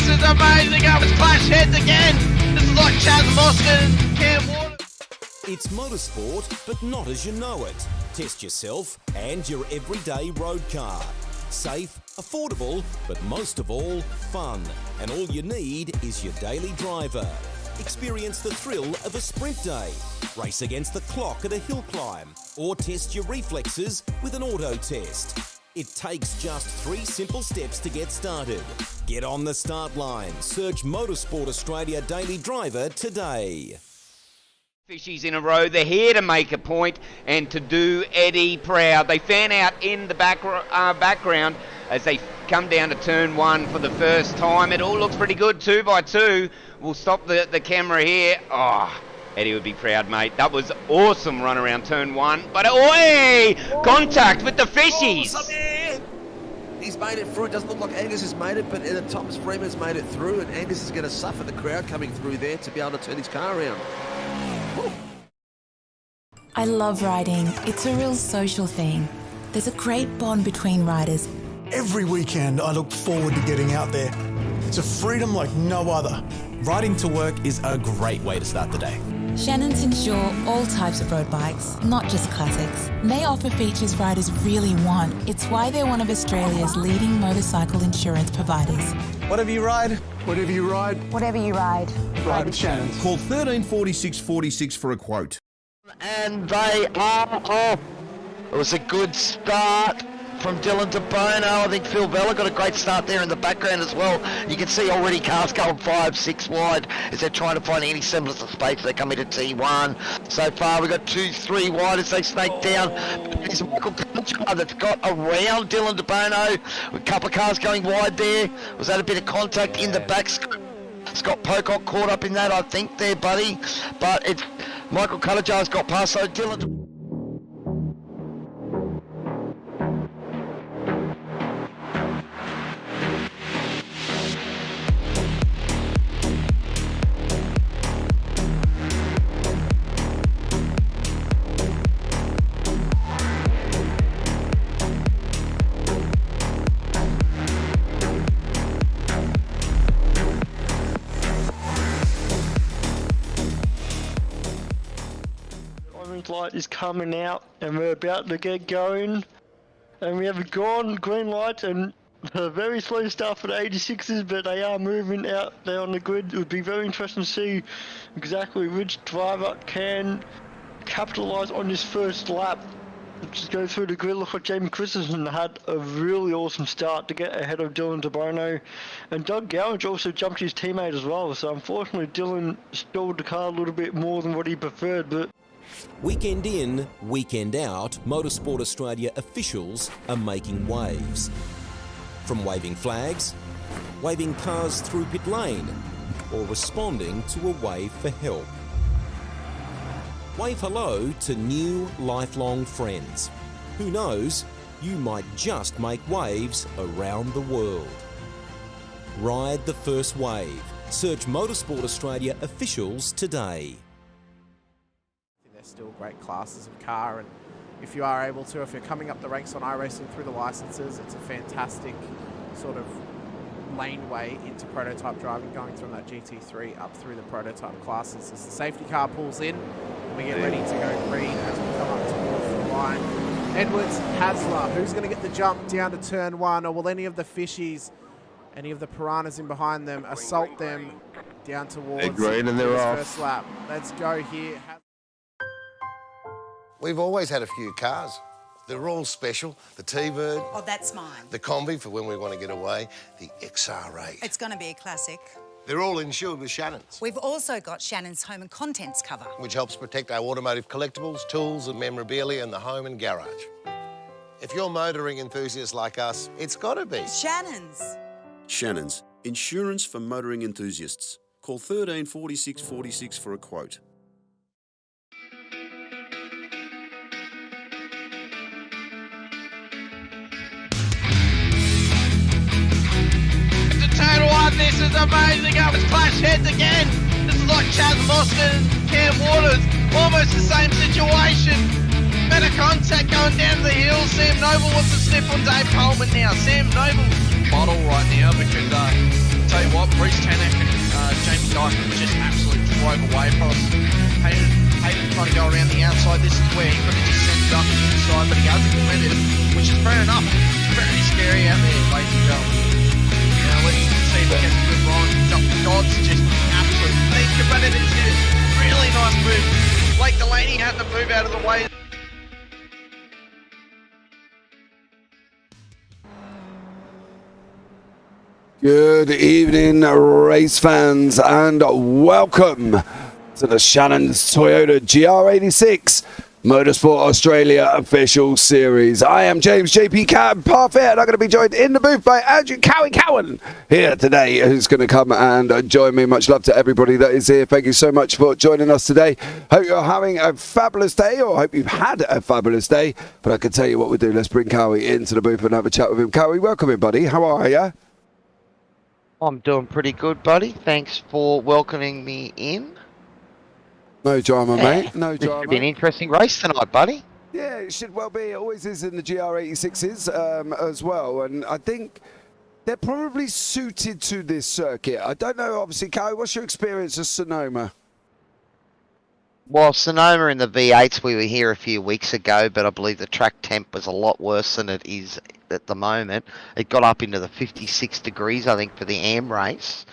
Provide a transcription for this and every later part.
this is amazing. It was clash heads again. This is like Chaz Mostert and Cam Waters. It's motorsport, but not as you know it. Test yourself and your everyday road car. Safe, affordable, but most of all, fun. And all you need is your daily driver. Experience the thrill of a sprint day. Race against the clock at a hill climb. Or test your reflexes with an auto test. It takes just 3 simple steps to get started. Get on the start line. Search Motorsport Australia Daily Driver today. Fishies in a row. They're here to make a point and to do Eddie proud. They fan out in the background as they come down to turn 1 for the first time. It all looks pretty good, 2 by 2. We'll stop the camera here. Oh, Eddie would be proud, mate. That was awesome run around turn 1. But, oi! Contact with the fishies! He's made it through. It doesn't look like Angus has made it, but Thomas Freeman's made it through, and Angus is going to suffer the crowd coming through there to be able to turn his car around. I love riding. It's a real social thing. There's a great bond between riders. Every weekend I look forward to getting out there. It's a freedom like no other. Riding to work is a great way to start the day. Shannon's insure all types of road bikes, not just classics. They offer features riders really want. It's why they're one of Australia's leading motorcycle insurance providers. Whatever you ride, Whatever you ride, Whatever you ride, ride with Shannon's. Call 134646 for a quote. And they are off. It was a good start from Dylan De Bono. I think Phil Vella got a great start there in the background as well. You can see already cars going 5, 6 wide as they're trying to find any semblance of space. They come into T1. So far we've got 2, 3 wide as they snake down. There's Michael Culture that's got around Dylan De Bono. A couple of cars going wide there. Was that a bit of contact in the back? Scott Pocock caught up in that, I think, there, buddy. But it's Michael Cullaghar's got past, so Dylan... light is coming out and we're about to get going, and we have a green light and a very slow start for the 86s, but they are moving out there on the grid. It would be very interesting to see exactly which driver can capitalise on this first lap. Just go through the grid. Looks like Jamie Christensen had a really awesome start to get ahead of Dylan De Bono, and Doug Gowage also jumped his teammate as well, so unfortunately Dylan stalled the car a little bit more than what he preferred. But Weekend in, weekend out, Motorsport Australia officials are making waves. From waving flags, waving cars through pit lane, or responding to a wave for help. Wave hello to new lifelong friends. Who knows, you might just make waves around the world. Ride the first wave. Search Motorsport Australia officials today. Still great classes of car, and if you are able to, if you're coming up the ranks on iRacing through the licenses, it's a fantastic sort of laneway into prototype driving, going from that GT3 up through the prototype classes. As the safety car pulls in, we get ready to go green as we come up towards the line. Edwards, Hasler, who's going to get the jump down to turn 1, or will any of the fishies, any of the piranhas in behind them, assault them down towards green and they're off. First lap? Let's go here. We've always had a few cars. They're all special. The T-Bird. Oh, that's mine. The Combi for when we want to get away. The XR8. It's going to be a classic. They're all insured with Shannon's. We've also got Shannon's home and contents cover, which helps protect our automotive collectibles, tools and memorabilia in the home and garage. If you're motoring enthusiasts like us, it's got to be Shannon's. Shannon's, insurance for motoring enthusiasts. Call 134646 for a quote. This is amazing. It was clash heads again. This is like Chaz Mostert and Cam Waters. Almost the same situation. Better contact going down the hill. Sam Noble wants to sniff on Dave Coleman now. Sam Noble bottle right now because tell you what, Bruce Tanek and Jamie Dyson just absolutely drove away from us. Hayden trying to go around the outside. This is where he could have just sent it up the inside, but he hasn't committed, which is fair enough. It's very scary out there, ladies and gentlemen. Let's see if we get a good run. God's just absolute thinker, but it is a really nice move. Blake Delaney had to move out of the way. Good evening, race fans, and welcome to the Shannon's Toyota GR86 Motorsport Australia Official Series. I am James JP Cab Parfett, and I'm going to be joined in the booth by Andrew Cowan here today, who's going to come and join me. Much love to everybody that is here. Thank you so much for joining us today. Hope you're having a fabulous day, or hope you've had a fabulous day. But I can tell you what we do. Let's bring Cowie into the booth and have a chat with him. Cowie, welcome in, buddy. How are you? I'm doing pretty good, buddy. Thanks for welcoming me in. No drama, mate. No drama. It's been an interesting race tonight, buddy. Yeah, it should well be. It always is in the GR86s as well. And I think they're probably suited to this circuit. I don't know, obviously, Cowie, what's your experience of Sonoma? Well, Sonoma in the V8s, we were here a few weeks ago, but I believe the track temp was a lot worse than it is at the moment. It got up into the 56 degrees, I think, for the AM race.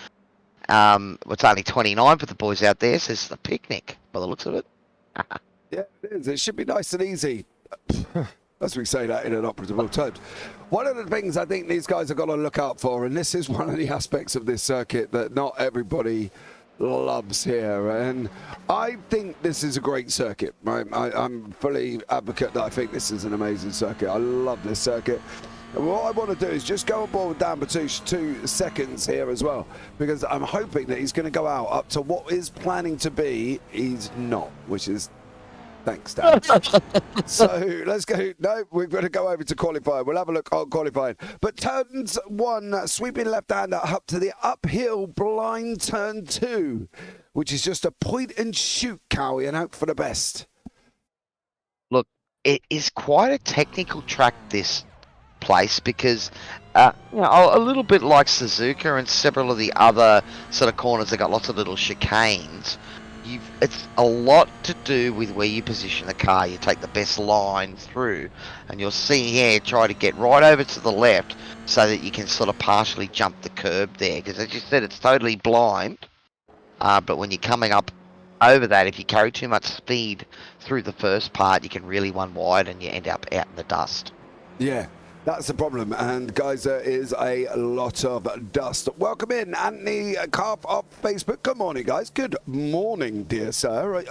It's only 29 for the boys out there, so it's a picnic by the looks of it. Yeah, it is. It should be nice and easy. As we say that in an operative terms. One of the things I think these guys have got to look out for, and this is one of the aspects of this circuit that not everybody loves here, and I think this is a great circuit. I'm fully advocate that I think this is an amazing circuit. I love this circuit. And what I want to do is just go on board down for 2 seconds here as well, because I'm hoping that he's going to go out up to what is planning to be. He's not, which is thanks, Dan. So let's go. No, we've got to go over to qualifying. We'll have a look on qualifying. But turns 1, sweeping left-hander up to the uphill blind turn 2, which is just a point and shoot, Cowie, and hope for the best. Look, it is quite a technical track, this place, because a little bit like Suzuka and several of the other sort of corners that got lots of little chicanes. It's a lot to do with where you position the car. You take the best line through, and you'll see here, try to get right over to the left so that you can sort of partially jump the curb there, because as you said, it's totally blind, but when you're coming up over that, if you carry too much speed through the first part, you can really run wide and you end up out in the dust. Yeah. That's the problem, and guys, there is a lot of dust. Welcome in, Anthony Carp off Facebook. Good morning, guys. Good morning, dear sir.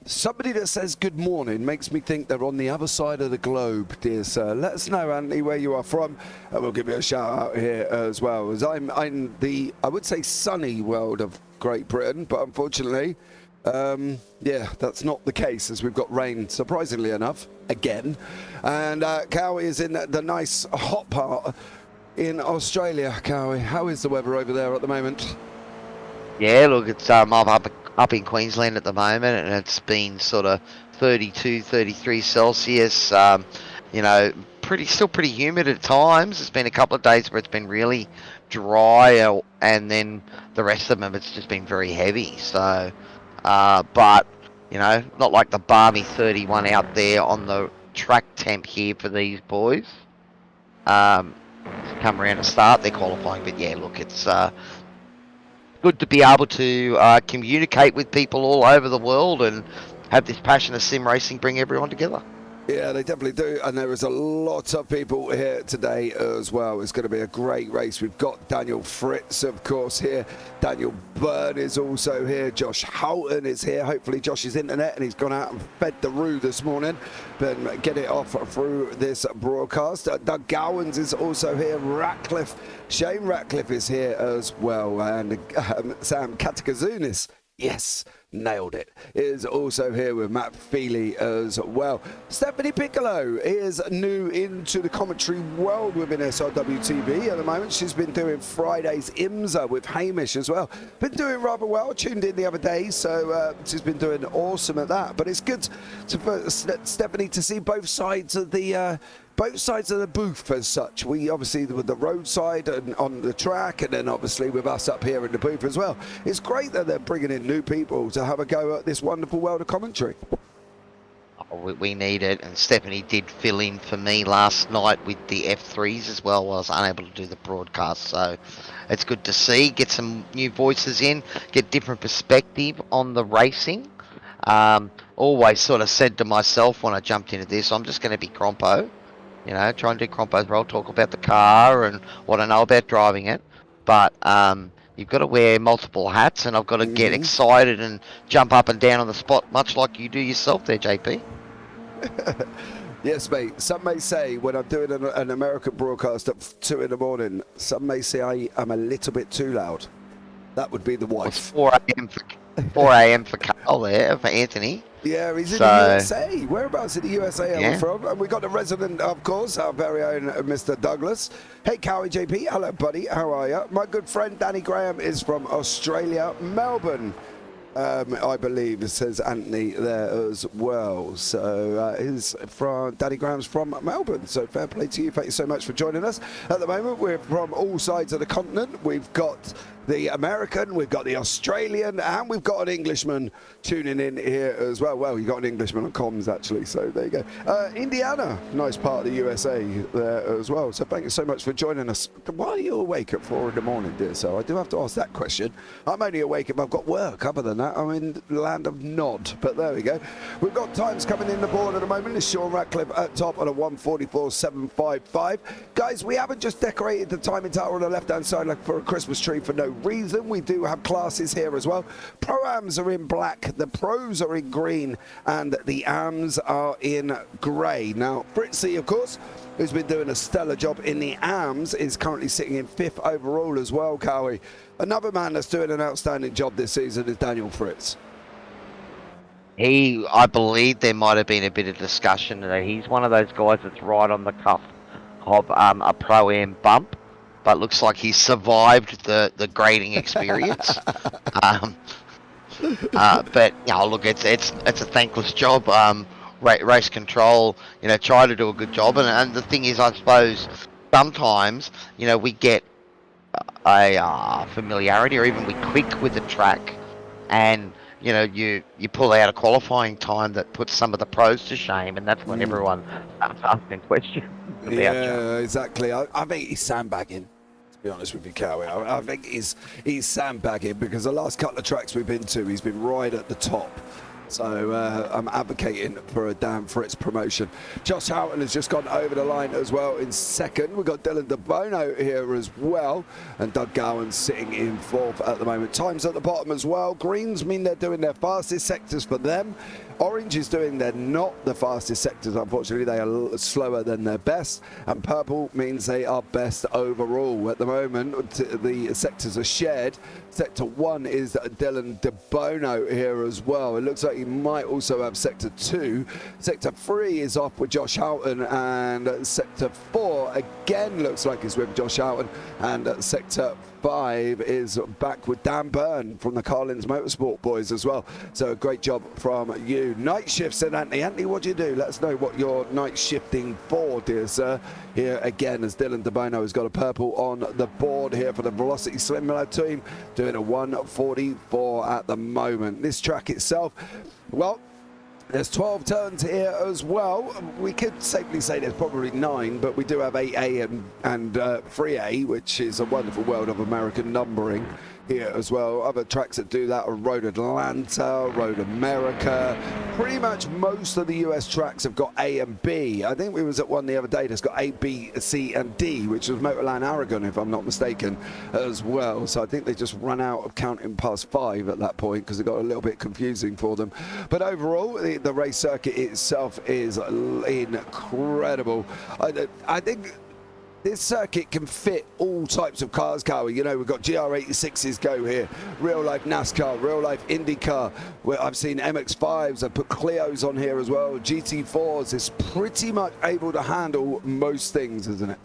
Somebody that says good morning makes me think they're on the other side of the globe, dear sir. Let us know, Anthony, where you are from, and we'll give you a shout out here as well. As I'm in the, I would say, sunny world of Great Britain, but unfortunately, yeah, that's not the case, as we've got rain, surprisingly enough, again. And Cowie is in the nice hot part in Australia. Cowie, how is the weather over there at the moment? Yeah, look, it's up in Queensland at the moment, and it's been sort of 32, 33 Celsius. Still pretty humid at times. There's been a couple of days where it's been really dry, and then the rest of them, it's just been very heavy. So, but not like the balmy 31 out there on the track temp here for these boys. Come around to start their qualifying, but yeah, look, it's good to be able to communicate with people all over the world and have this passion of sim racing bring everyone together. Yeah, they definitely do, and there is a lot of people here today as well. It's going to be a great race. We've got Daniel Fritz, of course, here. Daniel Byrne is also here. Josh Houghton is here. Hopefully Josh's internet, and he's gone out and fed the roo this morning, but get it off through this broadcast. Doug Gowans is also here. Shane Ratcliffe is here as well, and Sam Katakazounis. Yes, nailed it. Is also here with Matt Feely as well. Stephanie Piccolo is new into the commentary world within SRWtv at the moment. She's been doing Friday's IMSA with Hamish as well. Been doing rather well. Tuned in the other day, so she's been doing awesome at that. But it's good for Stephanie to see both sides of the booth as such. We obviously with the roadside and on the track, and then obviously with us up here in the booth as well. It's great that they're bringing in new people to have a go at this wonderful world of commentary. We need it, and Stephanie did fill in for me last night with the F3s as well. I was unable to do the broadcast, so it's good to see, get some new voices in, get different perspective on the racing. Always sort of said to myself when I jumped into this, I'm just going to be Crompo, you know, try and do Crompo's role, talk about the car and what I know about driving it, but you've got to wear multiple hats, and I've got to get excited and jump up and down on the spot, much like you do yourself there, JP. Yes, mate. Some may say when I'm doing an American broadcast at 2 in the morning, some may say I am a little bit too loud. That would be the wife. It's 4 a.m. for Carl there, for Anthony. Yeah, he's in the USA. Whereabouts in the USA are we from? And we got the resident, of course, our very own Mr. Douglas. Hey, Cowie JP. Hello, buddy. How are you? My good friend Danny Graham is from Australia, Melbourne. I believe it says Anthony there as well. So Danny Graham's from Melbourne. So fair play to you. Thank you so much for joining us. At the moment, we're from all sides of the continent. We've got the American, we've got the Australian, and we've got an Englishman tuning in here as well. Well, you got an Englishman on comms, actually, so there you go. Indiana, nice part of the USA there as well. So thank you so much for joining us. Why are you awake at 4 in the morning, dear? So I do have to ask that question. I'm only awake if I've got work. Other than that, I'm in the land of nod. But there we go. We've got times coming in the board at the moment. It's Sean Ratcliffe at top on a 1:44.755. Guys, we haven't just decorated the timing tower on the left-hand side like for a Christmas tree for no reason. We do have classes here as well. Pro-Ams are in black, the pros are in green, and the Ams are in grey. Now, Fritzy, of course, who's been doing a stellar job in the Ams, is currently sitting in 5th overall as well, Cowie. Another man that's doing an outstanding job this season is Daniel Fritz. I believe there might have been a bit of discussion that he's one of those guys that's right on the cusp of a Pro-Am bump, but looks like he's survived the grading experience. But you know, look, it's a thankless job. Race control, you know, try to do a good job, and the thing is, I suppose sometimes, you know, we get a familiarity, or even we click with the track, and you know, you pull out a qualifying time that puts some of the pros to shame, and that's when everyone starts asking questions about you. Yeah, exactly. I think he's sandbagging. To be honest with you, Cowie, I think he's sandbagging, because the last couple of tracks we've been to, he's been right at the top. So I'm advocating for a Dan Fritz promotion. Josh Houghton has just gone over the line as well in 2nd. We've got Dylan De Bono here as well, and Doug Gowan sitting in 4th at the moment. Times at the bottom as well. Greens mean they're doing their fastest sectors for them. Orange is doing they're not the fastest sectors, unfortunately. They are slower than their best. And purple means they are best overall. At the moment, the sectors are shared. Sector 1 is Dylan De Bono here as well. It looks like he might also have Sector 2. Sector 3 is off with Josh Houghton, and Sector 4 again looks like it's with Josh Houghton, and Sector 5 is back with Dan Byrne from the Carlins Motorsport boys as well. So a great job from you. Night shifts, said Anthony. Anthony, what do you do? Let us know what you're night shifting for, dear sir. Here again, as Dylan De Bono has got a purple on the board here for the Velocity Slim team, doing a 1:44 at the moment. This track itself, well, there's 12 turns here as well. We could safely say there's probably 9, but we do have 8A and 3A, which is a wonderful world of American numbering here as well. Other tracks that do that are Road Atlanta, Road America. Pretty much most of the US tracks have got A and B. I think we was at one the other day that's got A, B, C and D, which was Motorland Aragon, if I'm not mistaken, as well. So I think they just ran out of counting past 5 at that point, because it got a little bit confusing for them. But overall, the race circuit itself is incredible. I think This circuit can fit all types of cars, Cowie. You know, we've got GR86s go here, real-life NASCAR, real-life IndyCar. I've seen MX-5s, I've put Clios on here as well, GT4s. It's pretty much able to handle most things, isn't it?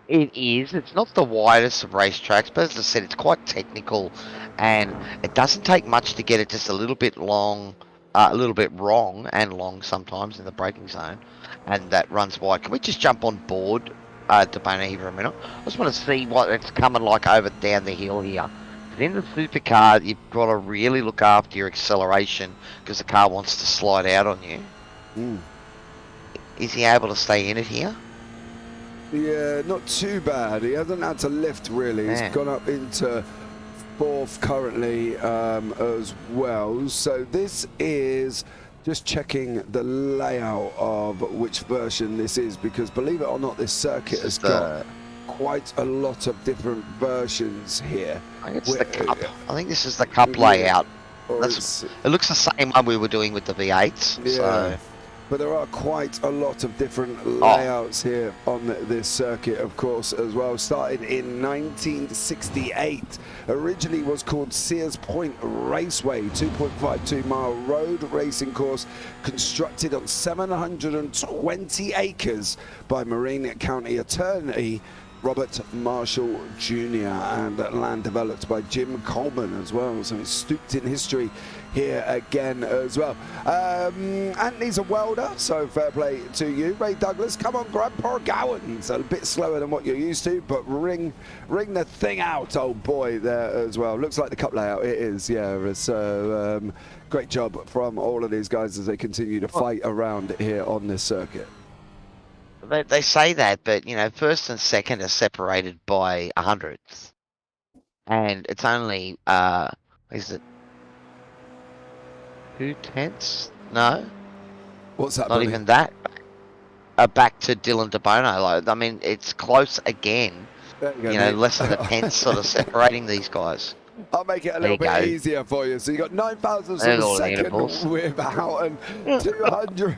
It is. It's not the widest of racetracks, but as I said, it's quite technical, and it doesn't take much to get it just a little bit long, a little bit wrong and long sometimes in the braking zone, and that runs wide. Can we just jump on board to Bono here for a minute? I just want to see what it's coming like over down the hill here. But in the supercar, you've got to really look after your acceleration because the car wants to slide out on you. Is he able to stay in it here? Yeah, not too bad. He hasn't had to lift really. He's gone up into fourth currently as well. So this is just checking the layout of which version this is, because believe it or not, this circuit has got quite a lot of different versions here. I think it's the Cup. I think this is the Cup layout. It looks the same one we were doing with the V8s. Yeah. So. But there are quite a lot of different layouts here on this circuit, of course, as well. Started in 1968. Originally was called Sears Point Raceway, 2.52 mile road racing course constructed on 720 acres by Marine County attorney Robert Marshall Jr. and land developed by Jim Coleman as well. So it's stooped in history here again as well. Anthony's a welder, so fair play to you. Ray Douglas, come on, Grandpa Gowans. A bit slower than what you're used to, but ring the thing out, old boy, there as well. Looks like the cup layout, it is, yeah. So great job from all of these guys as they continue to fight around here on this circuit. They say that, but you know, first and second are separated by 100ths, and it's only is it 2/10? No, what's that? Not buddy? even that. Back to Dylan DeBono. I mean, it's close again. You know, less than a tenth sort of separating these guys. I'll make it a little bit easier for you. So you got 9 thousandths of a second without and 200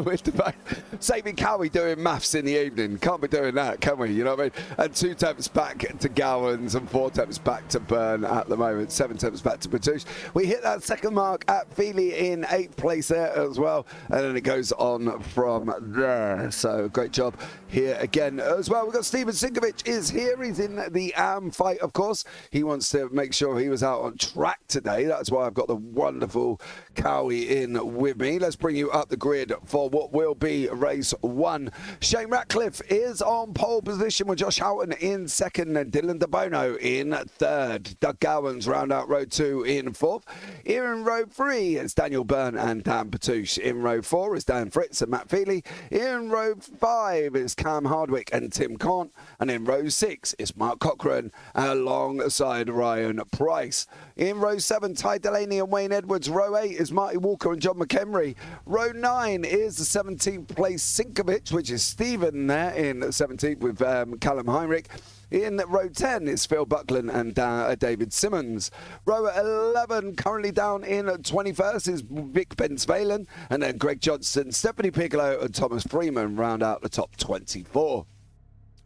with the saving Cowie doing maths in the evening. Can't be doing that, can we? You know what I mean? And 2 temps back to Gowans and 4 temps back to Byrne at the moment. 7 temps back to Batouche. We hit that second mark at Feely in 8th place there as well. And then it goes on from there. So great job here again as well. We've got Steven Sinkovic is here. He's in the AM fight, of course. He wants to make sure he was out on track today. That's why I've got the wonderful Cowie in with me. Let's bring you up the grid for what will be race 1. Shane Ratcliffe is on pole position with Josh Houghton in 2nd and Dylan DeBono in 3rd. Doug Gowans round out row 2 in 4th. Here in row 3 it's Daniel Byrne and Dan Batouche. In row 4 is Dan Fritz and Matt Feely. In row 5 is Cam Hardwick and Tim Cant. And in row 6 is Mark Cochran alongside Ryan Price. In row 7, Ty Delaney and Wayne Edwards. Row 8 is Marty Walker and John McHenry. Row 9 is the 17th place Sinkovic, which is Stephen there in 17th with Callum Heinrich. In row 10 is Phil Buckland and David Simmons. Row 11, currently down in 21st, is Vic Bensvalen. And then Greg Johnson, Stephanie Piccolo and Thomas Freeman round out the top 24.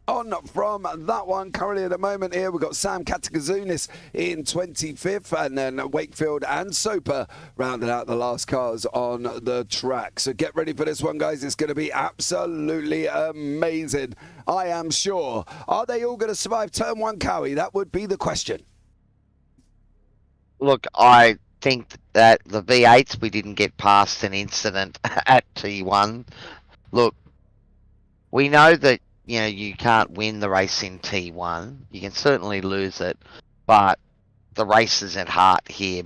On from that one, currently at the moment here, we've got Sam Katagazunis in 25th, and then Wakefield and Soper rounding out the last cars on the track. So get ready for this one, guys. It's going to be absolutely amazing, I am sure. Are they all going to survive turn 1, Cowie? That would be the question. Look, I think that the V8s, we didn't get past an incident at T1. Look, we know that you know, you can't win the race in T1. You can certainly lose it, but the races at heart here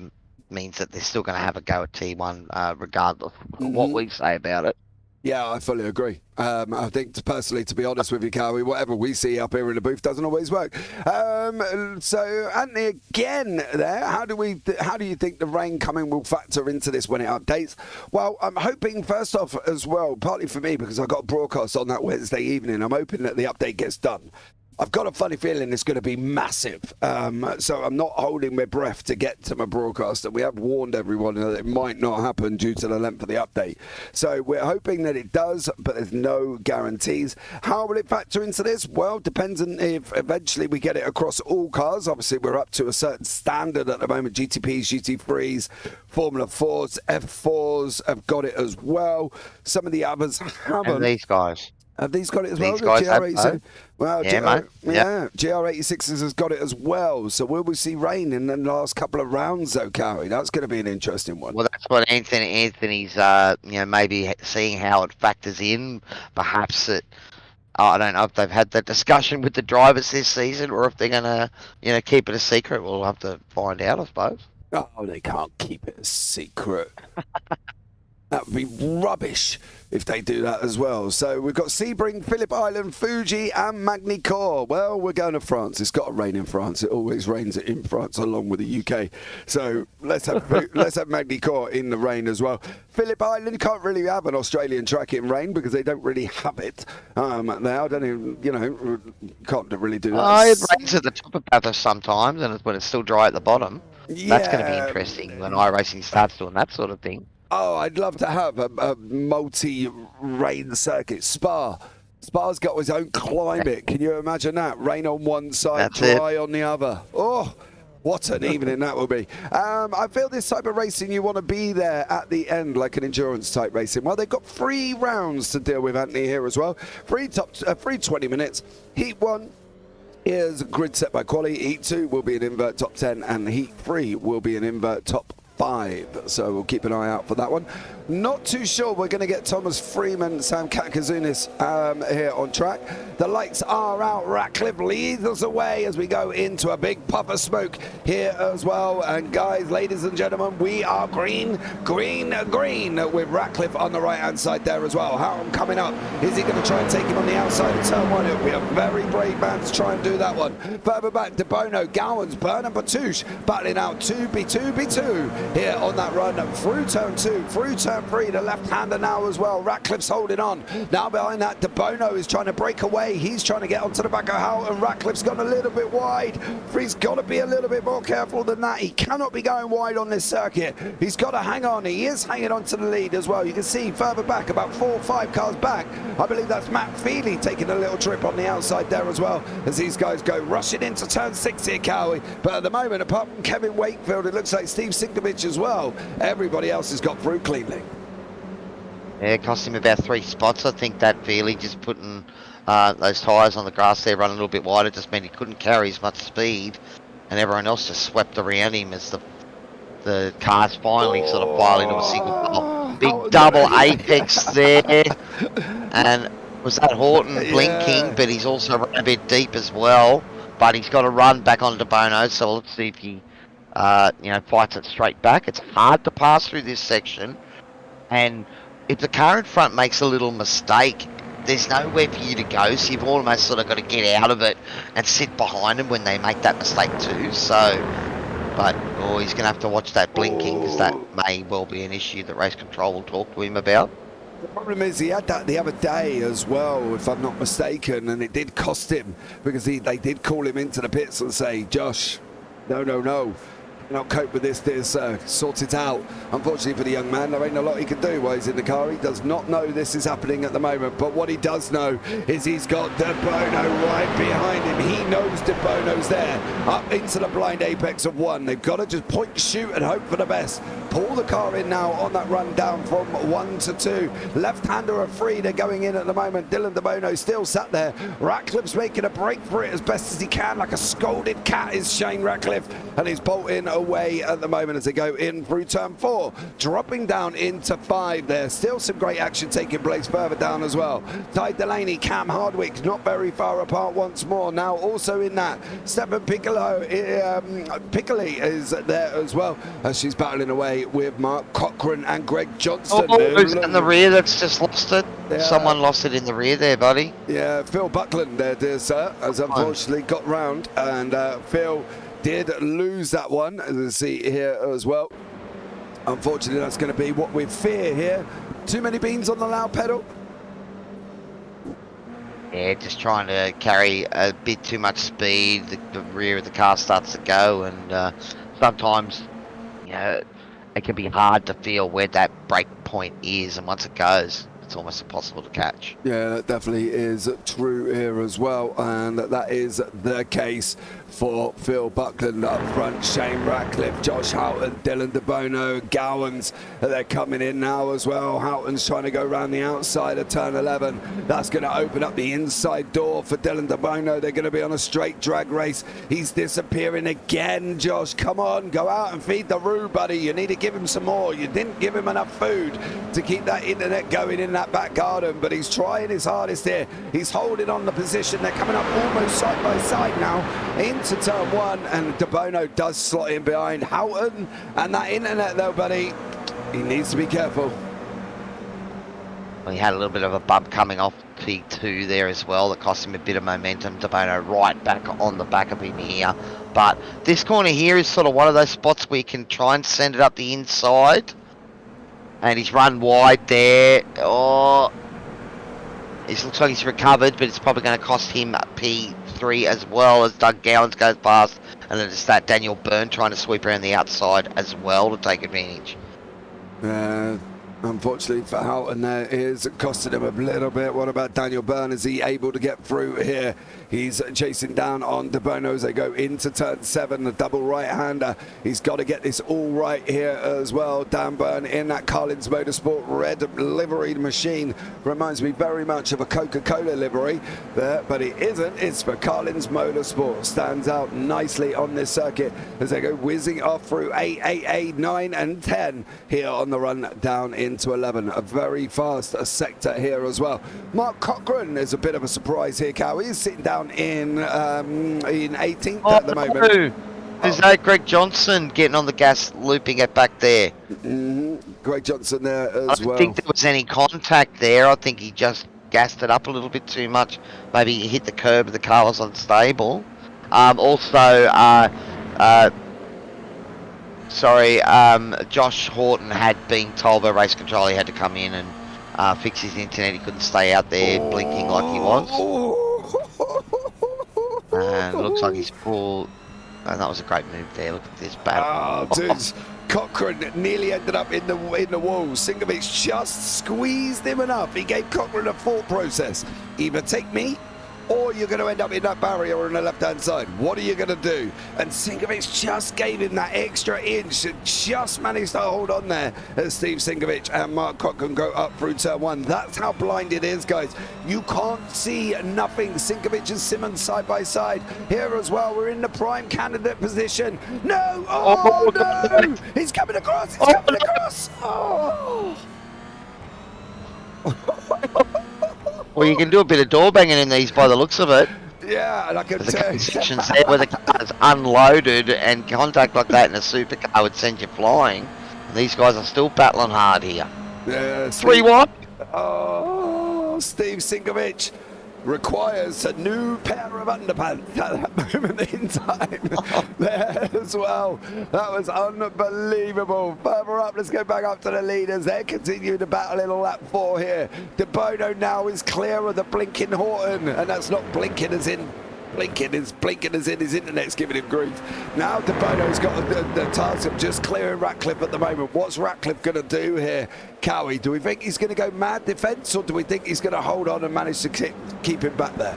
means that they're still going to have a go at T1, regardless of what we say about it. Yeah, I fully agree. I think, personally, to be honest with you, Cowie, whatever we see up here in the booth doesn't always work. So, Anthony, again there, how do you think the rain coming will factor into this when it updates? Well, I'm hoping, first off, as well, partly for me, because I got a broadcast on that Wednesday evening, I'm hoping that the update gets done. I've got a funny feeling it's going to be massive. So I'm not holding my breath to get to my broadcaster. We have warned everyone that it might not happen due to the length of the update. So we're hoping that it does, but there's no guarantees. How will it factor into this? Well, depends on if eventually we get it across all cars. Obviously, we're up to a certain standard at the moment. GTPs, GT3s, Formula 4s, F4s have got it as well. Some of the others haven't. And these guys. Have these got it as well? These guys have GR86? Well, yeah, mate. Yeah, GR86 has got it as well. So will we see rain in the last couple of rounds, though, Cowie? That's going to be an interesting one. Well, that's what Anthony's, maybe seeing how it factors in. Perhaps it. I don't know if they've had that discussion with the drivers this season, or if they're going to, keep it a secret. We'll have to find out, I suppose. Oh, they can't keep it a secret. That would be rubbish if they do that as well. So we've got Sebring, Phillip Island, Fuji and Magny-Cours. Well, we're going to France. It's got to rain in France. It always rains in France along with the UK. So let's have Magny-Cours in the rain as well. Phillip Island can't really have an Australian track in rain because they don't really have it. Now, don't even, can't really do that. Oh, it rains at the top of Bathurst sometimes, and when it's still dry at the bottom. Yeah. That's going to be interesting when iRacing starts doing that sort of thing. Oh, I'd love to have a multi-rain circuit. Spa's got his own climate. Can you imagine that? Rain on one side, dry on the other. Oh, what an evening that will be. I feel this type of racing, you want to be there at the end, like an endurance type racing. Well, they've got 3 rounds to deal with, Anthony, here as well. Free 20 minutes. Heat 1 is grid set by quali. Heat 2 will be an invert top 10, and Heat 3 will be an invert top 5, so we'll keep an eye out for that one. Not too sure we're going to get Thomas Freeman, Sam Katkazunis here on track. The lights are out. Ratcliffe leads us away as we go into a big puff of smoke here as well. And guys, ladies and gentlemen, we are green with Ratcliffe on the right-hand side there as well. Harram coming up. Is he going to try and take him on the outside of turn 1? It will be a very brave man to try and do that one. Further back, De Bono, Gowans, Burnham, Batouche battling out 2B2 here on that run through turn 2, through turn 3, the left-hander now as well. Ratcliffe's holding on. Now behind that, De Bono is trying to break away. He's trying to get onto the back of Howe, and Ratcliffe's gone a little bit wide. He's got to be a little bit more careful than that. He cannot be going wide on this circuit. He's got to hang on. He is hanging on to the lead as well. You can see further back, about 4 or 5 cars back. I believe that's Matt Feely taking a little trip on the outside there as well, as these guys go rushing into turn 6 here, Cowie. But at the moment, apart from Kevin Wakefield, it looks like Steve Sinkovich as well. Everybody else has got through cleanly. Yeah, it cost him about 3 spots. I think that Feely just putting those tyres on the grass there running a little bit wider just meant he couldn't carry as much speed, and everyone else just swept around him as the cars finally sort of file into a single big double apex there. And was that Horton blinking, but he's also run a bit deep as well. But he's got to run back on De Bono, so let's see if he fights it straight back. It's hard to pass through this section, and if the car in front makes a little mistake, there's nowhere for you to go, so you've almost sort of got to get out of it and sit behind them when they make that mistake too. So, but he's going to have to watch that blinking, because that may well be an issue that race control will talk to him about. The problem is he had that the other day as well, if I'm not mistaken, and it did cost him, because they did call him into the pits and say, Josh, no. Not cope with this, sort it out. Unfortunately for the young man, there ain't a lot he can do while he's in the car. He does not know this is happening at the moment, but what he does know is he's got De Bono right behind him. He knows De Bono's there, up into the blind apex of 1. They've got to just point, shoot and hope for the best. Pull the car in now on that run down from 1 to 2. Left-hander are free, they're going in at the moment. Dylan De Bono still sat there. Ratcliffe's making a break for it as best as he can, like a scolded cat is Shane Ratcliffe, and he's bolting away at the moment as they go in through turn 4, dropping down into 5 there. Still some great action taking place further down as well. Ty Delaney, Cam Hardwick not very far apart once more. Now also in that, Stefan Piccoli is there as well as she's battling away with Mark Cochran and Greg Johnston. Who's in the rear that's just lost it? Yeah. Someone lost it in the rear there, buddy. Yeah, Phil Buckland there, dear sir, has unfortunately got round, and Phil did lose that one, as you see here as well. Unfortunately, that's going to be what we fear here. Too many beans on the loud pedal. Yeah, just trying to carry a bit too much speed. The rear of the car starts to go, and sometimes, you know, it can be hard to feel where that brake point is, and once it goes, it's almost impossible to catch. Yeah, that definitely is true here as well, and that is the case for Phil Buckland up front, Shane Ratcliffe, Josh Houghton, Dylan DeBono, Gowans, they're coming in now as well. Houghton's trying to go around the outside of turn 11. That's going to open up the inside door for Dylan DeBono. They're going to be on a straight drag race. He's disappearing again, Josh. Come on, go out and feed the Roo, buddy. You need to give him some more. You didn't give him enough food to keep that internet going in that back garden, but he's trying his hardest here. He's holding on the position. They're coming up almost side by side now into turn 1, and DeBono does slot in behind Houghton, and that internet though, buddy, he needs to be careful. Well, he had a little bit of a bump coming off P2 there as well that cost him a bit of momentum. DeBono right back on the back of him here, but this corner here is sort of one of those spots where you can try and send it up the inside, and he's run wide there. Oh, it looks like he's recovered, but it's probably going to cost him P3 as well as Doug Gowans goes past, and then it's that Daniel Byrne trying to sweep around the outside as well to take advantage. Unfortunately for Houghton, there is costing him a little bit. What about Daniel Byrne? Is he able to get through here? He's chasing down on DeBono as they go into turn 7, the double right-hander. He's got to get this all right here as well. Dan Byrne in that Collins Motorsport red liveried machine. Reminds me very much of a Coca-Cola livery there, but it isn't. It's for Collins Motorsport. Stands out nicely on this circuit as they go whizzing off through 8, 8, 8, 9 and 10 here on the run down into 11. A very fast sector here as well. Mark Cochran is a bit of a surprise here, Cow. He's sitting down in 18th at the moment. Is that Greg Johnson getting on the gas, looping it back there? Greg Johnson there as well. I don't think there was any contact there. I think he just gassed it up a little bit too much. Maybe he hit the curb and the car was unstable. Josh Horton had been told by race control he had to come in and fix his internet. He couldn't stay out there blinking like he was. And it looks like he's full. And that was a great move there. Look at this battle. Oh, dude. Cochran nearly ended up in the wall. Singovic just squeezed him enough. He gave Cochran a thought process. Either take me, or you're going to end up in that barrier on the left-hand side. What are you going to do? And Singovic just gave him that extra inch and just managed to hold on there as Steve Singovic and Mark Cochran go up through turn 1. That's how blind it is, guys. You can't see nothing. Singovic and Simmons side by side. Here as well, we're in the prime candidate position. No! Oh, no! He's coming across! He's coming across! Oh! Well, you can do a bit of door banging in these by the looks of it. Yeah, and I can tell. Sections there where the car's unloaded, and contact like that in a supercar would send you flying. And these guys are still battling hard here. Yeah, 3-1. Oh, Steve Singovic requires a new pair of underpants at that moment in time there as well. That was unbelievable. Further up, let's go back up to the leaders. They're continuing to battle in lap 4 here. DeBono now is clear of the blinking Horton, and that's not blinking as in blinking, is blinking as in his internet's giving him grief. Now DeBono's got the task of just clearing Ratcliffe at the moment. What's Ratcliffe going to do here, Cowie? Do we think he's going to go mad defence, or do we think he's going to hold on and manage to keep him back there?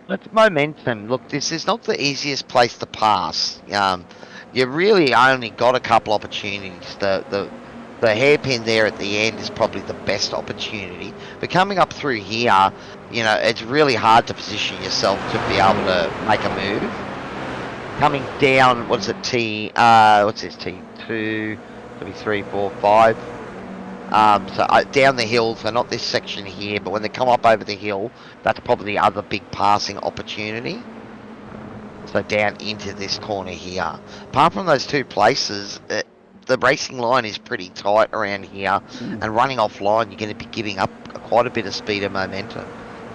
It's momentum. Look, this is not the easiest place to pass. You really only got a couple opportunities. The hairpin there at the end is probably the best opportunity. But coming up through here, you know, it's really hard to position yourself to be able to make a move. Coming down, what's it, T2, maybe 3, 4, 5. Down the hill, so not this section here, but when they come up over the hill, that's probably the other big passing opportunity. So down into this corner here. Apart from those two places, the racing line is pretty tight around here, and running offline, you're going to be giving up quite a bit of speed and momentum.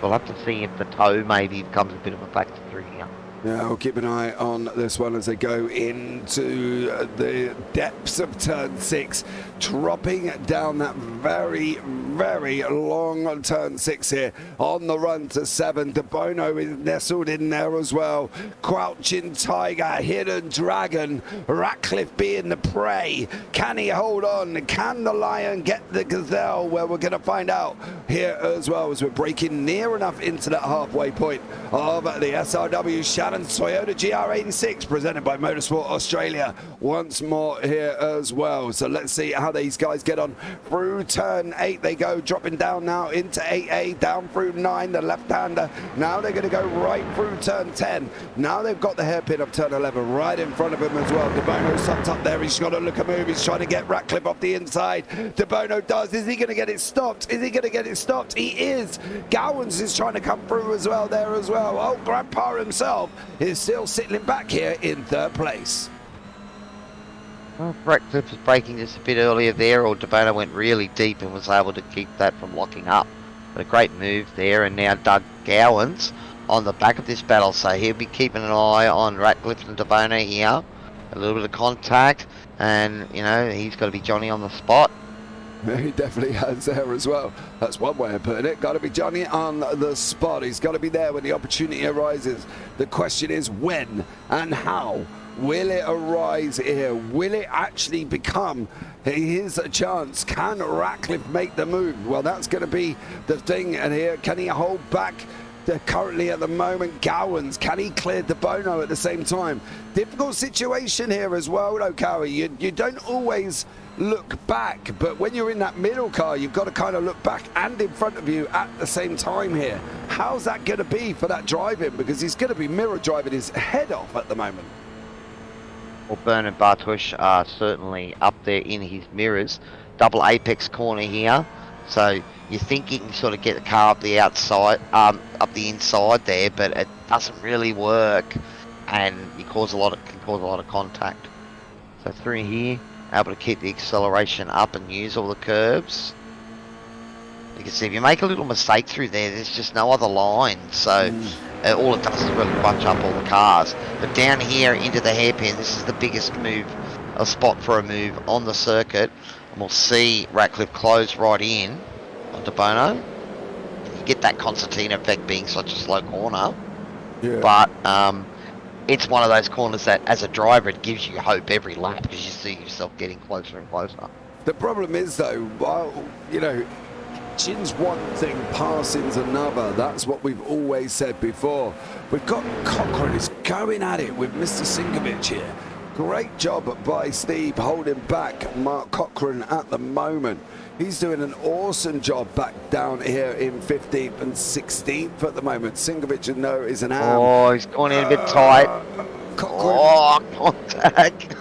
We'll have to see if the toe maybe becomes a bit of a factor through here. Yeah, we'll keep an eye on this one as they go into the depths of turn 6, dropping down that very, very long turn 6 here on the run to 7. De Bono is nestled in there as well. Crouching Tiger, Hidden Dragon, Ratcliffe being the prey. Can he hold on? Can the Lion get the Gazelle? Well, we're going to find out here as well as we're breaking near enough into that halfway point of the SRW Shannon Toyota GR86 presented by Motorsport Australia once more here as well. So let's see how these guys get on through turn 8. They go dropping down now into 8A, down through 9, the left-hander. Now they're going to go right through turn 10. Now they've got the hairpin of turn 11 right in front of him as well. De Bono sucked up there. He's got to look a move. He's trying to get Ratcliffe off the inside. De Bono does. Is he going to get it stopped? Is he going to get it stopped? He is. Gowans is trying to come through as well there as well. Oh, Grandpa himself is still sitting back here in third place. Well, Ratcliffe was breaking just a bit earlier there, or De Bono went really deep and was able to keep that from locking up. But a great move there, and now Doug Gowans on the back of this battle, so he'll be keeping an eye on Ratcliffe and De Bono here. A little bit of contact, and you know, he's got to be Johnny on the spot. He definitely has there as well. That's one way of putting it. Got to be Johnny on the spot. He's got to be there when the opportunity arises. The question is when and how will it arise here? Will it actually become his chance? Can Ratcliffe make the move? Well, that's going to be the thing. And here, can he hold back? Currently at the moment, Gowans, can he clear De Bono at the same time? Difficult situation here as well, though, Cowie. You don't always look back, but when you're in that middle car, you've got to kind of look back and in front of you at the same time here. How's that going to be for that driving? Because he's going to be mirror driving his head off at the moment. Well, Bernard Bartosz are certainly up there in his mirrors. Double apex corner here, so you think you can sort of get the car up the outside, up the inside there, but it doesn't really work, and you can cause a lot of contact. So through here, able to keep the acceleration up and use all the curbs. You can see if you make a little mistake through there's just no other line, so all it does is really bunch up all the cars. But down here into the hairpin, this is the biggest move, a spot for a move on the circuit, and we'll see Ratcliffe close right in on De Bono. You get that concertina effect being such a slow corner, but it's one of those corners that, as a driver, it gives you hope every lap because you see yourself getting closer and closer. The problem is, though, while, you know, Chin's one thing, passing's another. That's what we've always said before. We've got Cochrane is going at it with Mr. Sinkovic here. Great job by Steve holding back Mark Cochrane at the moment. He's doing an awesome job back down here in 15th and 16th at the moment. Sinkovic, you know, is an am. Oh, he's gone in a bit tight. Cochrane. Oh, contact.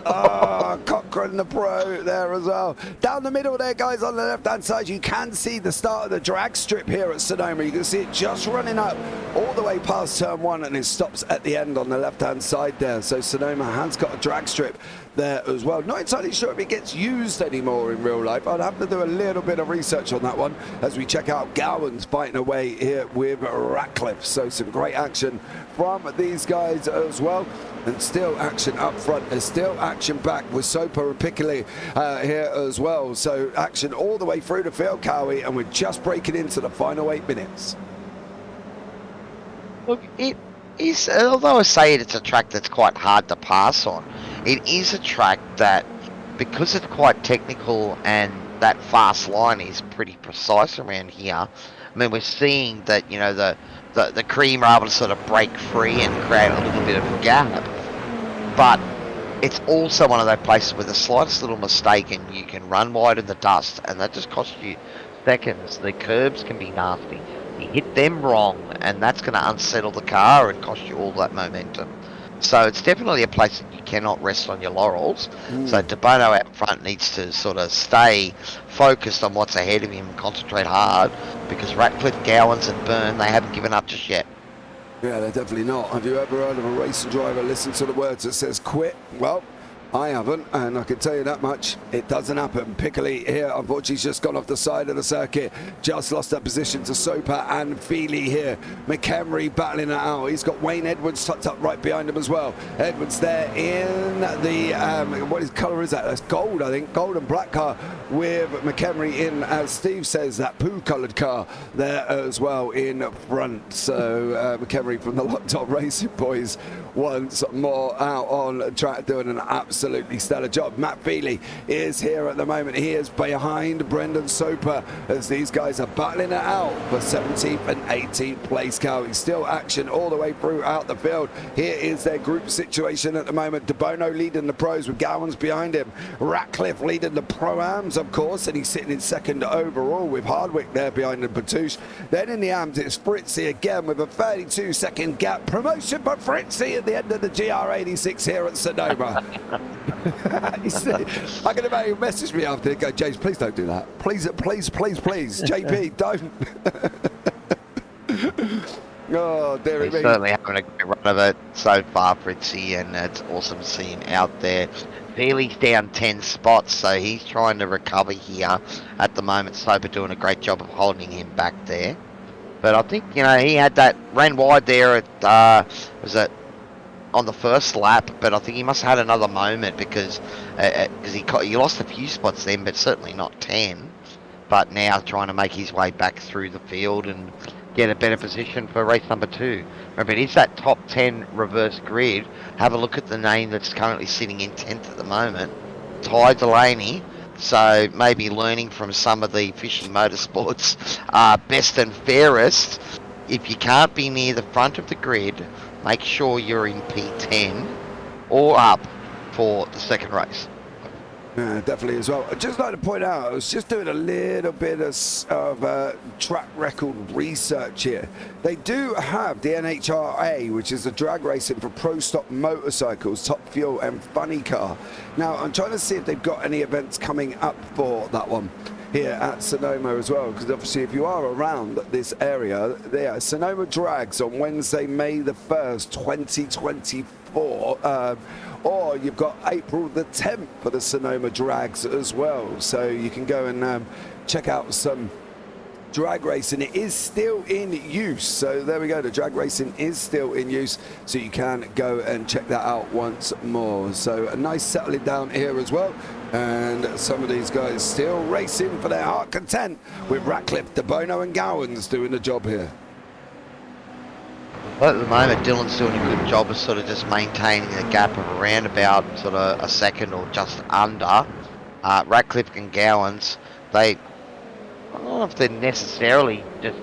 Cochrane the pro there as well. Down the middle there, guys, on the left-hand side, you can see the start of the drag strip here at Sonoma. You can see it just running up all the way past turn 1, and it stops at the end on the left-hand side there. So Sonoma has got a drag strip there as well. Not entirely sure if it gets used anymore in real life. I'd have to do a little bit of research on that one as we check out Gowans fighting away here with Ratcliffe. So some great action from these guys as well. And still action up front. There's still action back with Soper and Piccoli here as well. So action all the way through the field, Cowie, and we're just breaking into the final 8 minutes. Look, it is, although I say it's a track that's quite hard to pass on, it is a track that, because it's quite technical and that fast line is pretty precise around here, I mean, we're seeing that, you know, the cream are able to sort of break free and create a little bit of a gap. But it's also one of those places where the slightest little mistake and you can run wide in the dust, and that just costs you seconds. The curbs can be nasty. You hit them wrong, and that's going to unsettle the car and cost you all that momentum. So it's definitely a place that you cannot rest on your laurels. So De Bono out front needs to sort of stay focused on what's ahead of him and concentrate hard, because Ratcliffe, Gowans and Byrne, they haven't given up just yet. Yeah, they're definitely not. Have you ever heard of a racing driver listen to the words that says quit? Well, I haven't, and I can tell you that much. It doesn't happen. Piccoli here, unfortunately, he's just gone off the side of the circuit. Just lost that position to Soper and Feely here. McHenry battling it out. He's got Wayne Edwards tucked up right behind him as well. Edwards there in the, what colour is that? That's gold, I think. Gold and black car with McHenry in, as Steve says, that poo-coloured car there as well in front. So McHenry from the Locked On Racing Boys once more out on track doing an absolutely stellar job. Matt Feely is here at the moment. He is behind Brendan Soper as these guys are battling it out for 17th and 18th place, carrying still action all the way throughout the field. Here is their group situation at the moment. De Bono leading the pros with Gowans behind him. Ratcliffe leading the pro-ams, of course, and he's sitting in second overall with Hardwick there behind him, Patouche. Then in the AMs, it's Fritzy again with a 32-second gap. Promotion for Fritzy at the end of the GR86 here at Sonoma. I can imagine you message me after and go, James, please don't do that. Please, please, please, please. JP, don't. Oh, dear He's me. certainly having a great run of it so far, Fritzy, and it's awesome seeing him out there. Feely's down 10 spots, so he's trying to recover here at the moment. Soper doing a great job of holding him back there. But I think, you know, he had that, ran wide there at, was it on the first lap, but I think he must have had another moment because he lost a few spots then, but certainly not 10. But now trying to make his way back through the field and get a better position for race number 2. Remember, it is that top 10 reverse grid. Have a look at the name that's currently sitting in 10th at the moment, Ty Delaney. So maybe learning from some of the Fishy Motorsports best and fairest. If you can't be near the front of the grid, make sure you're in P10 or up for the second race. Yeah, definitely as well. I'd just like to point out, I was just doing a little bit of track record research here. They do have the NHRA, which is the drag racing for pro stock motorcycles, Top Fuel and Funny Car. Now, I'm trying to see if they've got any events coming up for that one here at Sonoma as well, because obviously if you are around this area, there are Sonoma Drags on Wednesday, May the 1st, 2024. Or you've got April the 10th for the Sonoma Drags as well. So you can go and check out some drag racing. It is still in use. So there we go. The drag racing is still in use. So you can go and check that out once more. So a nice settling down here as well. And some of these guys still racing for their heart content with Ratcliffe, De Bono and Gowans doing the job here. Well, at the moment, Dylan's doing a good job of sort of just maintaining a gap of around about sort of a second or just under. Ratcliffe and Gowans, I don't know if they're necessarily just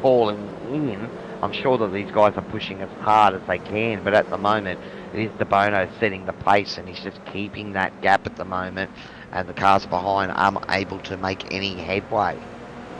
falling in. I'm sure that these guys are pushing as hard as they can, but at the moment, it is De Bono setting the pace, and he's just keeping that gap at the moment, and the cars behind aren't able to make any headway.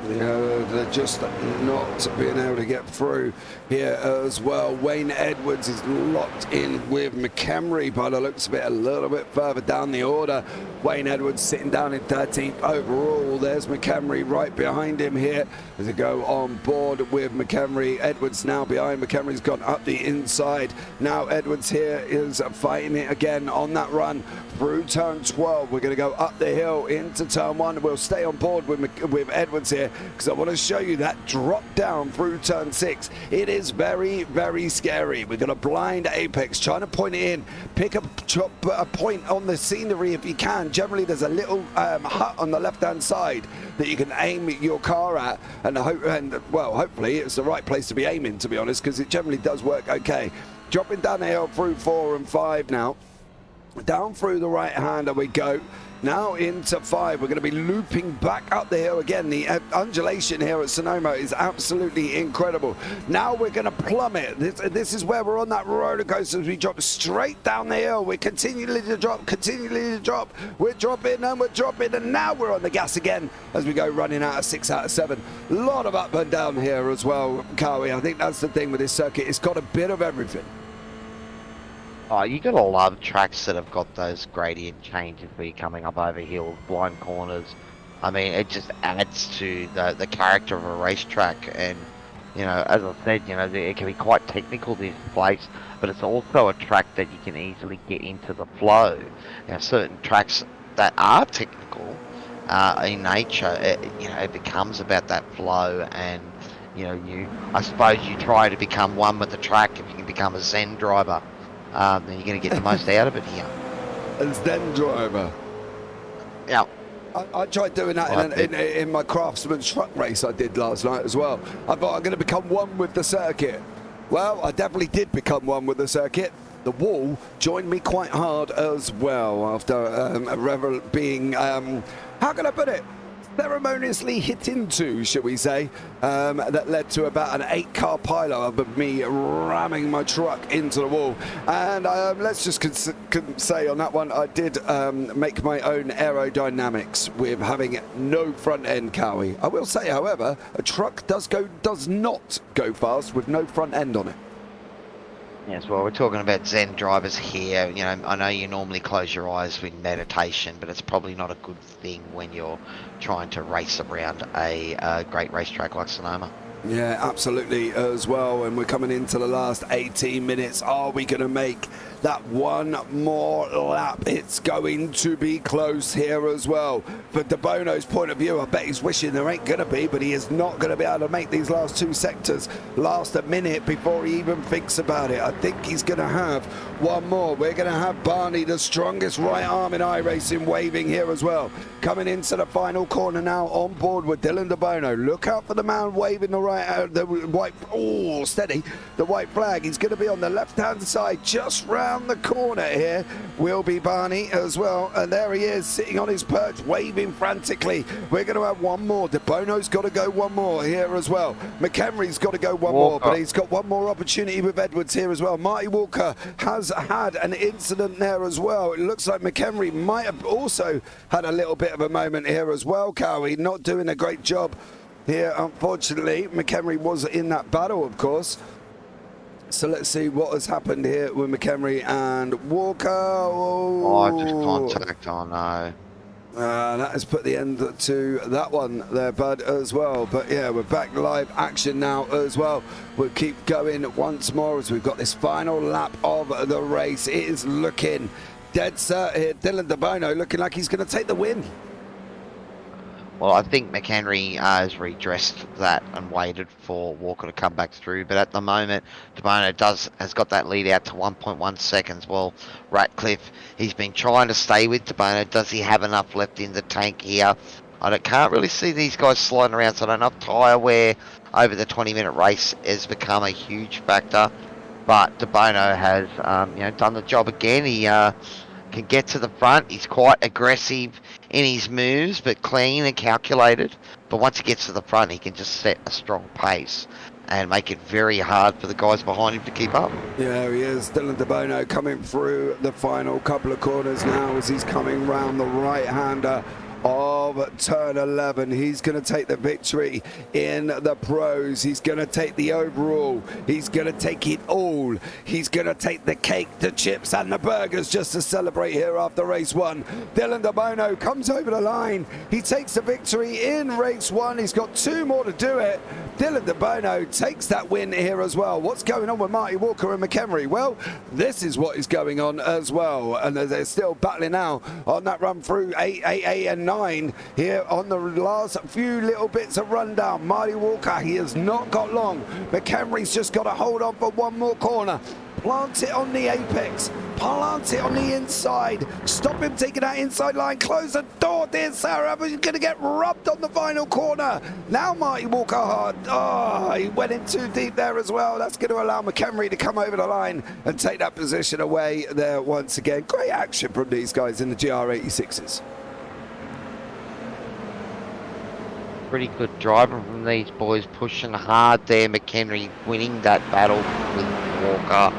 Yeah, they're just not being able to get through here as well. Wayne Edwards is locked in with McHenry by the looks of it, a little bit further down the order. Wayne Edwards sitting down in 13th overall. There's McHenry right behind him here as they go on board with McHenry. Edwards now behind. McHenry's gone up the inside. Now Edwards here is fighting it again on that run through turn 12. We're going to go up the hill into turn 1. We'll stay on board with Edwards here because I want to show you that drop down through turn 6. It is very, very scary. We're going to blind apex, trying to point it in, pick a point on the scenery if you can. Generally, there's a little hut on the left-hand side that you can aim your car at, and hopefully it's the right place to be aiming, to be honest, because it generally does work okay. Dropping down the hill through 4 and 5 now. Down through the right-hander we go. Now into 5. We're going to be looping back up the hill again. The undulation here at Sonoma is absolutely incredible. Now we're going to plummet. This is where we're on that roller coaster as we drop straight down the hill. We're continually to drop. We're dropping and we're dropping, and now we're on the gas again as we go running out of 6 out of 7. A lot of up and down here as well, Kawi. I think that's the thing with this circuit. It's got a bit of everything. Oh, you gotta love tracks that have got those gradient changes where you're coming up over hills, blind corners. I mean, it just adds to the character of a racetrack. And, you know, as I said, you know, it can be quite technical, this place, but it's also a track that you can easily get into the flow. Now, certain tracks that are technical in nature, it becomes about that flow, and I suppose you try to become one with the track. If you can become a Zen driver, then you're going to get the most out of it here. A Zen driver. Yeah. I tried doing that in my Craftsman's truck race I did last night as well. I thought I'm going to become one with the circuit. Well, I definitely did become one with the circuit. The wall joined me quite hard as well after being, how can I put it? Ceremoniously hit into, shall we say, that led to about an 8-car pile-up of me ramming my truck into the wall. And let's just say on that one, I did make my own aerodynamics with having no front end, Cowie. I will say, however, a truck does not go fast with no front end on it. Yes, well, we're talking about Zen drivers here. I know you normally close your eyes with meditation, but it's probably not a good thing when you're trying to race around a great racetrack like Sonoma. Yeah, absolutely as well. And we're coming into the last 18 minutes. Are we going to make that one more lap? It's going to be close here as well. From De Bono's point of view, I bet he's wishing there ain't going to be, but he is not going to be able to make these last 2 sectors last a minute before he even thinks about it. I think he's going to have one more. We're going to have Barney, the strongest right arm in iRacing, waving here as well. Coming into the final corner now, on board with Dylan De Bono. Look out for the man waving the white flag. He's going to be on the left-hand side, just round the corner here will be Barney as well, and there he is sitting on his perch waving frantically. We're going to have one more. De Bono's got to go one more here as well. McHenry's got to go one more, but he's got one more opportunity with Edwards here as well. Marty Walker has had an incident there as well. It looks like McHenry might have also had a little bit of a moment here as well. Cowie not doing a great job here, unfortunately. McHenry was in that battle, of course. So let's see what has happened here with McHenry and Walker. Just contact. Oh no. That has put the end to that one there, bud, as well. But yeah, we're back live action now as well. We'll keep going once more as we've got this final lap of the race. It is looking dead set here. Dylan De Bono looking like he's going to take the win. Well, I think McHenry has redressed that and waited for Walker to come back through. But at the moment, De Bono has got that lead out to 1.1 seconds. Well, Ratcliffe, he's been trying to stay with De Bono. Does he have enough left in the tank here? Can't really see these guys sliding around, so enough tyre wear over the 20-minute race has become a huge factor. But De Bono has done the job again. He can get to the front. He's quite aggressive in his moves, but clean and calculated. But once he gets to the front, he can just set a strong pace and make it very hard for the guys behind him to keep up. Yeah, he is. Dylan De Bono coming through the final couple of corners now as he's coming round the right-hander of turn 11. He's going to take the victory in the pros. He's going to take the overall. He's going to take it all. He's going to take the cake, the chips and the burgers just to celebrate here after race 1. Dylan De Bono comes over the line. He takes the victory in race 1. He's got 2 more to do it. Dylan De Bono takes that win here as well. What's going on with Marty Walker and McHenry? Well, this is what is going on as well. And they're still battling now on that run through 8, and 9 here on the last few little bits of rundown. Marty Walker, he has not got long. McHenry's just got to hold on for one more corner. Plant it on the apex. Plant it on the inside. Stop him taking that inside line. Close the door, dear Sarah. He's going to get rubbed on the final corner. Now Marty Walker hard. Oh, he went in too deep there as well. That's going to allow McHenry to come over the line and take that position away there once again. Great action from these guys in the GR86s. Pretty good driving from these boys, pushing hard there. McHenry winning that battle with Walker.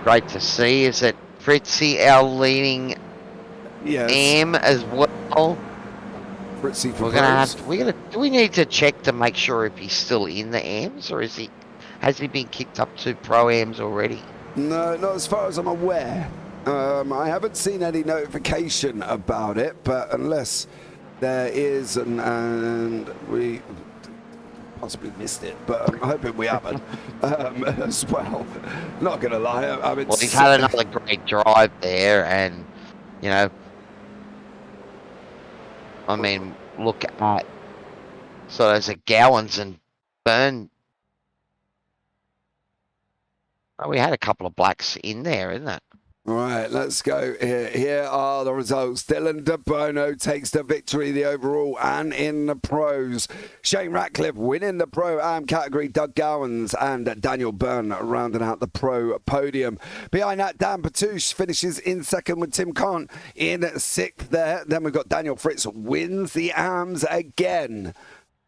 Great to see. Is it Fritzy, our leading AM as well? Fritzy for do we need to check to make sure if he's still in the AMs, or has he been kicked up to Pro AMs already? No, not as far as I'm aware. I haven't seen any notification about it, but unless there is, and we possibly missed it, but I'm hoping we haven't as well. Not going to lie. I mean, well, he's had another great drive there, and, you know, I mean, look at, so there's a Gowans and Byrne. Oh, we had a couple of blacks in there, isn't it? All right, let's go. Here are the results. Dylan De Bono takes the victory, the overall and in the pros. Shane Ratcliffe winning the Pro-Am category. Doug Gowans and Daniel Byrne rounding out the pro podium. Behind that, Dan Patouche finishes in second with Tim Kahn in sixth there. Then we've got Daniel Fritz wins the AMS again.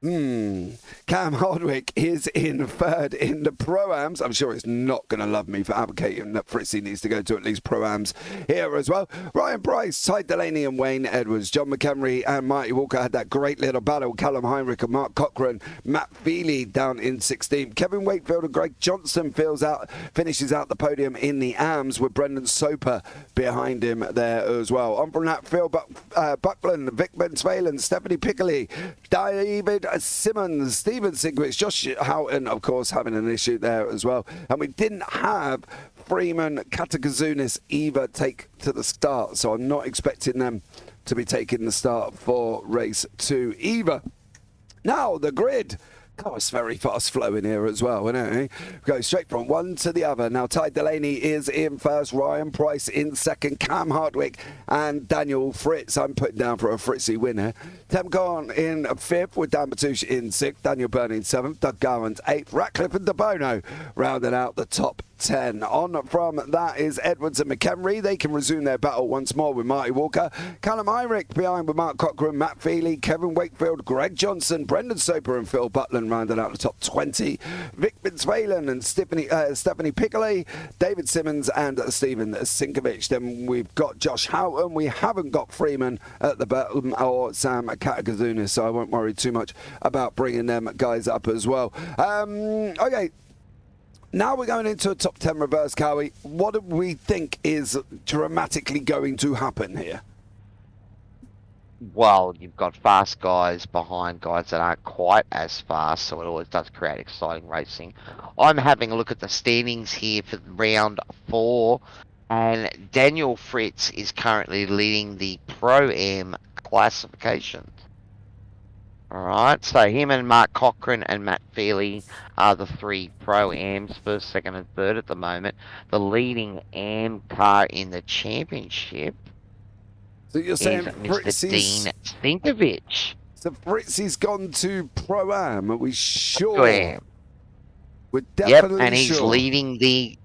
Cam Hardwick is in third in the Pro-Ams. I'm sure it's not going to love me for advocating that Fritzy needs to go to at least Pro-Ams here as well. Ryan Price, Ty Delaney and Wayne Edwards. John McHenry and Marty Walker had that great little battle. Callum Heinrich and Mark Cochran. Matt Feely down in 16th. Kevin Wakefield and Greg Johnson finishes out the podium in the AMS with Brendan Soper behind him there as well. On from that, Phil Buckland, Vic Bensvalen, Stephanie Pickley, David Simmons, Stephen Sigwich, Josh Houghton, of course, having an issue there as well. And we didn't have Freeman, Katakazunis either take to the start, so I'm not expecting them to be taking the start for race 2 either. Now, the grid. God, it's very fast flowing here as well, isn't it? Go straight from one to the other. Now, Ty Delaney is in first, Ryan Price in second, Cam Hardwick and Daniel Fritz. I'm putting down for a Fritzy winner. Tim Kahn in fifth with Dan Batouche in sixth, Daniel Byrne in seventh, Doug Gowans eighth, Ratcliffe and De Bono rounding out the top 10. On from that is Edwards and McHenry. They can resume their battle once more with Marty Walker. Callum Heinrich behind with Mark Cochran, Matt Feely, Kevin Wakefield, Greg Johnson, Brendan Soper and Phil Butland rounded out the top 20. Vic Bensvalen and Stephanie Pickley, David Simmons and Stephen Sinkovich. Then we've got Josh Houghton. We haven't got Freeman at the bottom or Sam Katakazunis, so I won't worry too much about bringing them guys up as well. Okay. Now we're going into a top 10 reverse, Cowie. What do we think is dramatically going to happen here? Well, you've got fast guys behind guys that aren't quite as fast, so it always does create exciting racing. I'm having a look at the standings here for round 4, and Daniel Fritz is currently leading the Pro-Am classification. Alright, so him and Mark Cochran and Matt Feely are the 3 Pro-Ams, first, second and third at the moment. The leading AM car in the championship so you're saying Mr. Dean Sinkovich. So Fritzy's gone to Pro-Am, are we sure? Pro-Am. We're definitely and he's sure. leading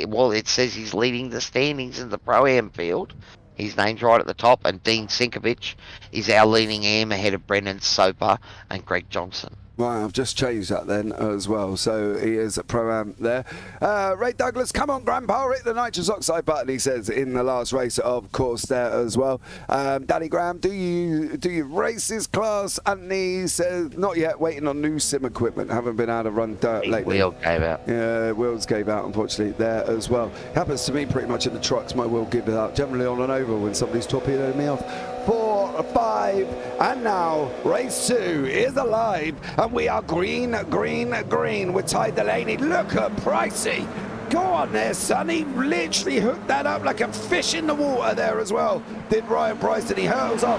well, it says he's leading the standings in the Pro-Am field. His name's right at the top, and Dean Sinkovich is our leading AM ahead of Brendan Soper and Greg Johnson. Right, I've just changed that then as well. So he is at Pro-Am there. Ray Douglas, come on, Grandpa, hit the nitrous oxide button, he says, in the last race, of course, there as well. Danny Graham, do you race this class? Anthony says, not yet, waiting on new sim equipment. Haven't been able to run dirt lately. Wheel gave out. Yeah, wheels gave out, unfortunately, there as well. Happens to me pretty much in the trucks, my wheel gives out, generally on and over when somebody's torpedoing me off. 4, 5, and now race 2 is alive, and we are green with Ty Delaney. Look at Pricey. Go on there, son. He literally hooked that up like a fish in the water there as well. Did Ryan Price, and he hurls up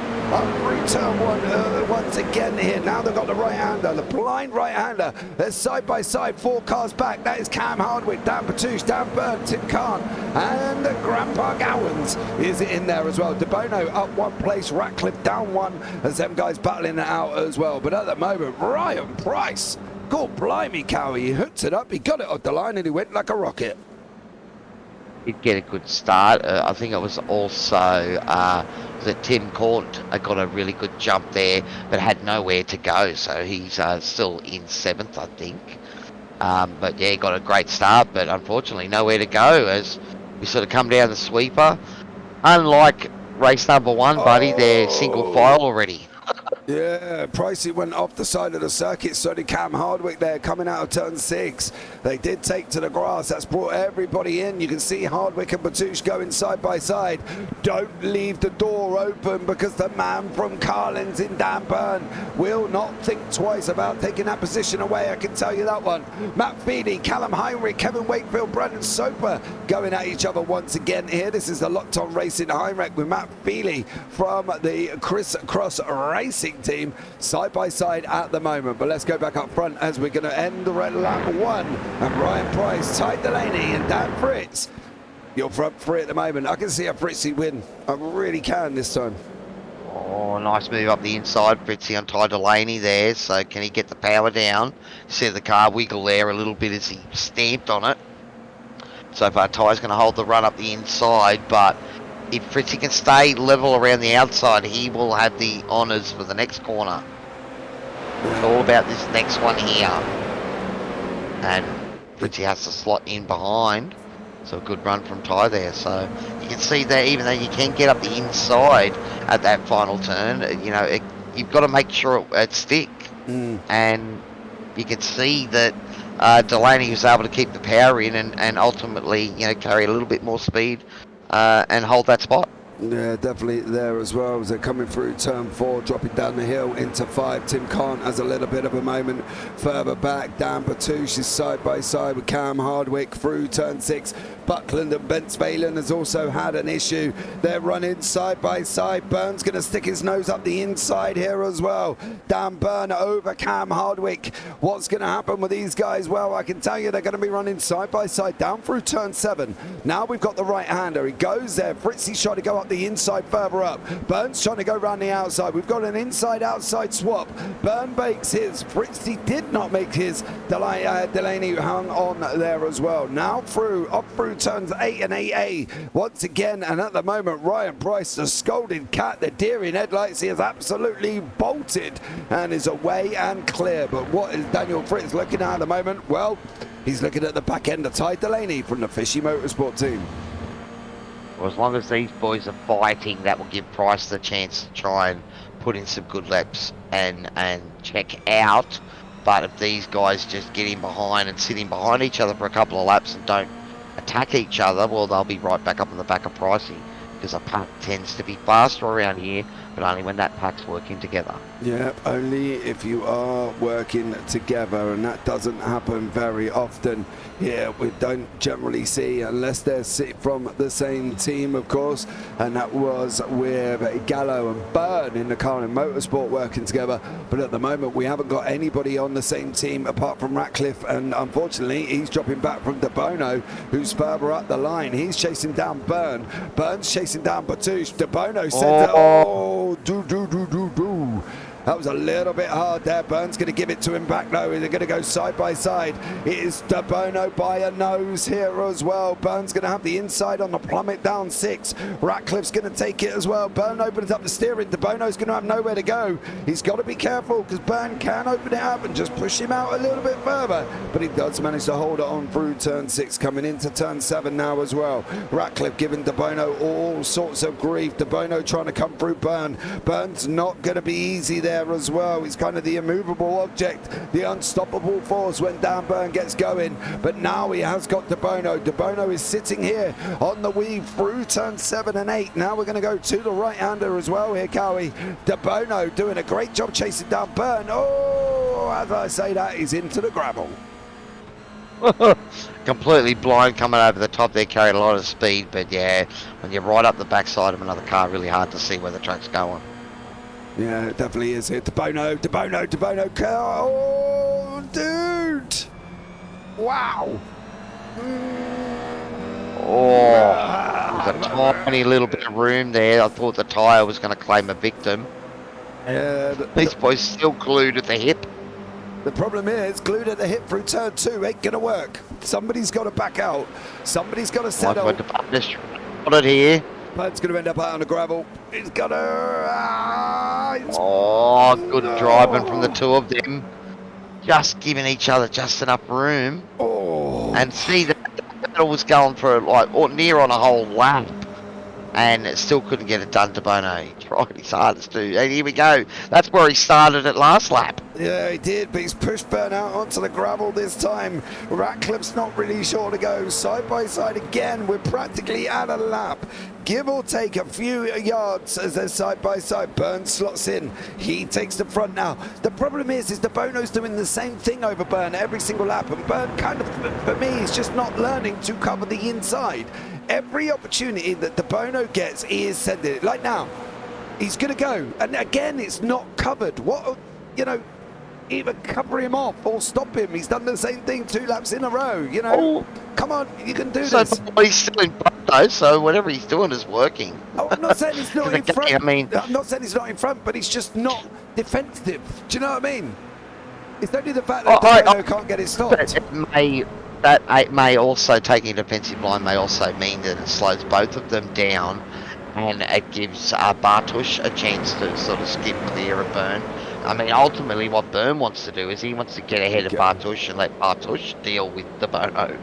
through turn 1 once again here. Now they've got the right-hander, the blind right-hander. They're side by side, 4 cars back. That is Cam Hardwick, Dan Patouche, Dan Byrne, Tim Kahn, and Grandpa Gowans is in there as well. De Bono up 1 place, Ratcliffe down 1, as them guys battling it out as well. But at the moment, Ryan Price, God blimey, Cowie, he hooked it up, he got it off the line, and he went like a rocket. He'd get a good start. I think it was also that Tim Court got a really good jump there, but had nowhere to go, so he's still in 7th, I think. But yeah, he got a great start, but unfortunately nowhere to go as we sort of come down the sweeper. Unlike race number 1, buddy, they're single file already. Yeah, Pricey went off the side of the circuit, so did Cam Hardwick there coming out of turn 6. They did take to the grass. That's brought everybody in. You can see Hardwick and Batouche going side by side. Don't leave the door open because the man from Carlin's in Dan Byrne will not think twice about taking that position away. I can tell you that one. Matt Feely, Callum Heinrich, Kevin Wakefield, Brandon Soper going at each other once again here. This is the Locked On Racing Heinrich with Matt Feely from the Chris Cross Racing team side by side at the moment. But let's go back up front as we're going to end the red lap 1, and Ryan Price, Ty Delaney and Dan Fritz, you're front three at the moment. I can see a Fritzy win. I really can this time. Oh, nice move up the inside, Fritzy on Ty Delaney there. So can he get the power down? See the car wiggle there a little bit as he stamped on it. So far Ty's going to hold the run up the inside, but if Fritzy can stay level around the outside, he will have the honours for the next corner. It's all about this next one here. And Fritzy has to slot in behind. So a good run from Ty there. So you can see that even though you can get up the inside at that final turn, you know, you've got to make sure it stick. And you can see that Delaney was able to keep the power in and ultimately, you know, carry a little bit more speed and hold that spot. Yeah, definitely there as well as they're coming through turn 4, dropping down the hill into 5. Tim Kant has a little bit of a moment further back. Dan Batouche is side by side with Cam Hardwick through turn 6. Buckland and Bensvalen has also had an issue. They're running side by side. Byrne's going to stick his nose up the inside here as well. Dan Byrne over Cam Hardwick. What's going to happen with these guys? Well, I can tell you they're going to be running side by side down through turn 7. Now we've got the right-hander. He goes there. Fritzy's trying to go up the inside further up. Byrne's trying to go around the outside. We've got an inside-outside swap. Byrne makes his. Fritzy did not make his. Delaney hung on there as well. Now up through turns 8 and 8A once again, and at the moment Ryan Price, the scolded cat, the deer in headlights, he has absolutely bolted and is away and clear. But what is Daniel Fritz looking at the moment? Well, he's looking at the back end of Ty Delaney from the Fishy Motorsport team. Well, as long as these boys are fighting, that will give Price the chance to try and put in some good laps and check out. But if these guys just get in behind and sit in behind each other for a couple of laps and don't attack each other, well, they'll be right back up in the back of Pricey, because a pack tends to be faster around here, but only when that pack's working together. Yeah, only if you are working together, and that doesn't happen very often here. We don't generally see, unless they're from the same team, of course, and that was with Gallo and Byrne in the Carlin Motorsport working together. But at the moment, we haven't got anybody on the same team apart from Ratcliffe, and unfortunately, he's dropping back from De Bono, who's further up the line. He's chasing down Byrne. Byrne's chasing down Batouche. De Bono said, That was a little bit hard there. Byrne's going to give it to him back though. They're going to go side by side. It is De Bono by a nose here as well. Byrne's going to have the inside on the plummet down 6. Ratcliffe's going to take it as well. Byrne opens up the steering. De Bono's going to have nowhere to go. He's got to be careful because Byrne can open it up and just push him out a little bit further. But he does manage to hold it on through turn 6, coming into turn 7 now as well. Ratcliffe giving De Bono all sorts of grief. De Bono trying to come through Byrne. Byrne's not going to be easy there as well. He's kind of the immovable object, the unstoppable force when Dan Byrne gets going. But now he has got De Bono. De Bono is sitting here on the weave through turn 7 and 8. Now we're going to go to the right-hander as well here, Cowie. De Bono doing a great job chasing down Byrne. Oh, as I say that, he's into the gravel. Completely blind coming over the top there, carried a lot of speed, but yeah, when you're right up the backside of another car, really hard to see where the track's going. Yeah, it definitely is here. De Bono, De Bono, De Bono. Oh, dude! Wow! Oh, there's a tiny little bit of room there. I thought the tyre was going to claim a victim. These boys still glued at the hip. The problem is, glued at the hip through turn 2 ain't going to work. Somebody's got to back out. Somebody's got to settle. Got it here. Byrne's going to end up out on the gravel. He's got to... good driving from the two of them. Just giving each other just enough room. And see, that battle was going for like near on a whole lap. and still couldn't get it done to Bono. He tried his hardest to. And here we go. That's where he started at last lap. Yeah, he did, but he's pushed Byrne out onto the gravel this time. Ratcliffe's not really sure to go. Side by side again, we're practically at a lap. Give or take a few yards as they're side by side. Byrne slots in. He takes the front now. The problem is the Bono's doing the same thing over Byrne every single lap. And Byrne kind of, for me, is just not learning to cover the inside. Every opportunity that the Bono gets, he is sending it. Like now, he's going to go. And again, it's not covered. What, you know, either cover him off or stop him. He's done the same thing 2 laps in a row, you know. Come on, you can do this. He's still in front though, so whatever he's doing is working. Oh, I'm not saying he's not in front. I mean, I'm not saying he's not in front, but he's just not defensive. Do you know what I mean? It's only the fact that Bono can't get it stopped. It may also, taking a defensive line may also mean that it slows both of them down, and it gives Bartusz a chance to sort of skip clear of Byrne. I mean, ultimately what Byrne wants to do is he wants to get ahead of Bartusz and let Bartusz deal with the Bono.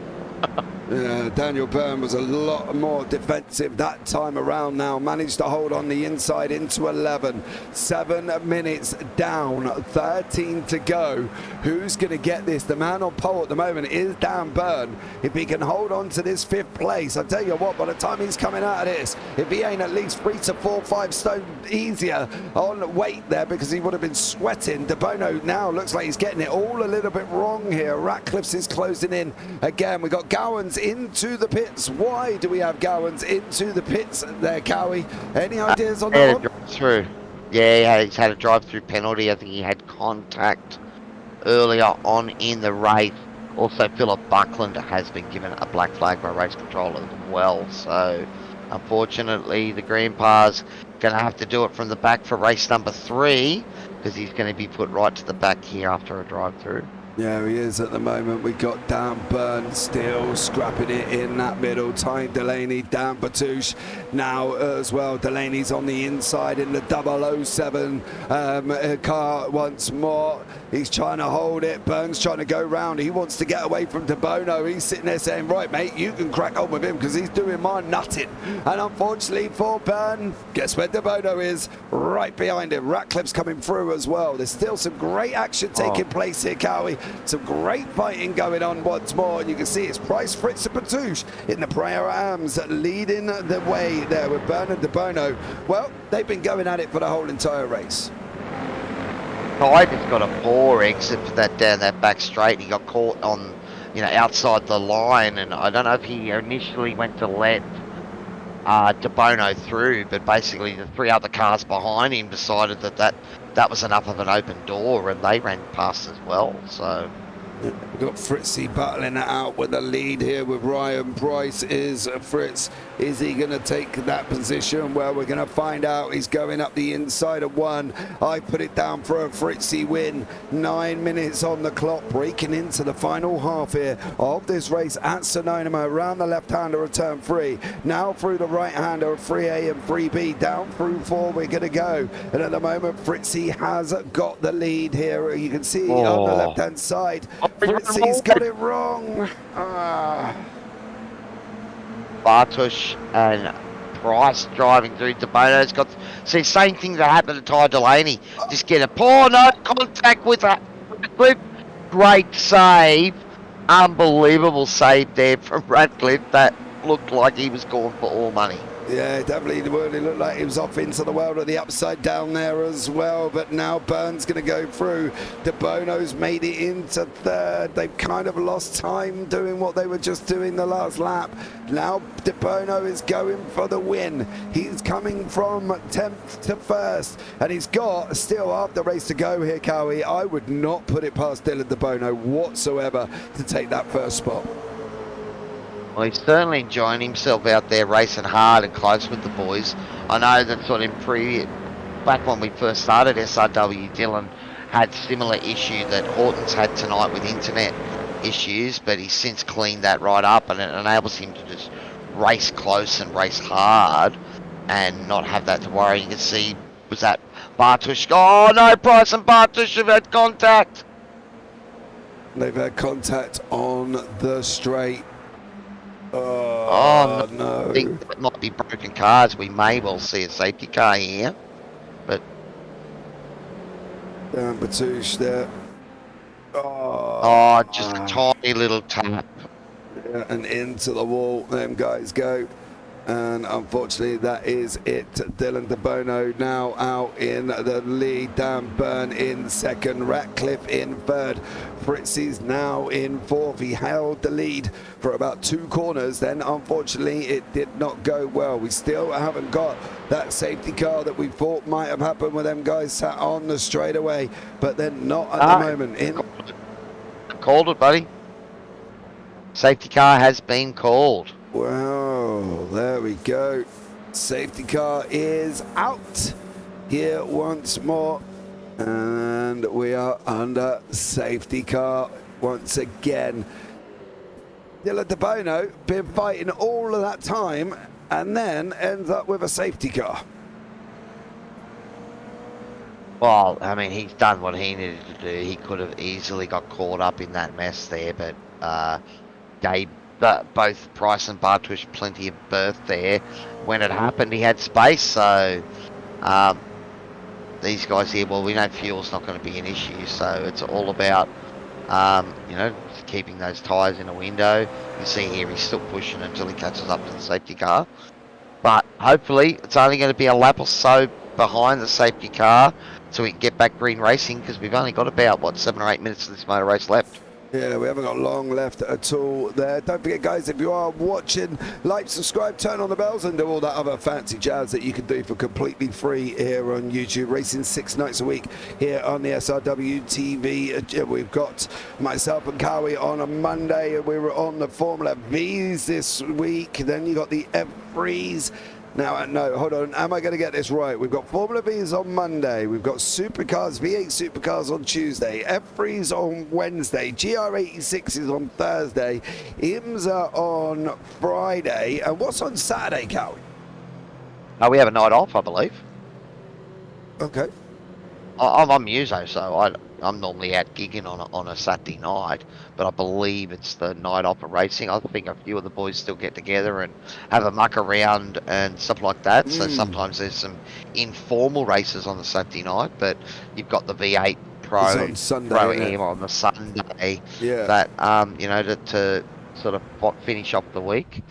Daniel Byrne was a lot more defensive that time around now. Managed to hold on the inside into 11. 7 minutes down, 13 to go. Who's going to get this? The man on pole at the moment is Dan Byrne. If he can hold on to this 5th place, I tell you what, by the time he's coming out of this, if he ain't at least 3 to 4, 5 stone easier on weight there, because he would have been sweating. De Bono now looks like he's getting it all a little bit wrong here. Ratcliffe's is closing in again. We got Gowans into the pits. Why do we have Gowans into the pits there, Cowie? Any ideas on that one? Through. Yeah, he's had a drive-through penalty. I think he had contact earlier on in the race. Also, Philip Buckland has been given a black flag by race control as well. So, unfortunately, the Grandpa's going to have to do it from the back for race number 3, because he's going to be put right to the back here after a drive-through. Yeah, he is at the moment. We got Dan Byrne still scrapping it in that middle. Ty Delaney, Dan Bartusz now as well. Delaney's on the inside in the 007 car once more. He's trying to hold it. Byrne's trying to go round. He wants to get away from De Bono. He's sitting there saying, right, mate, you can crack on with him because he's doing my nutting. And unfortunately for Byrne, guess where De Bono is? Right behind him. Ratcliffe's coming through as well. There's still some great action taking place here, Cowie. Some great fighting going on once more, and you can see it's Price, Fritz and Bartusz in the Prayer Arms leading the way there with Byrne and De Bono. Well, they've been going at it for the whole entire race. I just got a poor exit for that down that back straight. He got caught on, you know, outside the line, and I don't know if he initially went to let De Bono through, but basically the 3 other cars behind him decided that was enough of an open door, and they ran past as well. So we've got Fritzy battling it out with the lead here with Ryan Price. Is Fritz, is he going to take that position? Well, we're going to find out. He's going up the inside of 1. I put it down for a Fritzy win. 9 minutes on the clock, breaking into the final half here of this race at Sonoma. Around the left-hander of turn 3. Now through the right-hander of 3A and 3B. Down through 4 we're going to go. And at the moment, Fritzy has got the lead here. You can see on the left-hand side. Fritzy's got it wrong. Bartusz and Price driving through. De Bono's got the same thing that happened to Ty Delaney. Just get a poor no contact with that. Great save. Unbelievable save there from Radcliffe. That looked like he was going for all money. Yeah, definitely. It looked like he was off into the world of the upside down there as well. But now Byrne's going to go through. De Bono's made it into 3rd. They've kind of lost time doing what they were just doing the last lap. Now De Bono is going for the win. He's coming from 10th to 1st. And he's got still half the race to go here, Cowie. I would not put it past Dylan De Bono whatsoever to take that 1st spot. Well, he's certainly enjoying himself out there, racing hard and close with the boys. I know that sort of back when we first started SRW, Dylan had similar issue that Horton's had tonight with internet issues, but he's since cleaned that right up, and it enables him to just race close and race hard and not have that to worry. You can see, was that Bartusz? Oh no, Price and Bartusz have had contact. They've had contact on the straight. Oh, no. I think it might be broken cars. We may well see a safety car here. But Down Batouche there. oh, just a tiny little tap. Yeah, and into the wall, them guys go. And unfortunately, that is it. Dylan De Bono now out in the lead. Dan Byrne in second. Ratcliffe in third. Fritzy's now in fourth. He held the lead for about 2 corners. Then, unfortunately, it did not go well. We still haven't got that safety car that we thought might have happened with them guys sat on the straightaway. But then not at the moment. Called it, buddy. Safety car has been called. Well, there we go. Safety car is out here once more. And we are under safety car once again. Dylan De Bono been fighting all of that time and then ends up with a safety car. Well, I mean, he's done what he needed to do. He could have easily got caught up in that mess there, but gave both Price and Bartush plenty of berth there. When it happened, he had space, so these guys here, well, we know fuel's not going to be an issue, so it's all about, you know, keeping those tyres in a window. You see here, he's still pushing until he catches up to the safety car. But hopefully, it's only going to be a lap or so behind the safety car so we can get back green racing, because we've only got about, what, 7 or 8 minutes of this motor race left. Yeah, we haven't got long left at all there. Don't forget, guys, if you are watching, like, subscribe, turn on the bells, and do all that other fancy jazz that you can do for completely free here on YouTube. Racing 6 nights a week here on the SRWtv. We've got myself and Cowie on a Monday, and we were on the Formula Vs this week. Then you got the F3s. Now, no, hold on. Am I going to get this right? We've got Formula V's on Monday. We've got Supercars, V8 Supercars on Tuesday. F3's on Wednesday. GR86 is on Thursday. IMSA on Friday. And what's on Saturday, Cowie? We have a night off, I believe. Okay. I'm Muso, so I'm normally out gigging on a Saturday night, but I believe it's the night off of racing. I think a few of the boys still get together and have a muck around and stuff like that. So sometimes there's some informal races on the Saturday night, but you've got the V8 Pro on Sunday, Pro Am on the Sunday. Yeah. That you know, to sort of finish off the week.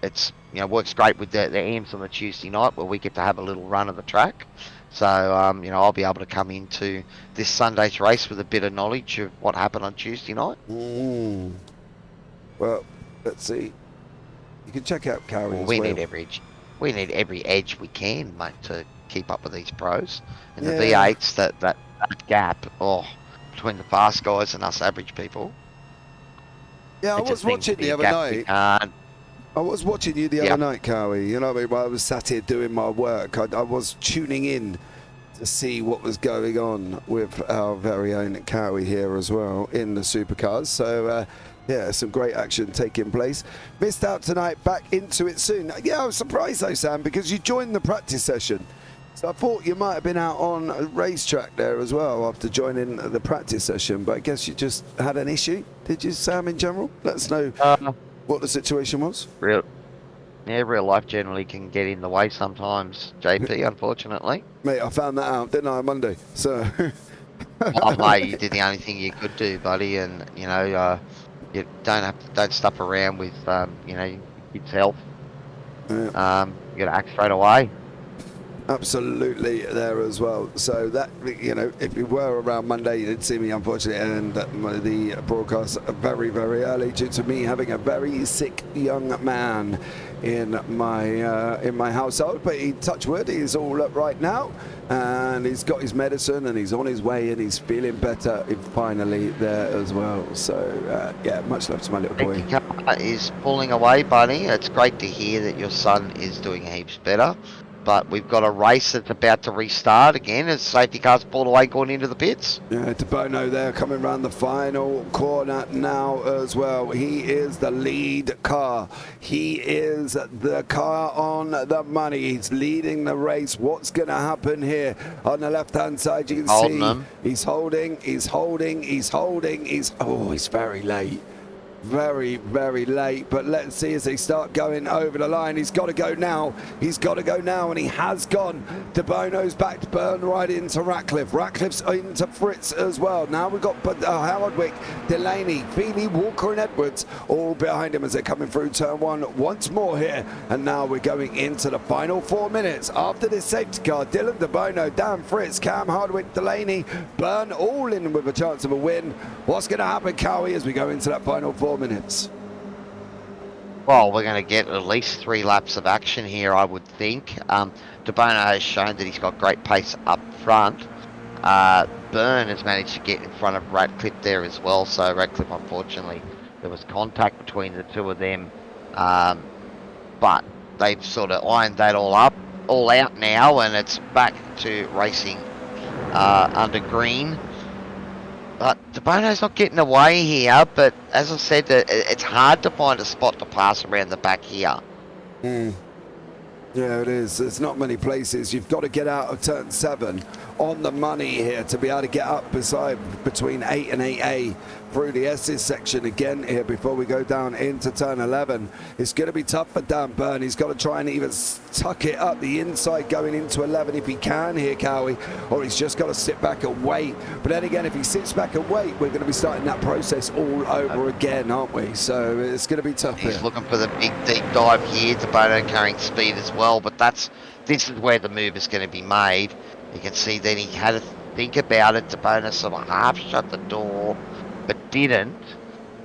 It's, you know, works great with the AMs on the Tuesday night where we get to have a little run of the track. So, you know, I'll be able to come into this Sunday's race with a bit of knowledge of what happened on Tuesday night. Well, let's see. You can check out Cowie as we well. need every edge we can, mate, to keep up with these pros. And the Yeah. V8s, that gap, between the fast guys and us average people. Yeah, I was watching the other night. I was watching you the other night, Cowie. You know what I mean? While I was sat here doing my work, I was tuning in to see what was going on with our very own Cowie here as well in the supercars. So, yeah, some great action taking place. Missed out tonight, back into it soon. Yeah, I was surprised though, Sam, because you joined the practice session. So I thought you might have been out on a racetrack there as well after joining the practice session, but I guess you just had an issue. Did you, Sam, in general? Let us know what the situation was. Real life generally can get in the way sometimes, JP, unfortunately. Mate, I found that out, didn't I, on Monday? So. Mate, you did the only thing you could do, buddy, and you know, you don't stuff around with you know, your kid's health. You got to act straight away. Absolutely there as well. So that, you know, if you were around Monday, you did see me, unfortunately, and the broadcast very, very early due to me having a very sick young man in my household. But he, touch wood, he's all up right now, and he's got his medicine, and he's on his way, and he's feeling better finally there as well. So yeah, much love to my little boy. Is pulling away, buddy. It's great to hear that your son is doing heaps better. But we've got a race that's about to restart again as safety cars pulled away going into the pits. Yeah, De Bono there coming around the final corner now as well. He is the lead car. He is the car on the money. He's leading the race. What's going to happen here? On the left-hand side, you can see he's holding. Oh, he's very late. very, very late. But let's see as they start going over the line. He's got to go now. He's got to go now, and he has gone. De Bono's back to Byrne right into Ratcliffe. Ratcliffe's into Fritz as well. Now we've got Howardwick, Delaney, Feely, Walker and Edwards all behind him as they're coming through turn one once more here. And now we're going into the final 4 minutes. After this safety car, Dylan De Bono, Dan Fritz, Cam Hardwick, Delaney, Byrne all in with a chance of a win. What's going to happen, Cowie, as we go into that final 4 minutes? Well, we're going to get at least 3 laps of action here, I would think. De Bono has shown that he's got great pace up front. Byrne has managed to get in front of Ratcliffe there as well, so Ratcliffe, unfortunately, there was contact between the two of them. But they've sort of ironed that all out now, and it's back to racing under green. But De Bono's not getting away here, but as I said, it's hard to find a spot to pass around the back here. Yeah, it is. There's not many places. You've got to get out of turn 7 on the money here to be able to get up between 8 and 8A through the S's section again here before we go down into turn 11. It's going to be tough for Dan Byrne. He's got to try and even tuck it up the inside going into 11 if he can here, Cowie, or he's just got to sit back and wait. But then again, if he sits back and wait, we're going to be starting that process all over again, aren't we? So it's going to be tough. He's looking for the big deep dive here. De Bono carrying speed as well, but this is where the move is going to be made. You can see that he had to think about it. De Bono sort of half shut the door, but didn't.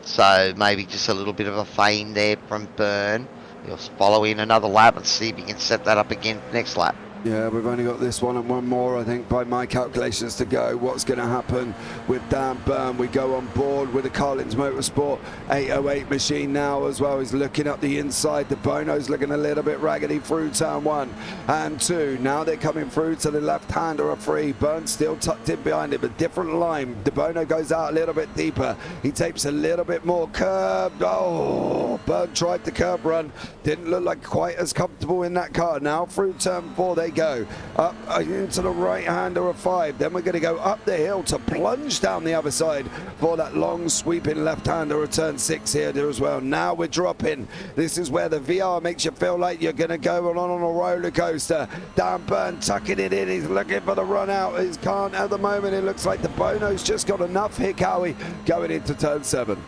So maybe just a little bit of a feint there from Byrne. He'll follow in another lap and see if he can set that up again next lap. Yeah, we've only got this one and one more, I think, by my calculations to go. What's going to happen with Dan Byrne? We go on board with the Collins Motorsport 808 machine now as well. He's looking up the inside. De Bono's looking a little bit raggedy through turn 1 and 2. Now they're coming through to the left-hander of 3. Byrne still tucked in behind him, a different line. De Bono goes out a little bit deeper. He takes a little bit more curb. Oh, Byrne tried the curb run. Didn't look like quite as comfortable in that car. Now through turn 4 they go up into the right hander of 5. Then we're going to go up the hill to plunge down the other side for that long sweeping left hander of turn 6 here as well. Now we're dropping. This is where the VR makes you feel like you're going to go on a roller coaster. Dan Byrne tucking it in. He's looking for the run out. He can't at the moment. It looks like De Bono's just got enough here, Cowie, going into turn 7.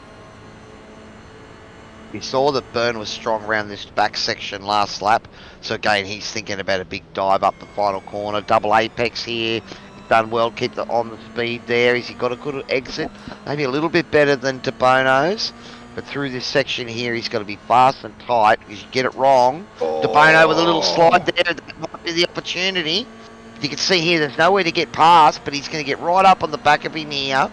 We saw that Byrne was strong around this back section last lap. So again, he's thinking about a big dive up the final corner. Double apex here. He's done well, keep on the speed there. Has he got a good exit? Maybe a little bit better than De Bono's. But through this section here, he's got to be fast and tight because you get it wrong. De Bono with a little slide there. That might be the opportunity. You can see here there's nowhere to get past, but he's going to get right up on the back of him here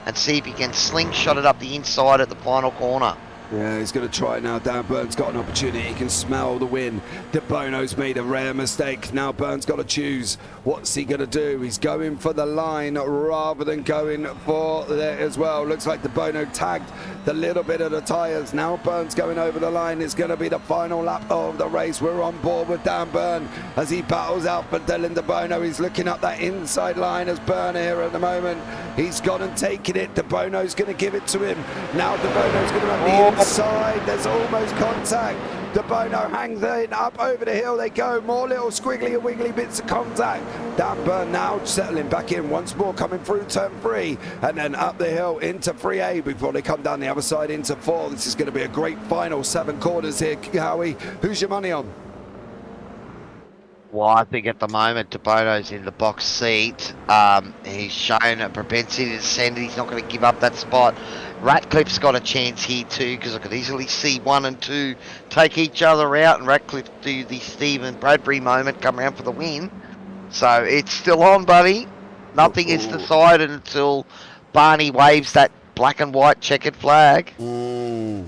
and see if he can slingshot it up the inside at the final corner. Yeah, he's going to try now. Dan Byrne's got an opportunity. He can smell the win. De Bono's made a rare mistake. Now Byrne's got to choose. What's he going to do? He's going for the line rather than going for there as well. Looks like De Bono tagged the little bit of the tyres. Now Byrne's going over the line. It's going to be the final lap of the race. We're on board with Dan Byrne as he battles out for Dylan De Bono. He's looking up that inside line as Byrne here at the moment. He's gone and taken it. De Bono's going to give it to him. Now De Bono's going to run the inside. There's almost contact. De Bono hangs in, up over the hill they go. More little squiggly and wiggly bits of contact. Dan Byrne now settling back in once more, coming through turn 3 and then up the hill into 3A before they come down the other side into 4. This is going to be a great final 7 corners here, Howie. Who's your money on? Well, I think at the moment De Bono's in the box seat. He's shown a propensity to send it. He's not going to give up that spot. Ratcliffe's got a chance here too, because I could easily see 1 and 2 take each other out and Ratcliffe do the Stephen Bradbury moment, come around for the win. So it's still on, buddy. Nothing is decided until Barney waves that black and white checkered flag. Yeah,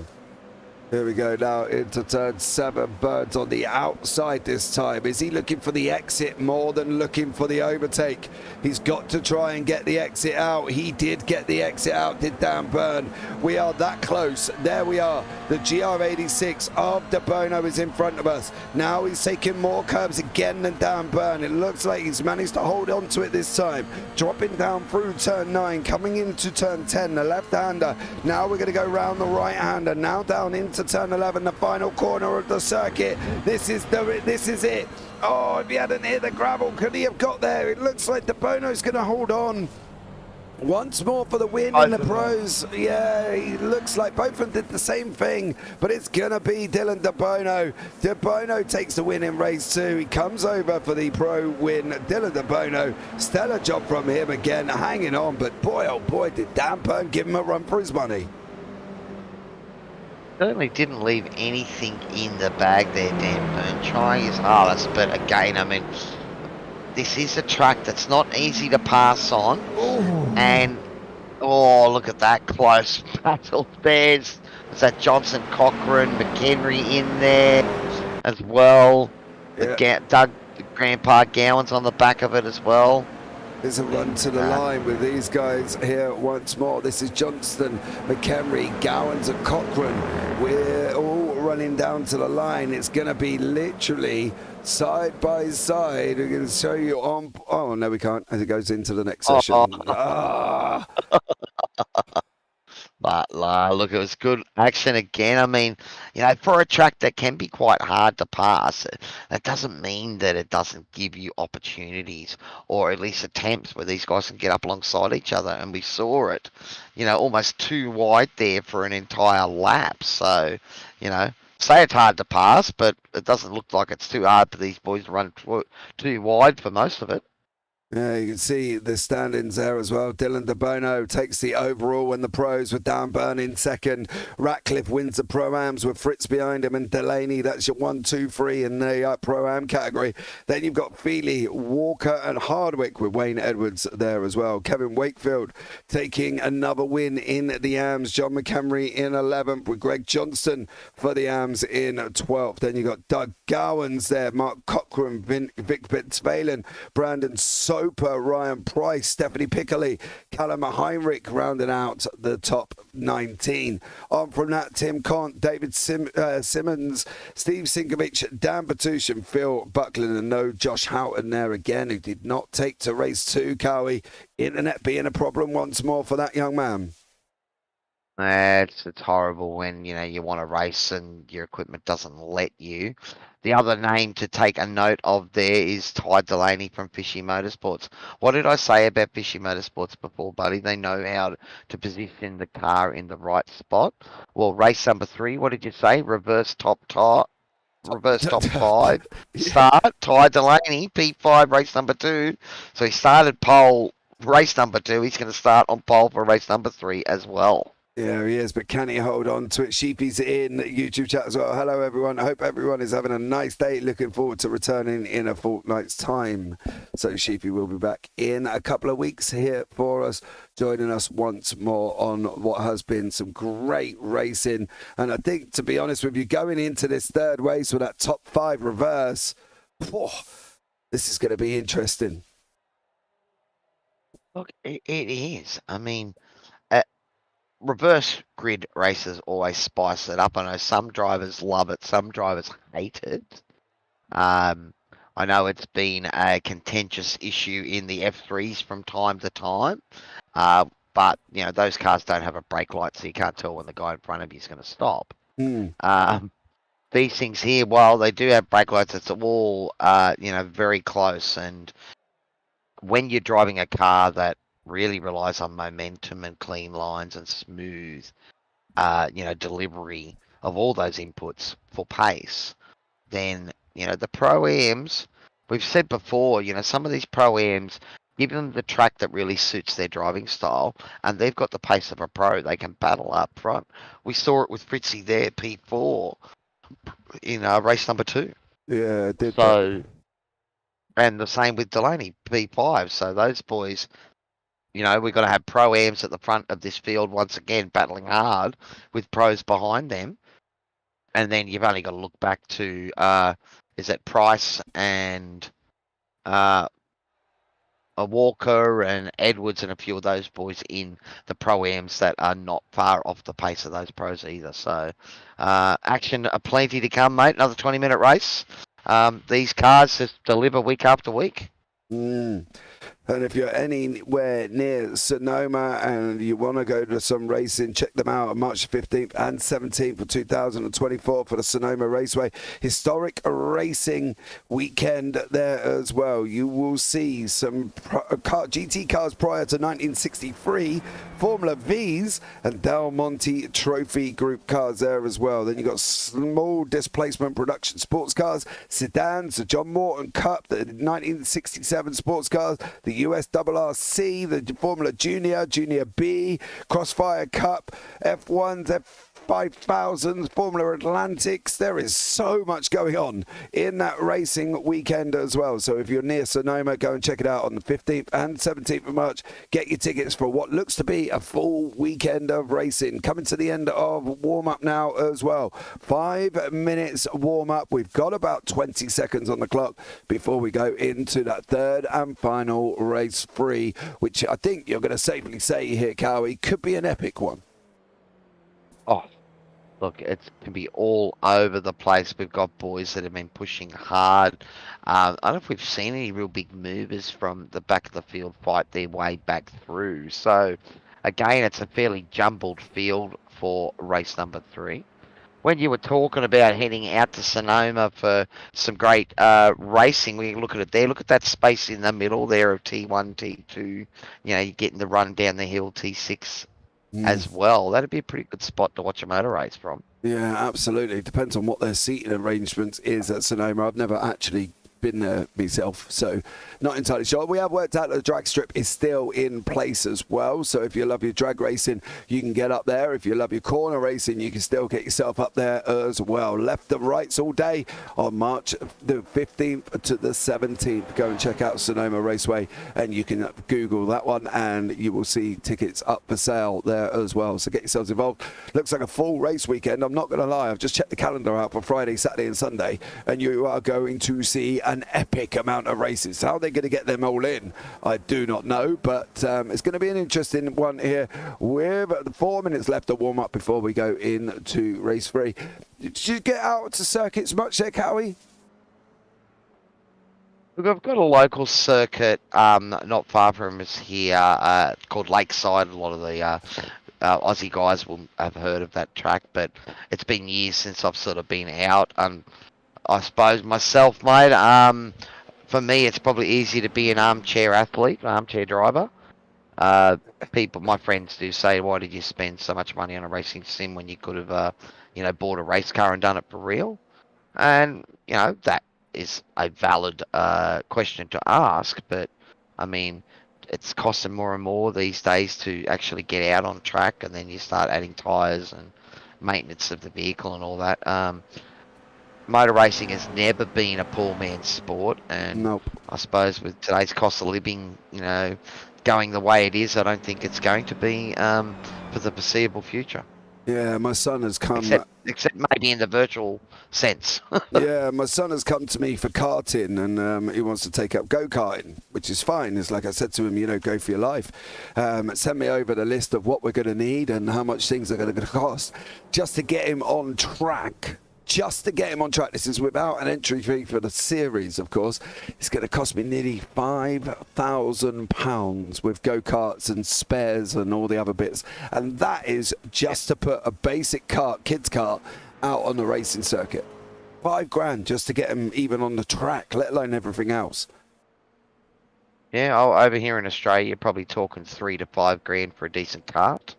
Here we go now into turn 7. Birds on the outside this time. Is he looking for the exit more than looking for the overtake? He's got to try and get the exit out. He did get the exit out, did Dan Byrne. We are that close. There we are. The GR86 of De Bono is in front of us. Now he's taking more curbs again than Dan Byrne. It looks like he's managed to hold on to it this time. Dropping down through turn 9, coming into turn 10, the left-hander. Now we're going to go round the right-hander. Now down into turn 11, the final corner of the circuit. This is it. Oh, if he hadn't hit the gravel, could he have got there? It looks like De Bono's going to hold on once more for the win in the pros. Yeah, he looks like both of them did the same thing, but it's going to be Dylan De Bono. De Bono takes the win in race 2. He comes over for the pro win. Dylan De Bono, stellar job from him again, hanging on, but boy, oh boy, did Dan Byrne give him a run for his money. Certainly didn't leave anything in the bag there, Dan Byrne, trying his hardest, but again, I mean, this is a track that's not easy to pass on. Ooh. And, oh, look at that close battle. There's that Johnson, Cochrane, McHenry in there as well. Yeah. Doug, Grandpa Gowan's on the back of it as well. There's a run to the line with these guys here once more. This is Johnston, McHenry, Gowans and Cochrane. We're all running down to the line. It's going to be literally side by side. We're going to show you on... Oh, no, we can't, as it goes into the next session. But look, it was good action again. I mean, you know, for a track that can be quite hard to pass, that doesn't mean that it doesn't give you opportunities or at least attempts where these guys can get up alongside each other. And we saw it, you know, almost too wide there for an entire lap. So, you know, say it's hard to pass, but it doesn't look like it's too hard for these boys to run too wide for most of it. Yeah, you can see the standings there as well. Dylan De Bono takes the overall in the pros with Dan Byrne in second. Ratcliffe wins the Pro-Ams with Fritz behind him and Delaney. That's your 1, 2, 3 in the Pro-Am category. Then you've got Feely, Walker and Hardwick with Wayne Edwards there as well. Kevin Wakefield taking another win in the AMs. John McHenry in 11th with Greg Johnston for the AMs in 12th. Then you've got Doug Gowans there, Mark Cochrane, Vic Fitzpalen, Brandon Soper, Ryan Price, Stephanie Piccoli, Callum Heinrich rounding out the top 19. On from that, Tim Cont, David Simmons, Steve Sinkovich, Dan Batush and Phil Buckland, and no Josh Houghton there again, who did not take to race 2. Cowie, internet being a problem once more for that young man. It's horrible when, you know, you want to race and your equipment doesn't let you. The other name to take a note of there is Ty Delaney from Fishy Motorsports. What did I say about Fishy Motorsports before, buddy? They know how to position the car in the right spot. Well, race number 3, what did you say? Reverse top 5 start. Ty Delaney, P5, race number 2. So he started pole race number 2. He's going to start on pole for race number 3 as well. Yeah, he is, but can he hold on to it? Sheepy's in YouTube chat as well. Hello, everyone. I hope everyone is having a nice day. Looking forward to returning in a fortnight's time. So Sheepy will be back in a couple of weeks here for us, joining us once more on what has been some great racing. And I think, to be honest with you, going into this third race with that top 5 reverse, this is going to be interesting. Look, it is. I mean... reverse grid races always spice it up. I know some drivers love it, some drivers hate it. I know it's been a contentious issue in the F3s from time to time, but you know those cars don't have a brake light, so you can't tell when the guy in front of you is going to stop. These things here, while they do have brake lights, it's all you know, very close. And when you're driving a car that really relies on momentum and clean lines and smooth, you know, delivery of all those inputs for pace, then, you know, the Pro-Ams, we've said before, you know, some of these Pro-Ams, give them the track that really suits their driving style, and they've got the pace of a pro. They can battle up front. We saw it with Fritzy there, P4, in race number 2. Yeah, it did. So, and the same with Delaney, P5. So those boys... You know, we've got to have Pro-Ams at the front of this field once again, battling hard with pros behind them. and then you've only got to look back to is it Price and a Walker and Edwards and a few of those boys in the Pro-Ams that are not far off the pace of those pros either. So action aplenty to come, mate. Another 20-minute race. These cars just deliver week after week. And if you're anywhere near Sonoma and you want to go to some racing, check them out on March 15th and 17th of 2024 for the Sonoma Raceway. Historic racing weekend there as well. You will see some GT cars prior to 1963, Formula Vs and Del Monte Trophy Group cars there as well. Then you've got small displacement production sports cars, sedans, the John Morton Cup, the 1967 sports cars, the USRRC, the Formula Junior, Junior B, Crossfire Cup, F1s, F5000s, Formula Atlantics. There is so much going on in that racing weekend as well. So if you're near Sonoma, go and check it out on the 15th and 17th of March. Get your tickets for what looks to be a full weekend of racing. Coming to the end of warm-up now as well. 5 minutes warm-up. We've got about 20 seconds on the clock before we go into that third and final race 3, which I think you're going to safely say here, Cowie, could be an epic one. Oh, look, it can be all over the place. We've got boys that have been pushing hard. I don't know if we've seen any real big movers from the back of the field fight their way back through. So, again, it's a fairly jumbled field for race number 3. When you were talking about heading out to Sonoma for some great racing, we look at it there. Look at that space in the middle there of T1, T2. You know, you're getting the run down the hill, T6 as well. That'd be a pretty good spot to watch a motor race from. Yeah, absolutely. It depends on what their seating arrangements is at Sonoma. I've never actually been there myself, so not entirely sure. We have worked out that the drag strip is still in place as well, so if you love your drag racing, you can get up there. If you love your corner racing, you can still get yourself up there as well. Left and rights all day on March the 15th to the 17th. Go and check out Sonoma Raceway, and you can Google that one, and you will see tickets up for sale there as well. So get yourselves involved. Looks like a full race weekend. I'm not going to lie, I've just checked the calendar out for Friday, Saturday and Sunday, and you are going to see an epic amount of races. How they're going to get them all in, I do not know, but it's going to be an interesting one here with 4 minutes left to warm up before we go into race 3. Did you get out to circuits much there, Cowie? Look, I've got a local circuit not far from us here called Lakeside. A lot of the Aussie guys will have heard of that track, but it's been years since I've sort of been out. I suppose myself, mate, for me, it's probably easy to be an armchair athlete, armchair driver. My friends do say, why did you spend so much money on a racing sim when you could have, bought a race car and done it for real? And, that is a valid question to ask, but, I mean, it's costing more and more these days to actually get out on track, and then you start adding tyres and maintenance of the vehicle and all that. Motor racing has never been a poor man's sport, and I suppose with today's cost of living, going the way it is, I don't think it's going to be for the foreseeable future. Yeah, my son has come... Except maybe in the virtual sense. Yeah, my son has come to me for karting, and he wants to take up go-karting, which is fine. It's like I said to him, go for your life. Send me over the list of what we're going to need and how much things are going to cost just to get him on track. This is without an entry fee for the series, of course. It's going to cost me nearly £5,000 with go-karts and spares and all the other bits. And that is just to put a basic kids cart, out on the racing circuit. $5,000 just to get them even on the track, let alone everything else. Yeah, over here in Australia, you're probably talking $3,000 to $5,000 for a decent cart.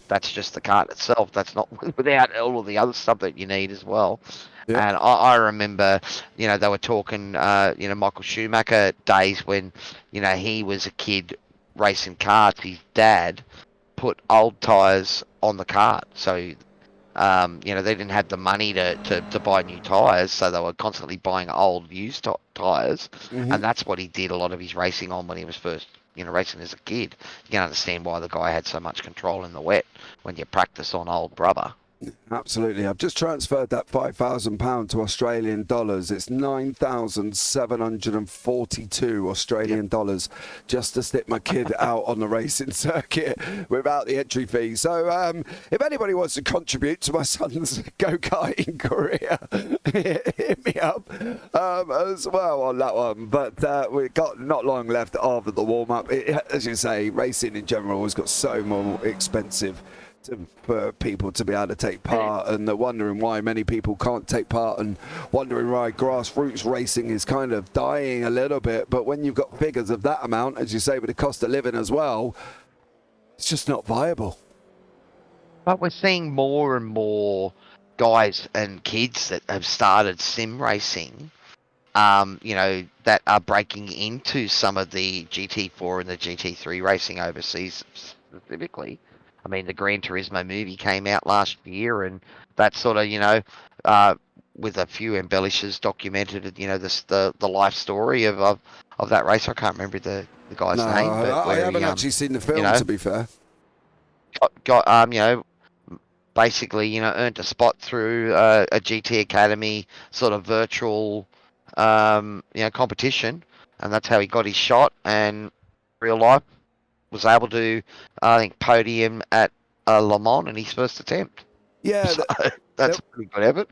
That's just the cart itself. That's not without all of the other stuff that you need as well. Yep. And I remember, they were talking, Michael Schumacher days when, he was a kid racing karts. His dad put old tyres on the kart. So, they didn't have the money to buy new tyres. So they were constantly buying old used tyres. Mm-hmm. And that's what he did a lot of his racing on when he was first racing as a kid. You can understand why the guy had so much control in the wet when you practice on old rubber. Absolutely. I've just transferred that £5,000 to Australian dollars. It's 9,742 Australian dollars just to stick my kid out on the racing circuit without the entry fee. So if anybody wants to contribute to my son's go-karting career, hit me up as well on that one. But we've got not long left after the warm-up. As you say, racing in general has got so more expensive for people to be able to take part, and they're wondering why many people can't take part, and wondering why grassroots racing is kind of dying a little bit. But when you've got figures of that amount, as you say, with the cost of living as well, it's just not viable. But we're seeing more and more guys and kids that have started sim racing, you know, that are breaking into some of the GT4 and the GT3 racing overseas specifically. I mean, the Gran Turismo movie came out last year, and that sort of, you know, with a few embellishes documented, you know, the life story of that racer. I can't remember the guy's name. But I haven't actually seen the film, you know, to be fair. Got you know, basically, you know, earned a spot through a GT Academy sort of virtual, you know, competition, and that's how he got his shot. And real life, was able to, I think, podium at Le Mans in his first attempt. Yeah, so that's a pretty good effort.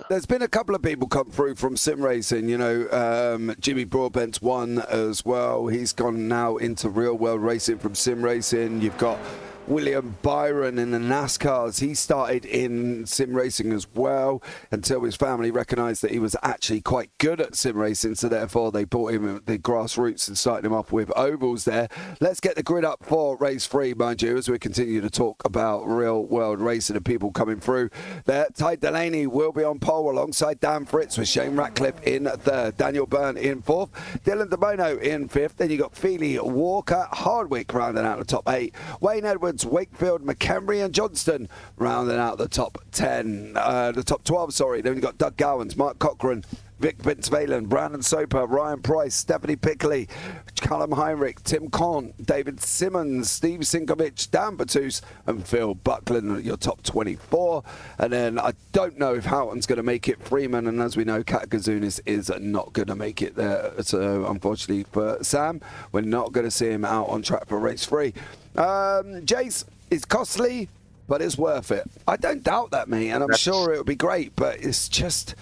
There's been a couple of people come through from sim racing. You know, Jimmy Broadbent's one as well. He's gone now into real world racing from sim racing. You've got William Byron in the NASCARs. He started in sim racing as well until his family recognised that he was actually quite good at sim racing, so therefore they brought him the grassroots and started him off with ovals there. Let's get the grid up for race 3, mind you, as we continue to talk about real world racing and people coming through there. Ty Delaney will be on pole alongside Dan Fritz, with Shane Ratcliffe in 3rd, Daniel Byrne in 4th, Dylan DeBono in 5th. Then you got Feely, Walker, Hardwick rounding out the top 8, Wayne Edwards, Wakefield, McHenry and Johnston rounding out the top 10, the top 12, sorry. Then you've got Doug Gowans, Mark Cochran, Vic Vince Valen, Brandon Soper, Ryan Price, Stephanie Pickley, Callum Heinrich, Tim Conn, David Simmons, Steve Sinkovich, Dan Batus and Phil Buckland at your top 24. And then I don't know if Houghton's going to make it. Freeman, and as we know, Kat Gazunis is not going to make it there. So unfortunately for Sam, we're not going to see him out on track for race 3. Jace, it's costly, but it's worth it. I don't doubt that, mate, and I'm sure it'll be great, but it's just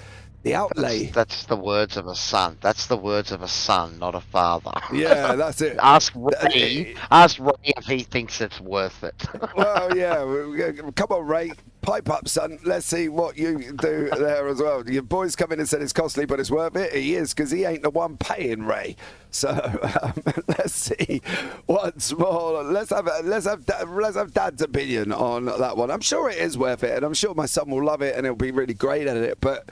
the outlay. That's the words of a son. That's the words of a son, not a father. Yeah, that's it. Ask Ray if he thinks it's worth it. Well, yeah. Come on, Ray. Pipe up, son. Let's see what you do there as well. Your boys come in and said it's costly, but it's worth it. He is, because he ain't the one paying, Ray. So let's see once more. Let's have Dad's opinion on that one. I'm sure it is worth it, and I'm sure my son will love it, and he'll be really great at it. But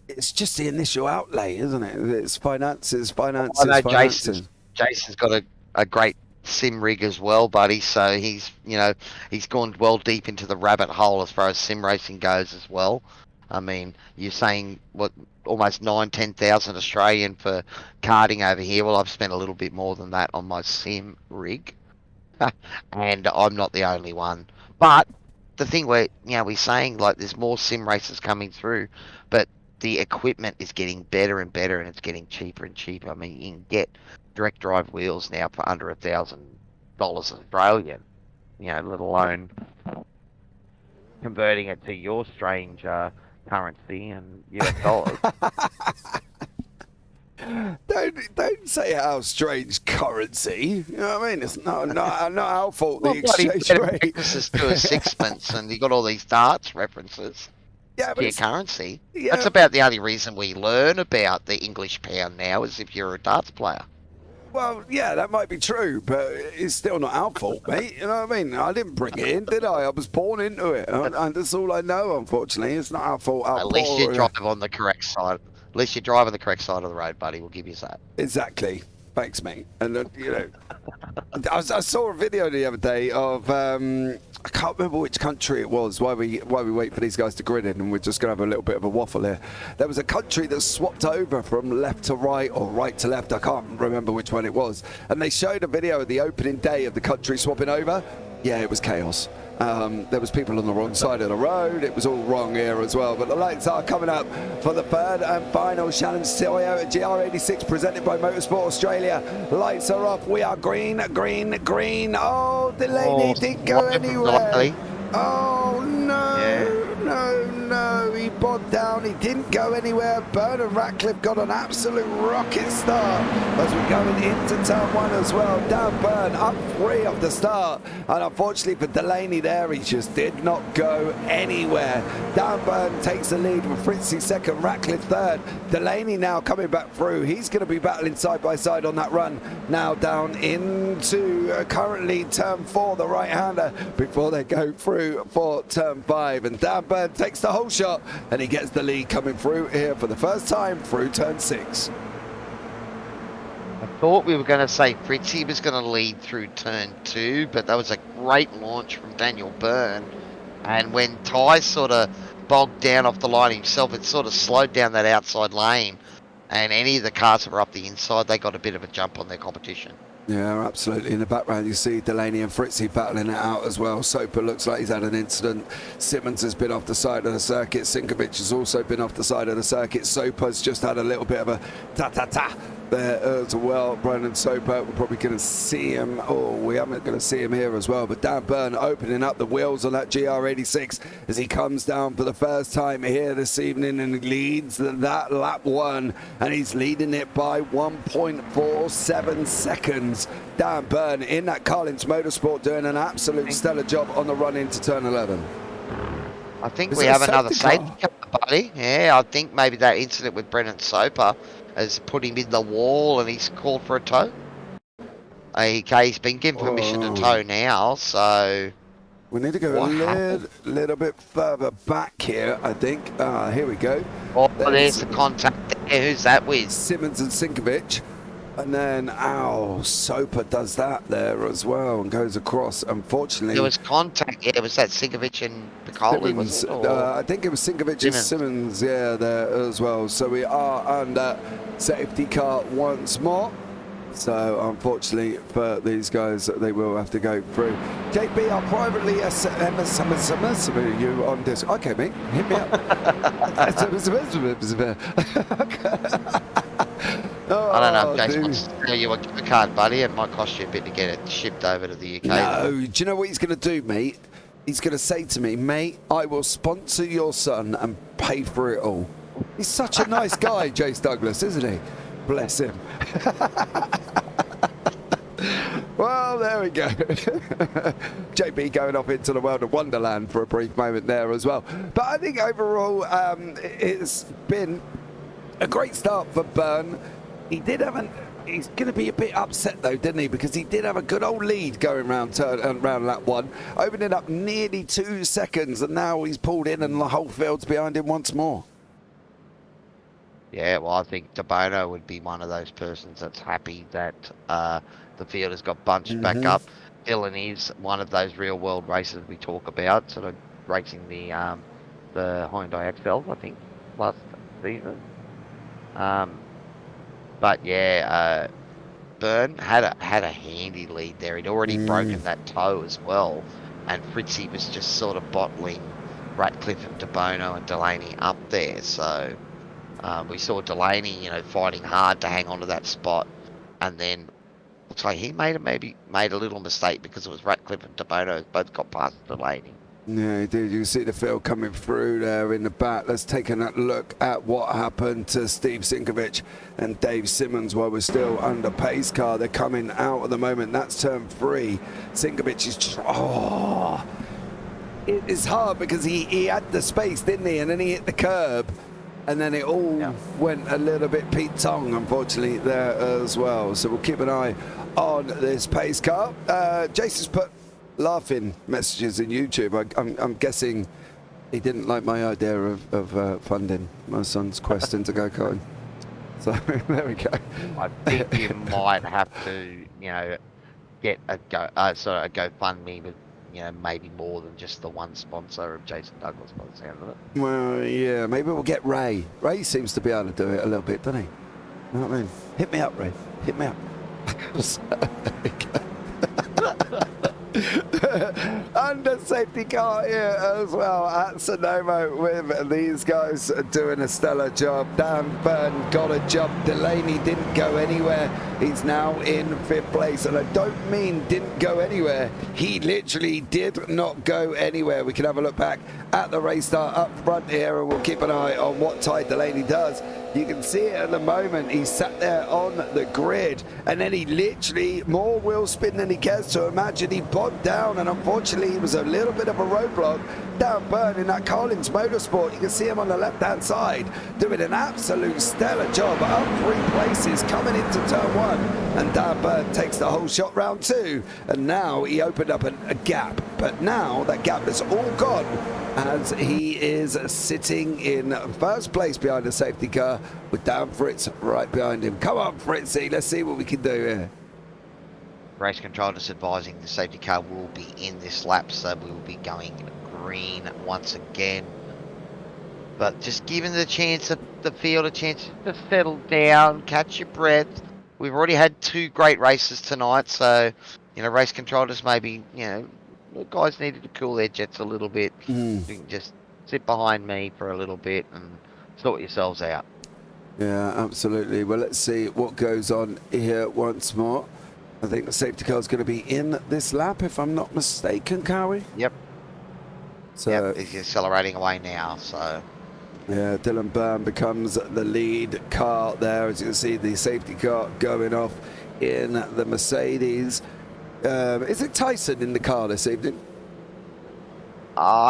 it's just the initial outlay, isn't it? It's finances. Jason's got a great sim rig as well, buddy. So he's gone well deep into the rabbit hole as far as sim racing goes as well. I mean, you're saying what, almost 10,000 Australian for karting over here. Well, I've spent a little bit more than that on my sim rig, and I'm not the only one. But the thing we're saying, like, there's more sim races coming through, but the equipment is getting better and better, and it's getting cheaper and cheaper. I mean, you can get direct drive wheels now for under $1,000 Australian, let alone converting it to your strange currency and US dollars. Don't say our strange currency. You know what I mean? It's not our fault. The exchange rate. References to a sixpence, and you got all these darts references. Yeah, but your currency. Yeah. That's about the only reason we learn about the English pound now, is if you're a darts player. Well, yeah, that might be true, but it's still not our fault, mate. You know what I mean? I didn't bring it in, did I? I was born into it, and that's all I know. Unfortunately, it's not our fault. At least you drive on the correct side. At least you drive on the correct side of the road, buddy. We'll give you that. Exactly. Thanks, mate. And I saw a video the other day of I can't remember which country it was. Why we wait for these guys to grid in, and we're just going to have a little bit of a waffle here. There was a country that swapped over from left to right or right to left. I can't remember which one it was. And they showed a video of the opening day of the country swapping over. Yeah, it was chaos. There was people on the wrong side of the road. It was all wrong here as well. But the lights are coming up for the third and final Shannon's Toyota GR86 presented by Motorsport Australia. Lights are off. We are green, green, green. Oh, Delaney didn't go anywhere. Oh, no, no. He bogged down. He didn't go anywhere. Byrne and Ratcliffe got an absolute rocket start as we're going into turn 1 as well. Dan Byrne up 3 off the start. And unfortunately for Delaney there, he just did not go anywhere. Dan Byrne takes the lead with Fritzy second, Ratcliffe third. Delaney now coming back through. He's going to be battling side by side on that run. Now down into currently turn 4, the right-hander, before they go through for turn 5. And Dan Byrne takes the whole shot and he gets the lead coming through here for the first time through turn 6. I thought we were going to say Fritzy was going to lead through turn 2, but that was a great launch from Daniel Byrne. And when Ty sort of bogged down off the line himself, it sort of slowed down that outside lane. And any of the cars that were up the inside, they got a bit of a jump on their competition. Yeah, absolutely. In the background, you see Delaney and Fritzy battling it out as well. Soper looks like he's had an incident. Simmons has been off the side of the circuit. Sinkovic has also been off the side of the circuit. Soper's just had a little bit of a ta-ta-ta there as well. Brandon Soper, we're probably going to see him. Oh, we aren't going to see him here as well. But Dan Byrne opening up the wheels on that GR86 as he comes down for the first time here this evening and leads that lap 1. And he's leading it by 1.47 seconds. Dan Byrne in that Carlins Motorsport doing an absolute stellar job on the run into turn 11. I think we have another safety car, buddy. Yeah, I think maybe that incident with Brendan Soper has put him in the wall and he's called for a tow. He's been given permission to tow now, so... We need to go a little bit further back here, I think. Here we go. Oh, there's the contact there. Who's that with? Simmons and Sinkovic. And then, Soper does that there as well and goes across. Unfortunately, there was contact. Yeah, was that Sinkovic and Piccoli? Was it? I think it was Sinkovic and Simmons, yeah, there as well. So we are under safety car once more. So unfortunately for these guys, they will have to go through. JB, I'll privately SMS you on this. Okay, mate, hit me up. I don't know if Jason wants to tell you a card, buddy. It might cost you a bit to get it shipped over to the UK. No, do you know what he's going to do, mate? He's going to say to me, mate, I will sponsor your son and pay for it all. He's such a nice guy, Jace Douglas, isn't he? Bless him. Well, there we go. JB going off into the world of Wonderland for a brief moment there as well. But I think overall, it's been a great start for Byrne. He did have he's going to be a bit upset though, didn't he? Because he did have a good old lead going round lap 1, opening up nearly 2 seconds, and now he's pulled in and the whole field's behind him once more. Yeah, well, I think De Bono would be one of those persons that's happy that the field has got bunched back up. Dylan is one of those real-world races we talk about, sort of racing the Hyundai XL, I think, last season. But yeah, Byrne had a handy lead there. He'd already broken that toe as well, and Fritzy was just sort of bottling Ratcliffe and De Bono and Delaney up there. So we saw Delaney, fighting hard to hang on to that spot, and then looks like he maybe made a little mistake because it was Ratcliffe and De Bono both got past Delaney. Yeah, he did. You see the field coming through there in the back. Let's take a look at what happened to Steve Sinkovic and Dave Simmons while we're still under pace car. They're coming out at the moment. That's turn 3. Sinkovic is... it's hard because he had the space, didn't he? And then he hit the curb. And then it all went a little bit Pete Tong, unfortunately, there as well. So we'll keep an eye on this pace car. Jason's put laughing messages in YouTube. I'm guessing he didn't like my idea of funding my son's quest into go-karting. So there we go. I think you might have to, get a GoFundMe with, maybe more than just the one sponsor of Jason Douglas by the sound of it. Well, yeah, maybe we'll get Ray. Ray seems to be able to do it a little bit, doesn't he? You know what I mean? Hit me up, Ray. Hit me up. under safety car here as well at Sonoma with these guys doing a stellar job. Dan Byrne got a jump. Delaney didn't go anywhere. He's now in 5th place, and I don't mean didn't go anywhere. He literally did not go anywhere. We can have a look back at the race start up front here, and we'll keep an eye on what Ty Delaney does. You can see it at the moment. He sat there on the grid, and then he literally more wheel spin than he cares to imagine. He bogged down, and unfortunately he was a little bit of a roadblock. Dan Byrne in that Collins Motorsport, you can see him on the left hand side doing an absolute stellar job, up 3 places coming into turn 1, and Dan Byrne takes the whole shot round 2, and now he opened up a gap, but now that gap is all gone as he is sitting in 1st place behind the safety car with Dan Fritz right behind him. Come on, Fritzy, let's see what we can do here. Race control just advising the safety car will be in this lap, so we will be going green once again. But just giving the chance of the field a chance to settle down, catch your breath. We've already had 2 great races tonight, so race control just maybe the guys needed to cool their jets a little bit. You can just sit behind me for a little bit and sort yourselves out. Yeah, absolutely. Well, let's see what goes on here once more. I think the safety car is going to be in this lap, if I'm not mistaken, Cowie. Yep. So, yep, he's accelerating away now, so... Yeah, Dylan Byrne becomes the lead car there. As you can see, the safety car going off in the Mercedes. Is it Tyson in the car this evening?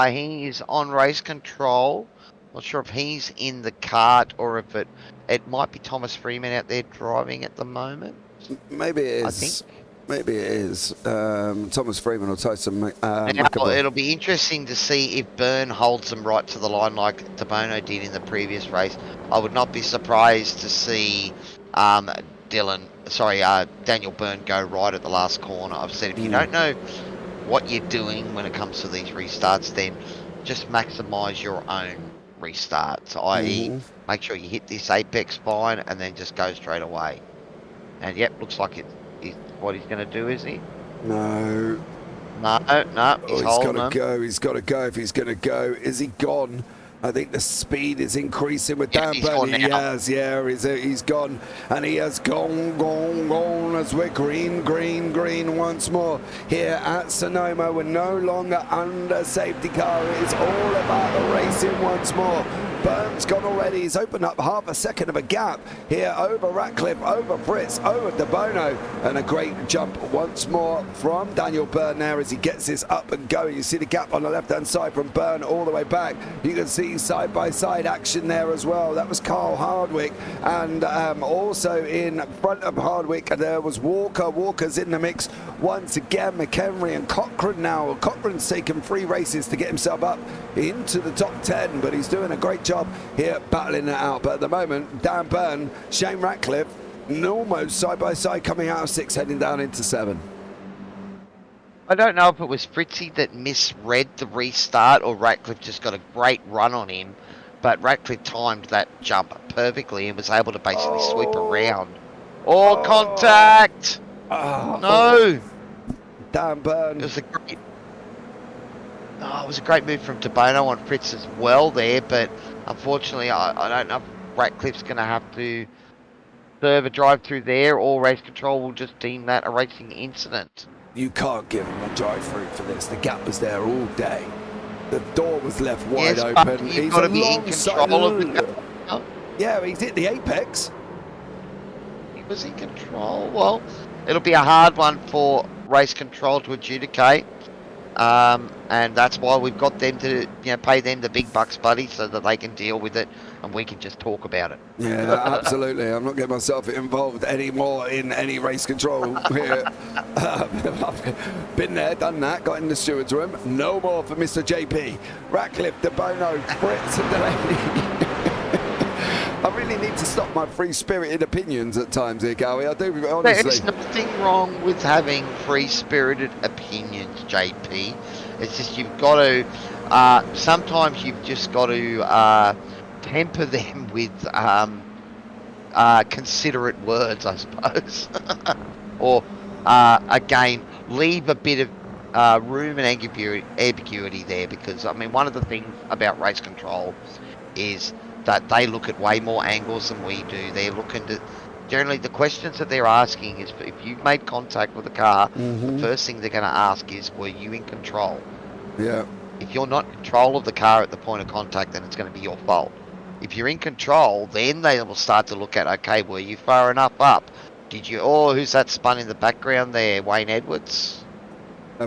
He's on race control. Not sure if he's in the kart or if it might be Thomas Freeman out there driving at the moment. Maybe it is. I think. Maybe it is. Thomas Freeman or Tyson. It'll be interesting to see if Byrne holds them right to the line like DeBono did in the previous race. I would not be surprised to see Daniel Byrne go right at the last corner. I've said if you don't know what you're doing when it comes to these restarts, then just maximise your own restarts, i.e. make sure you hit this apex fine and then just go straight away. And yep, looks like it's what he's going to do, is he? No. No, he's holding got to go. He's got to go if he's going to go. Is he gone? I think the speed is increasing with Dan Byrne. He has, yeah, he's gone. And he has gone as we're green once more here at Sonoma. We're no longer under safety car. It's all about the racing once more. Byrne's gone already. He's opened up half a second of a gap here over Ratcliffe, over Fritz, over DeBono. And a great jump once more from Daniel Byrne there as he gets this up and going. You see the gap on the left-hand side from Byrne all the way back. You can see side-by-side action there as well. That was Carl Hardwick. And also in front of Hardwick, there was Walker. Walker's in the mix once again. McHenry and Cochrane now. Cochrane's taken 3 races to get himself up into the top 10, but he's doing a great job here battling it out. But at the moment, Dan Byrne, Shane Ratcliffe, almost side-by-side coming out of 6, heading down into 7. I don't know if it was Fritzy that misread the restart or Ratcliffe just got a great run on him, but Ratcliffe timed that jump perfectly and was able to basically sweep around. Contact! No! Dan Byrne. It was a great move from DeBono on Fritz as well there, but unfortunately I don't know if Ratcliffe's going to have to serve a drive through there, or race control will just deem that a racing incident. You can't give him a drive through for this. The gap was there all day. The door was left wide open. You've got to be in control of the gap. Yeah, he's hit the apex. He was in control. Well, it'll be a hard one for race control to adjudicate. And that's why we've got them to pay them the big bucks, buddy, so that they can deal with it and we can just talk about it. Yeah, absolutely. I'm not getting myself involved anymore in any race control here. I've been there, done that, got in the steward's room. No more for Mr. JP. Ratcliffe, DeBono, Fritz and Delaney. I really need to stop my free-spirited opinions at times here, Gowie. I do, honestly. There's nothing wrong with having free-spirited opinions, JP. It's just you've got to, sometimes you've just got to temper them with considerate words, I suppose. Or, again, leave a bit of room and ambiguity there, because I mean, one of the things about race control is that they look at way more angles than we do. They're looking to, generally the questions that they're asking is, if you've made contact with the car, the first thing they're going to ask is, were you in control? Yeah. If you're not in control of the car at the point of contact, then it's going to be your fault. If you're in control, then they will start to look at, okay, were you far enough up? Did you, who's that spun in the background there? Wayne Edwards?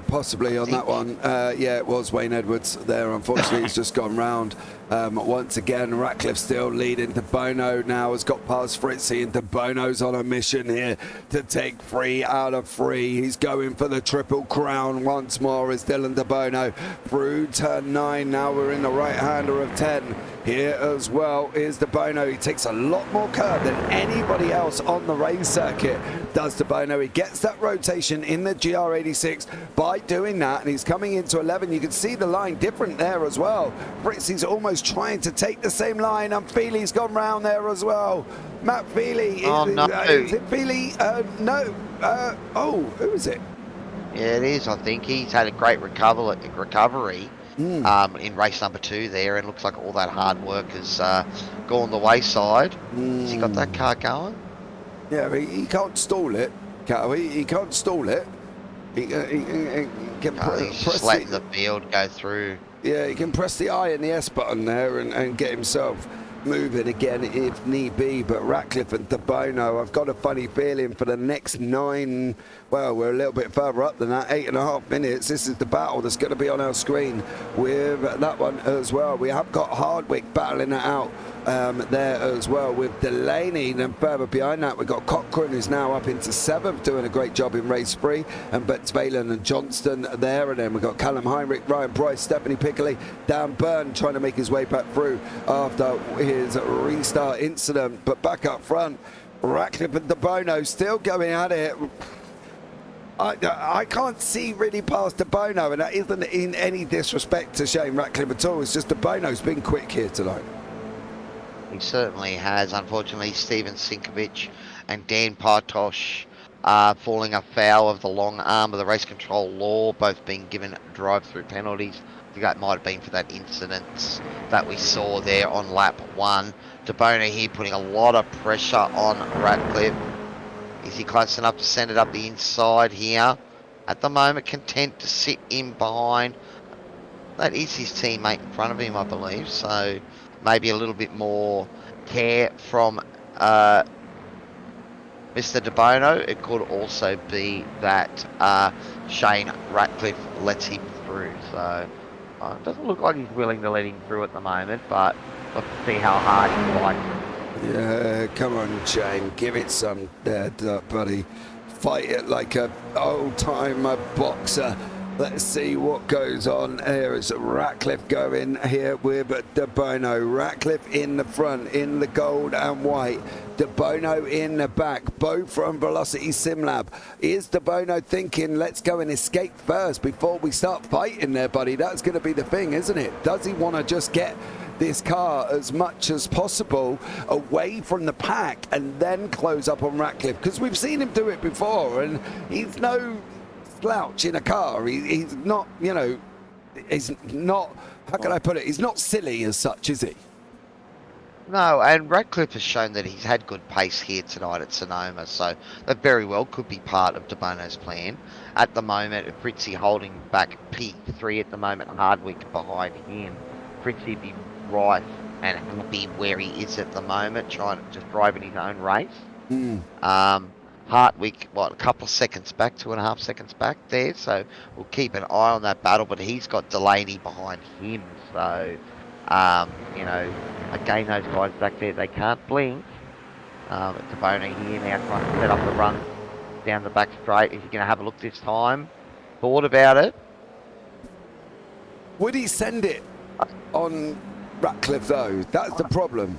Possibly on that one. Yeah, it was Wayne Edwards there. Unfortunately, he's just gone round. Once again, Ratcliffe still leading. De Bono now has got past Fritzy, and De Bono's on a mission here to take 3 out of 3. He's going for the Triple Crown once more as Dylan De Bono through turn 9. Now we're in the right-hander of 10. Here as well is De Bono. He takes a lot more curve than anybody else on the race circuit, does De Bono. He gets that rotation in the GR86 by doing that, and he's coming into 11. You can see the line different there as well. Fritzy's almost trying to take the same line, and Feely's gone round there as well. Matt Feely. Is it Feely? No. Who is it? Yeah, it is. I think he's had a great recovery. In race number 2 there, and looks like all that hard work has gone the wayside. Has he got that car going? Yeah, he can't stall it. He can't stall it. He can he's just letting the field go through. Yeah, he can press the I and the S button there and get himself moving again if need be. But Ratcliffe and De Bono, I've got a funny feeling for the next 9, well, we're a little bit further up than that, 8.5 minutes. This is the battle that's going to be on our screen with that one as well. We have got Hardwick battling it out there as well with Delaney. And further behind that, we've got Cochrane, who's now up into 7th, doing a great job in race 3, and Betts Valen and Johnston there. And then we've got Callum Heinrich, Ryan Price, Stephanie Pickley, Dan Byrne trying to make his way back through after his restart incident. But back up front, Ratcliffe and De Bono still going at it. I can't see really past De Bono, and that isn't in any disrespect to Shane Ratcliffe at all. It's just De Bono's been quick here tonight. He certainly has. Unfortunately, Steven Sinkovich and Dan Partosh falling afoul of the long arm of the race control law, both being given drive-through penalties. I think that might have been for that incident that we saw there on lap 1. De Bono here putting a lot of pressure on Ratcliffe. Is he close enough to send it up the inside here? At the moment, content to sit in behind. That is his teammate in front of him, I believe. So maybe a little bit more care from Mr. De Bono. It could also be that Shane Ratcliffe lets him through. So it doesn't look like he's willing to let him through at the moment, but let's see how hard he likes it. Yeah, come on, Shane, give it some there, buddy. Fight it like a old-timer boxer. Let's see what goes on here. It's Ratcliffe going here with De Bono. Ratcliffe in the front, in the gold and white. De Bono in the back, both from Velocity SimLab. Is De Bono thinking, let's go and escape first before we start fighting there, buddy? That's going to be the thing, isn't it? Does he want to just get this car as much as possible away from the pack and then close up on Ratcliffe? Because we've seen him do it before, and he's no slouch in a car. He's not, you know, he's not, how can I put it, he's not silly as such, is he? No, and Ratcliffe has shown that he's had good pace here tonight at Sonoma, so that very well could be part of De Bono's plan. At the moment, Fritzy holding back P3 at the moment, Hardwick behind him. Fritzy be right and happy where he is at the moment, trying to just driving his own race. Hartwick, a couple of seconds back, 2.5 seconds back there, so we'll keep an eye on that battle, but he's got Delaney behind him, so, you know, again, those guys back there, they can't blink. De Bono here now trying to set up the run down the back straight. Is he going to have a look this time? Thought about it. Would he send it on Ratcliffe, though? That's the problem.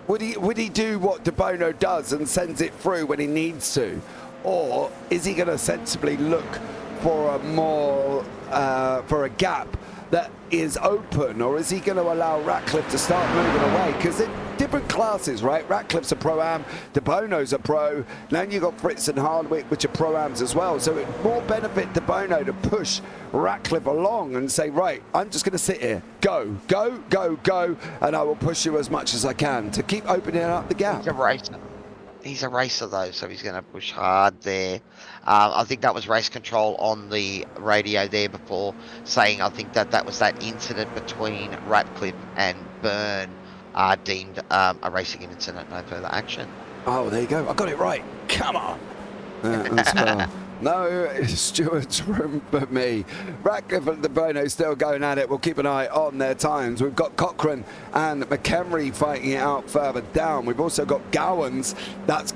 Would he do what De Bono does and sends it through when he needs to? Or is he going to sensibly look for a more, for a gap that is open, or is he going to allow Ratcliffe to start moving away? Because they're different classes, right? Ratcliffe's a Pro-Am, De Bono's a Pro, now you've got Fritz and Hardwick, which are Pro-Ams as well, so it more benefit De Bono to push Ratcliffe along and say, right, I'm just going to sit here, go, and I will push you as much as I can to keep opening up the gap. He's a racer though, so he's going to push hard there. I think that was race control on the radio there before saying I think that was that incident between Ratcliffe and Byrne deemed a racing incident, no further action. Oh, there you go. I got it right. Come on. No Stewart's room but me. Ratcliffe and De Bono still going at it. We'll keep an eye on their times. We've got Cochrane and McHenry fighting it out further down. We've also got Gowans. That's...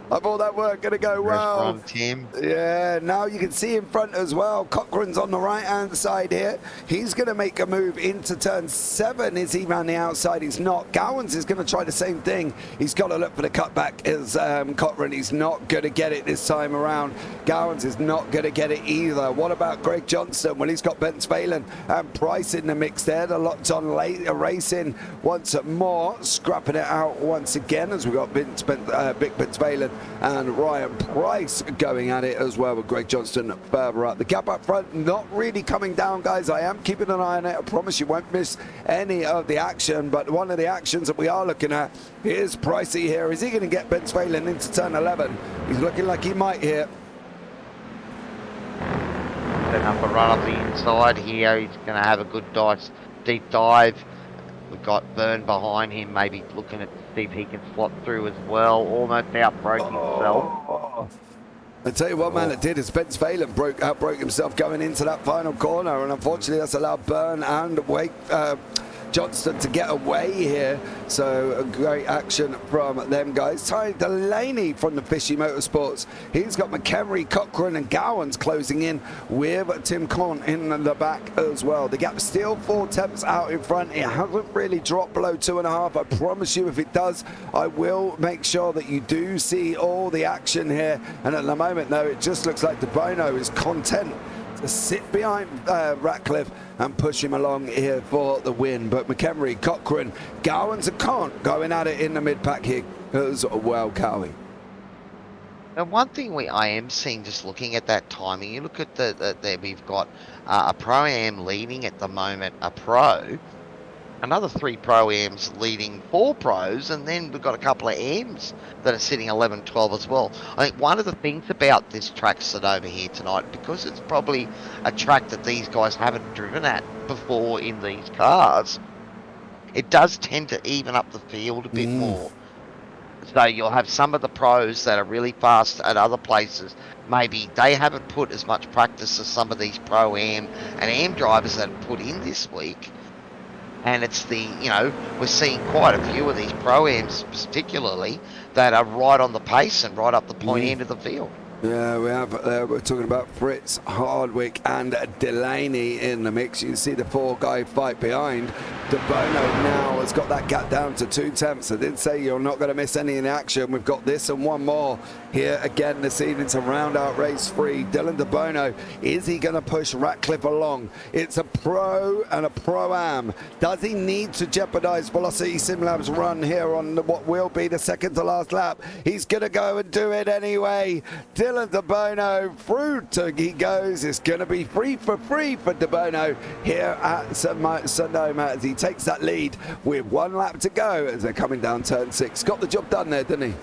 I thought that weren't going to go well. Run, Tim. Yeah, now you can see in front as well. Cochrane's on the right-hand side here. He's going to make a move into turn 7. Is he around the outside? He's not. Gowans is going to try the same thing. He's got to look for the cutback as Cochrane. He's not going to get it this time around. Gowans is not going to get it either. What about Greg Johnston? Well, he's got Ben Spalen and Price in the mix there. The locked on racing once more. Scrapping it out once again as we've got Vic Spalen and Ryan Price going at it as well with Greg Johnston further up. The gap up front not really coming down, guys. I am keeping an eye on it. I promise you won't miss any of the action, but one of the actions that we are looking at is Pricey here. Is he going to get Ben Spalen into turn 11? He's looking like he might here. Setting up a run up the inside here. He's going to have a good deep dive. We've got Byrne behind him, maybe looking at see if he can slot through as well. Almost outbroke himself. I tell you what, man, it did is Ben Spalen outbroke himself going into that final corner, and unfortunately that's allowed Byrne and Johnston to get away here. So a great action from them guys. Ty Delaney from the Fishy Motorsports. He's got McHenry, Cochrane and Gowans closing in with Tim Conn in the back as well. The gap still 4 tenths out in front. It hasn't really dropped below 2.5. I promise you if it does, I will make sure that you do see all the action here. And at the moment though, it just looks like De Bono is content to sit behind Ratcliffe and push him along here for the win. But McHenry, Cochrane, Gowans and Conn going at it in the mid-pack here as well, Cowie. Now, one thing I am seeing, just looking at that timing, you look at there we've got a Pro-Am leading at the moment, a Pro, another 3 Pro-Ams leading 4 Pros, and then we've got a couple of Ams that are sitting 11, 12 as well. I think one of the things about this track Sonoma here tonight, because it's probably a track that these guys haven't driven at before in these cars, it does tend to even up the field a bit more. So you'll have some of the pros that are really fast at other places. Maybe they haven't put as much practice as some of these Pro-Am and Am drivers that have put in this week. And it's we're seeing quite a few of these Pro-Ams particularly that are right on the pace and right up the point end of the field. Yeah, we have. We're talking about Fritz, Hardwick, and Delaney in the mix. You can see the 4-guy fight behind. De Bono now has got that gap down to 2 tenths. I did say you're not going to miss any in the action. We've got this and one more here again this evening to round out race 3. Dylan De Bono, is he going to push Ratcliffe along? It's a Pro and a Pro-Am. Does he need to jeopardize Velocity SimLab's run here on what will be the second to last lap? He's going to go and do it anyway. Dylan De Bono through he goes. It's going to be free for De Bono here at Sonoma as he takes that lead with 1 lap to go as they're coming down turn 6. Got the job done there, didn't he?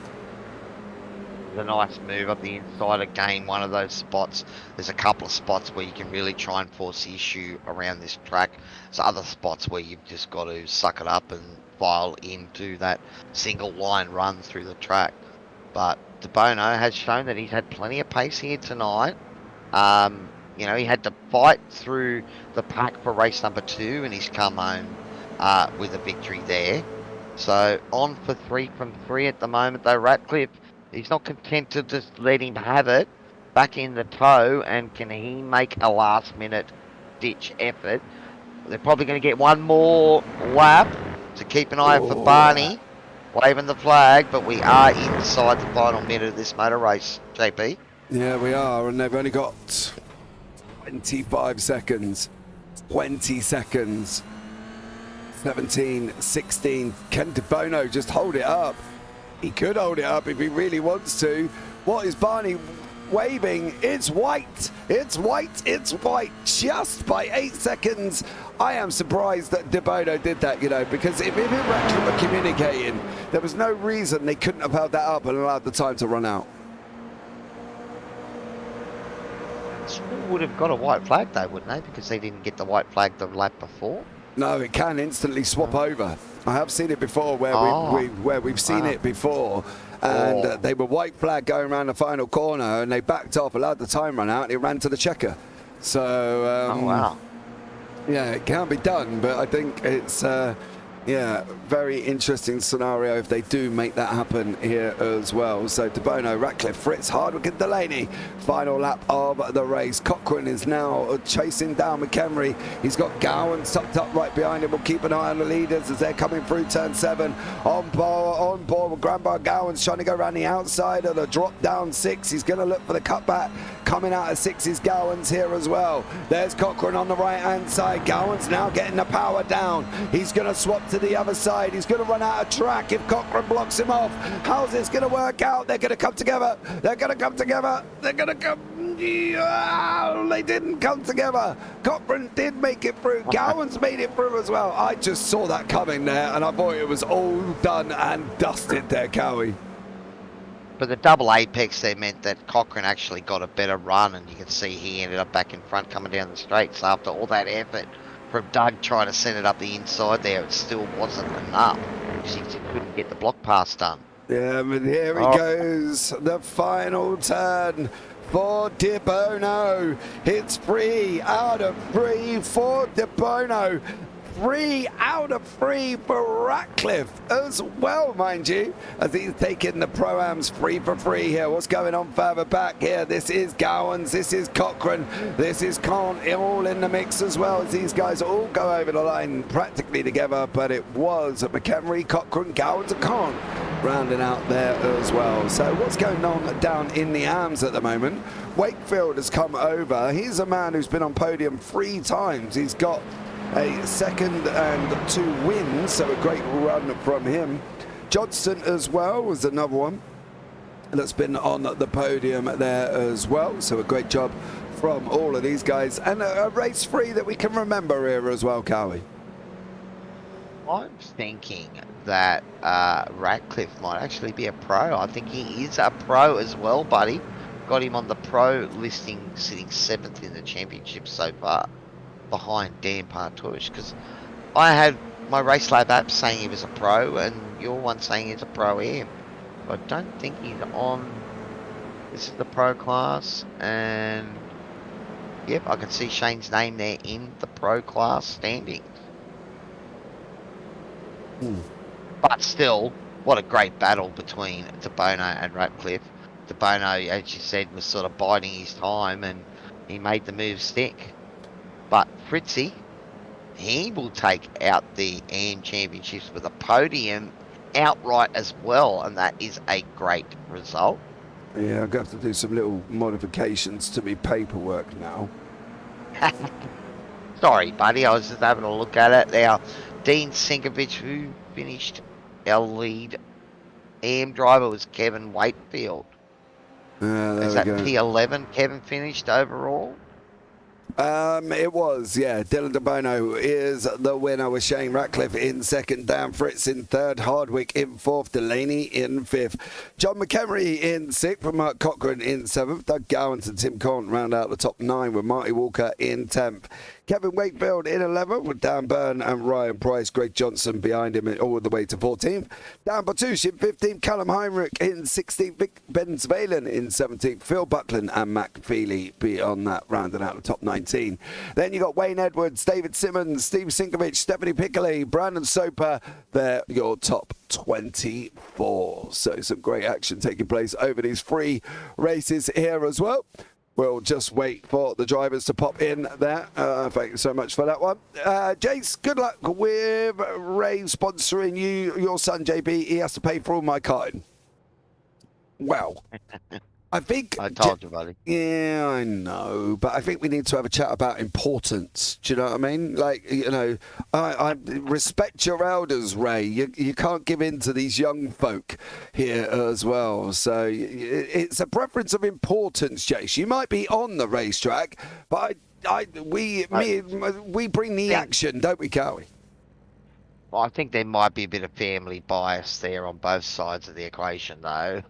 A nice move up the inside again, one of those spots. There's a couple of spots where you can really try and force the issue around this track. There's other spots where you've just got to suck it up and file into that single line run through the track. But De Bono has shown that he's had plenty of pace here tonight. He had to fight through the pack for race number 2 and he's come home with a victory there. So on for 3 from 3 at the moment though. Ratcliffe, he's not content to just let him have it back in the tow, and can he make a last minute ditch effort? They're probably going to get one more lap to keep an eye out for Barney waving the flag, but we are inside the final minute of this motor race, JP. Yeah, we are, and they've only got 25 seconds. 20 seconds. 17, 16. Can De Bono just hold it up? He could hold it up if he really wants to. What is Barney waving? It's white. It's white. It's white. Just by 8 seconds. I am surprised that De Bono did that, you know, because if him and Ratcliffe were communicating, there was no reason they couldn't have held that up and allowed the time to run out. Still would have got a white flag though, wouldn't they? Because they didn't get the white flag the lap before. No, it can instantly swap over. I have seen it before where we've seen it before. And they were white flag going around the final corner and they backed off, allowed the time run out, and it ran to the checker. So, wow. Yeah, it can be done, but I think it's, yeah, very interesting scenario if they do make that happen here as well. So De Bono, Ratcliffe, Fritz, Hardwick and Delaney. Final lap of the race. Cochrane is now chasing down McHenry. He's got Gowan tucked up right behind him. We'll keep an eye on the leaders as they're coming through turn 7. On board with Grandpa Gowan's trying to go around the outside of the drop down 6. He's going to look for the cutback. Coming out of 6 is Gowan's here as well. There's Cochrane on the right hand side. Gowan's now getting the power down. He's going to swap to the other side. He's going to run out of track if Cochrane blocks him off. How's this going to work out? They're going to come together. They're going to come together. They're going to come. Oh, they didn't come together. Cochrane did make it through. Gowan's made it through as well. I just saw that coming there and I thought it was all done and dusted there, Cowie. But the double apex there meant that Cochrane actually got a better run, and you can see he ended up back in front coming down the straights after all that effort from Doug trying to send it up the inside there. It still wasn't enough because he couldn't get the block pass done. Yeah, but here he goes. The final turn for De Bono. It's 3 out of 3 for De Bono. 3 out of 3 for Ratcliffe as well, mind you, as he's taking the Pro-Ams 3 for 3 here. What's going on further back here? This is Gowans, this is Cochrane, this is Kant, all in the mix as well, as these guys all go over the line practically together, but it was McHenry, Cochrane, Gowans and Kant rounding out there as well. So what's going on down in the arms at the moment? Wakefield has come over. He's a man who's been on podium 3 times. He's got a second and 2 wins, so a great run from him. Johnson as well was another one that's been on the podium there as well, so a great job from all of these guys, and a race 3 that we can remember here as well, Cowie. I'm thinking that Ratcliffe might actually be a pro. I think he is a pro as well, buddy. Got him on the pro listing, sitting 7th in the championship so far, behind Dan Partouche, because I had my Race Lab app saying he was a pro and your one saying he's a Pro-Am. I don't think he's on. This is the pro class, and yep, I can see Shane's name there in the pro class standings. But still, what a great battle between De Bono and Ratcliffe. De Bono, as you said, was sort of biding his time and he made the move stick. But Fritzy, he will take out the AM Championships with a podium outright as well, and that is a great result. Yeah, I'm going to have to do some little modifications to my paperwork now. Sorry, buddy, I was just having a look at it. Now, Dean Sinkovich, who finished our lead AM driver, was Kevin Wakefield. Is that P11 Kevin finished overall? It was, yeah. Dylan De Bono is the winner with Shane Ratcliffe in second, Dan Fritz in third, Hardwick in fourth, Delaney in fifth, John McHenry in sixth, Mark Cochrane in seventh, Doug Gowans and Tim Cont round out the top 9 with Marty Walker in 10th. Kevin Wakefield in 11th with Dan Byrne and Ryan Price. Greg Johnson behind him all the way to 14th. Dan Partouche in 15th. Callum Heinrich in 16th. Vic Benzvalen in 17th. Phil Buckland and Mac Feely beyond that, rounding out the top 19. Then you got Wayne Edwards, David Simmons, Steve Sinkovich, Stephanie Piccoli, Brandon Soper. They're your top 24. So some great action taking place over these 3 races here as well. We'll just wait for the drivers to pop in there. Thank you so much for that one. Jace, good luck with Ray sponsoring you. Your son, JB, he has to pay for all my card. Well, I think I told you, buddy. Yeah, I know, but I think we need to have a chat about importance. Do you know what I mean? Like, you know, I respect your elders, Ray. You can't give in to these young folk here as well. So it's a preference of importance, Jace. You might be on the racetrack, but we bring the action, don't we, Cowie? Well, I think there might be a bit of family bias there on both sides of the equation, though.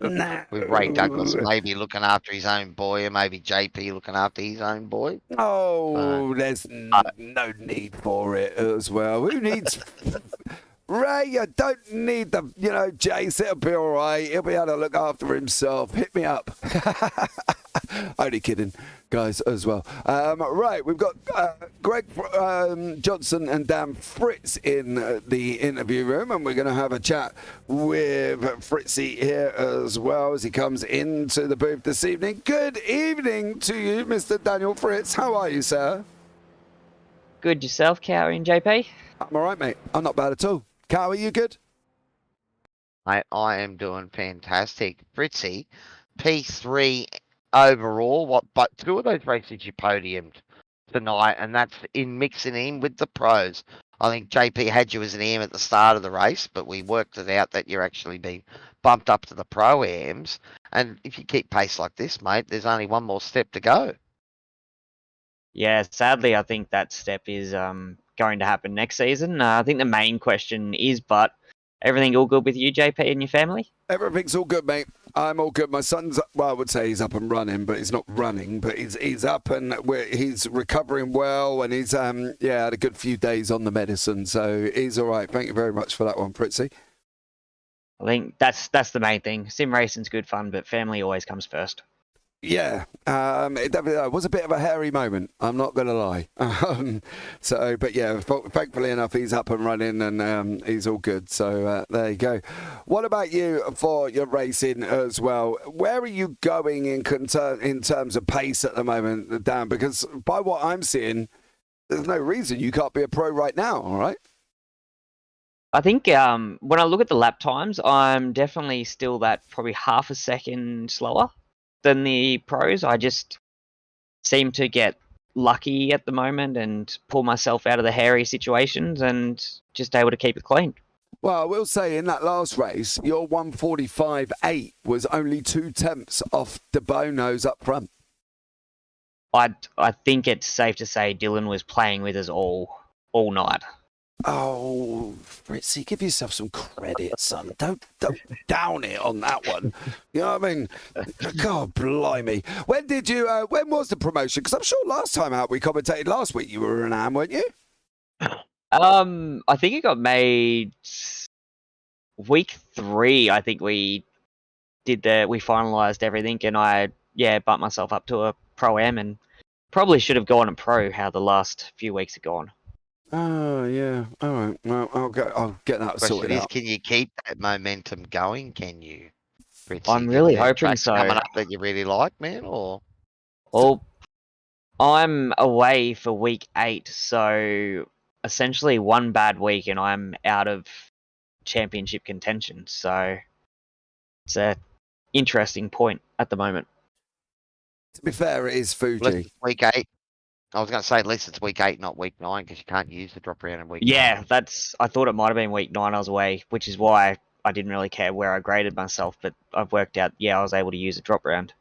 Nah. With Ray Douglas maybe looking after his own boy, or maybe JP looking after his own boy. Oh, there's no need for it as well. Who needs... Ray, you don't need the, you know, Jace, it'll be all right. He'll be able to look after himself. Hit me up. Only kidding, guys, as well. Right, we've got Greg Johnson and Dan Fritz in the interview room, and we're going to have a chat with Fritzy here as well as he comes into the booth this evening. Good evening to you, Mr. Daniel Fritz. How are you, sir? Good yourself, Cowie and JP? I'm all right, mate. I'm not bad at all. Cow, are you good? I am doing fantastic. Fritzy, P3 overall, but 2 of those races you podiumed tonight, and that's in mixing in with the pros. I think JP had you as an AM at the start of the race, but we worked it out that you're actually being bumped up to the pro AMs. And if you keep pace like this, mate, there's only one more step to go. Yeah, sadly, I think that step is going to happen next season. I think the main question is, but everything all good with you, JP, and your family? Everything's all good, mate. I'm all good. My son's, well, I would say he's up and running, but he's not running, but he's up and he's recovering well, and he's, had a good few days on the medicine, so he's all right. Thank you very much for that one, Fritzy. I think that's the main thing. Sim racing's good fun, but family always comes first. Yeah, it definitely was a bit of a hairy moment, I'm not going to lie. But yeah, thankfully enough, he's up and running and he's all good. So there you go. What about you for your racing as well? Where are you going in terms of pace at the moment, Dan? Because by what I'm seeing, there's no reason you can't be a pro right now, all right? I think when I look at the lap times, I'm definitely still that probably half a second slower than the pros. I just seem to get lucky at the moment and pull myself out of the hairy situations and just able to keep it clean. Well, I will say in that last race, your 1:45.8 was only 2 tenths off De Bono's up front. I think it's safe to say Dylan was playing with us all night. Oh, Fritzy, give yourself some credit, son. Don't down it on that one. You know what I mean? God, blimey. When was the promotion? Because I'm sure last time out we commentated last week you were an AM, weren't you? I think it got made week 3. I think we finalised everything, and I bumped myself up to a pro AM, and probably should have gone a pro how the last few weeks have gone. Oh, yeah. All right. Well, I'll get that sorted out. Can you keep that momentum going? Can you? Fritzy, I'm really hoping so. Coming up that you really like, man, or? Well, I'm away for week 8, so essentially one bad week and I'm out of championship contention. So it's a interesting point at the moment. To be fair, it is Fuji. Well, week 8. I was going to say at least it's week 8, not week 9, because you can't use the drop round in week 9. I thought it might have been week 9 I was away, which is why I didn't really care where I graded myself, but I've worked out, I was able to use a drop round.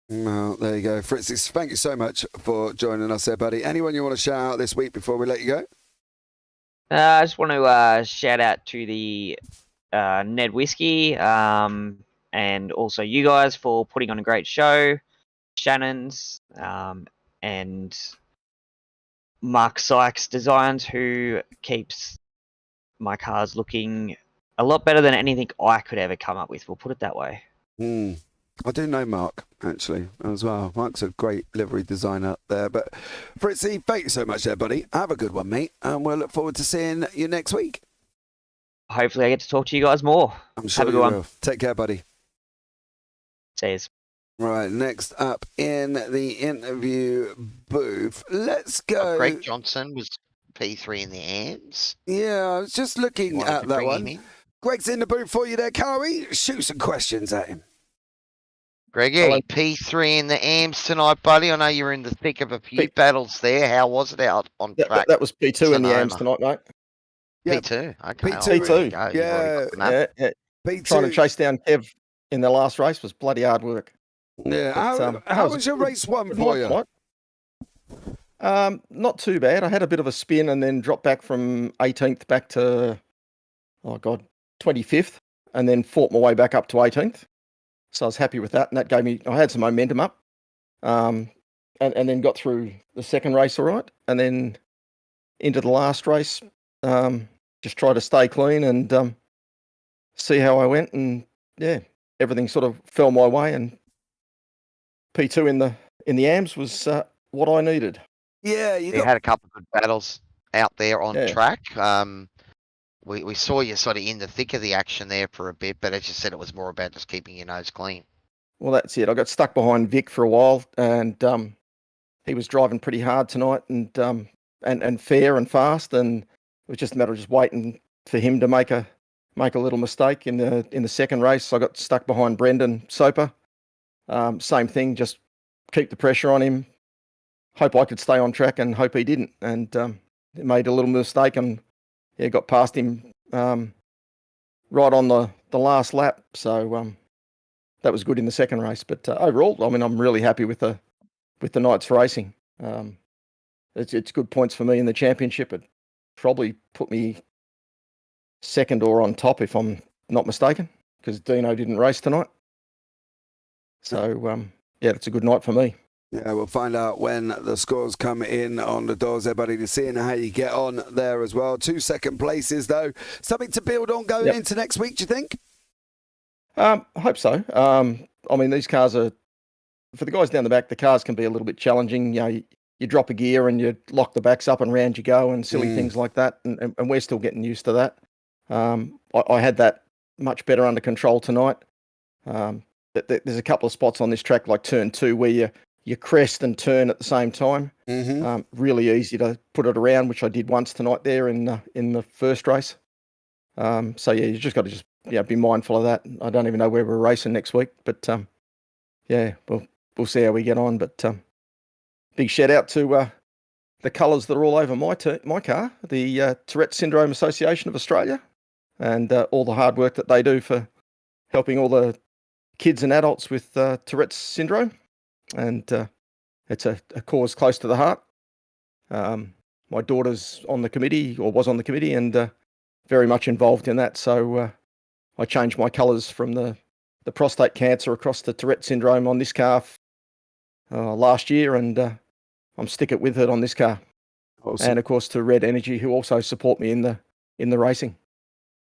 Well, there you go. Fritz, thank you so much for joining us there, buddy. Anyone you want to shout out this week before we let you go? I just want to shout out to the Ned Whiskey and also you guys for putting on a great show, Shannon's, and Mark Sykes Designs, who keeps my cars looking a lot better than anything I could ever come up with. We'll put it that way. I do know Mark, actually, as well. Mark's a great livery designer there. But Fritzy, thank you so much there, buddy. Have a good one, mate. And we'll look forward to seeing you next week. Hopefully I get to talk to you guys more. I'm sure Have a good one. Take care, buddy. Cheers. Right, next up in the interview booth, let's go. Greg Johnson was P3 in the AMs. Yeah, I was just looking at that one. Greg's in the booth for you there, Cowie. Shoot some questions at him. Greggy, P3 in the AMs tonight, buddy. I know you were in the thick of a few battles there. How was it out on track? That was P2 in the AMs Sonoma? tonight, mate. P2, okay. P2, yeah. P2. Trying to chase down Kev in the last race was bloody hard work. Yeah. But, how was your race one for you? Not too bad. I had a bit of a spin and then dropped back from 18th back to, 25th, and then fought my way back up to 18th. So I was happy with that, and that gave me, I had some momentum up, and then got through the second race all right, and then into the last race, just try to stay clean and see how I went, and yeah, everything sort of fell my way, and P2 in the AMs was what I needed. Yeah, you had a couple of good battles out there on track. We saw you sort of in the thick of the action there for a bit, but as you said, it was more about just keeping your nose clean. Well, that's it. I got stuck behind Vic for a while, and he was driving pretty hard tonight, and fair and fast, and it was just a matter of just waiting for him to make a little mistake in the second race. I got stuck behind Brendan Soper. Same thing, just keep the pressure on him. Hope I could stay on track, and hope he didn't, and made a little mistake, and got past him right on the last lap. So that was good in the second race. But overall, I mean, I'm really happy with the night's racing. It's good points for me in the championship. It probably put me second or on top, if I'm not mistaken, because Dino didn't race tonight. So it's a good night for me. Yeah, we'll find out when the scores come in on the doors there, buddy, to see how you get on there as well. 2 second places, though. Something to build on going into next week, do you think? I hope so. I mean, these cars are, for the guys down the back, the cars can be a little bit challenging. You know, you drop a gear and you lock the backs up and round you go and silly things like that, and we're still getting used to that. I had that much better under control tonight. There's a couple of spots on this track, like turn 2, where you crest and turn at the same time. Really easy to put it around, which I did once tonight there in the first race. You just got to be mindful of that. I don't even know where we're racing next week, but we'll see how we get on. But big shout out to the colours that are all over my car, the Tourette Syndrome Association of Australia, and all the hard work that they do for helping all the kids and adults with Tourette's syndrome. And it's a cause close to the heart. My daughter's on the committee, or was on the committee, and very much involved in that. So I changed my colours from the prostate cancer across to Tourette syndrome on this car last year, and I'm sticking with it on this car. Awesome. And of course to Red Energy, who also support me in the racing.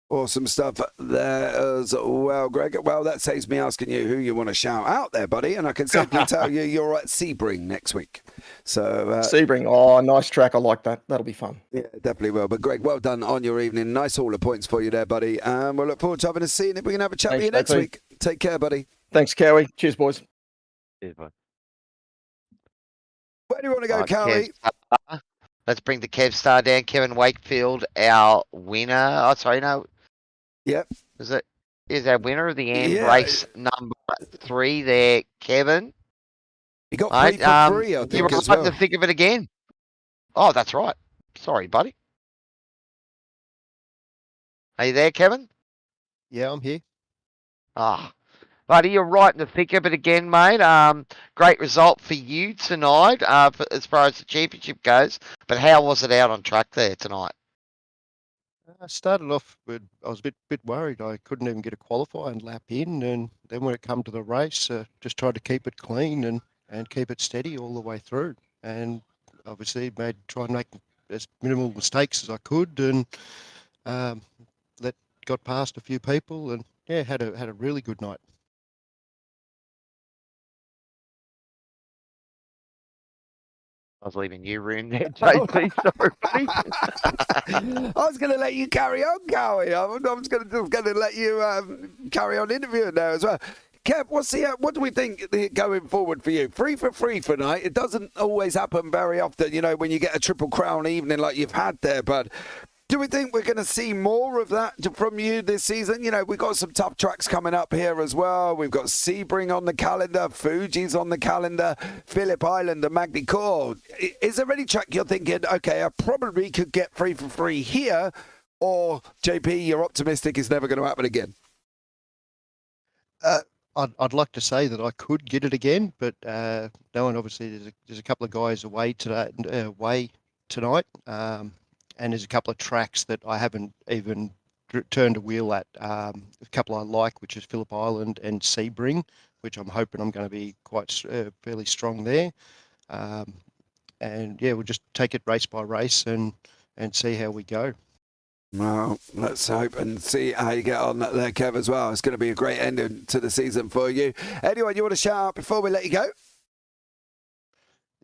Awesome stuff there as well, Greg. Well, that saves me asking you who you want to shout out there, buddy. And I can safely tell you you're at Sebring next week. So Sebring, nice track. I like that. That'll be fun. Yeah, definitely will. But Greg, well done on your evening. Nice haul of points for you there, buddy. And we'll look forward to having a scene if we can have a chat with you next week. Take care, buddy. Thanks, Cowie. Cheers, boys. Cheers, bud. Where do you want to go, Cowie? Let's bring the Kev star down. Kevin Wakefield, our winner. Oh, sorry, no. Yep. Is our winner of the end race number 3 there, Kevin? He got 3 for free, I think, you were as well. to think of it again. Oh, that's right. Sorry, buddy. Are you there, Kevin? Yeah, I'm here. Buddy, you're right in the thick of it again, mate. Great result for you tonight, as far as the championship goes. But how was it out on track there tonight? I started off with, I was a bit worried. I couldn't even get a qualifying lap in, and then when it come to the race, just tried to keep it clean and keep it steady all the way through. And obviously try and make as minimal mistakes as I could, and got past a few people, and had a really good night. I was leaving you room there, JP. Sorry, buddy. I was going to let you carry on, Cowie. I was going to let you carry on interviewing there as well. Kev, what do we think going forward for you? 3 for 3 for tonight. It doesn't always happen very often, when you get a Triple Crown evening like you've had there, but Do we think we're going to see more of that from you this season? You know, we've got some tough tracks coming up here as well. We've got Sebring on the calendar, Fuji's on the calendar, Phillip Island and Magny Court. Is there any track you're thinking, okay, I probably could get 3 for 3 here, or JP, you're optimistic it's never going to happen again? I'd like to say that I could get it again, but no, and obviously there's a couple of guys away tonight, and there's a couple of tracks that I haven't even turned a wheel at. A couple I like, which is Phillip Island and Sebring, which I'm hoping I'm going to be quite fairly strong there. And yeah, we'll just take it race by race and see how we go. Well, let's hope and see how you get on there, Kev, as well. It's going to be a great ending to the season for you. Anyone you want to shout out before we let you go?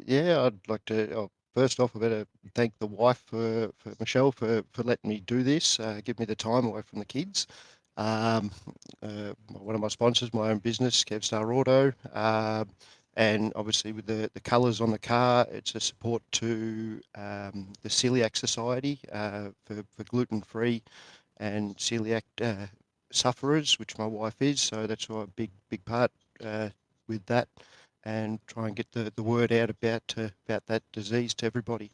Yeah, I'd like to... First off, I better thank the wife, for Michelle, for letting me do this, give me the time away from the kids. One of my sponsors, my own business, Kevstar Auto, and obviously with the colours on the car, it's a support to the Celiac Society for gluten-free and celiac sufferers, which my wife is. So that's why a big part with that. And try and get the word out about that disease to everybody.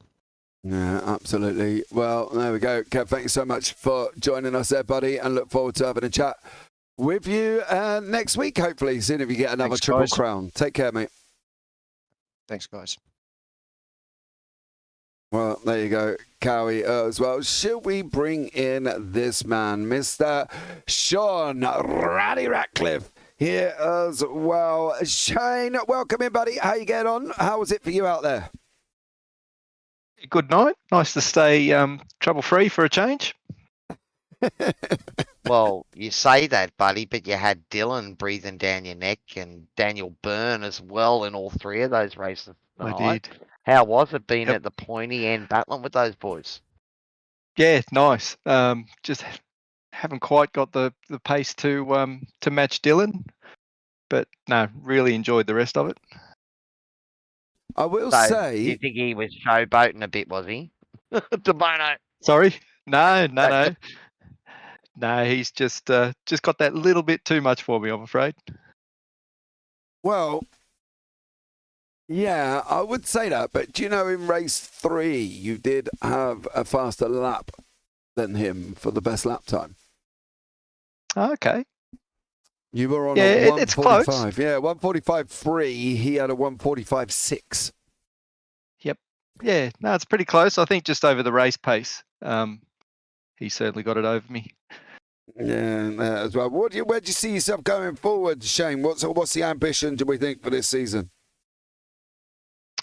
Yeah, absolutely. Well, there we go. Kev, thank you so much for joining us there, buddy, and look forward to having a chat with you next week, hopefully, soon if you get another Triple Crown. Take care, mate. Thanks, guys. Well, there you go, Cowie as well. Should we bring in this man, Mr. Sean Raddy Ratcliffe? Here as well. Shane, welcome in, buddy. How you getting on? How was it for you out there? Good night. Nice to stay trouble-free for a change. Well, you say that, buddy, but you had Dylan breathing down your neck and Daniel Byrne as well in all 3 of those races tonight. I did. How was it being at the pointy and battling with those boys? Yeah, nice. Just haven't quite got the pace to match Dylan, but no, really enjoyed the rest of it. I will So, say, do you think he was showboating a bit, was he? DeBono. Sorry, no. He's just got that little bit too much for me, I'm afraid. well, yeah, I would say that, but do you know in race 3 you did have a faster lap than him for the best lap time? Okay. You were on Yeah, a it's close. 145. Yeah, 145.3. He had a 145.6. Yep. Yeah, no, it's pretty close. I think just over the race pace. He certainly got it over me. Yeah, as well. Where do you see yourself going forward, Shane? What's the ambition, do we think, for this season?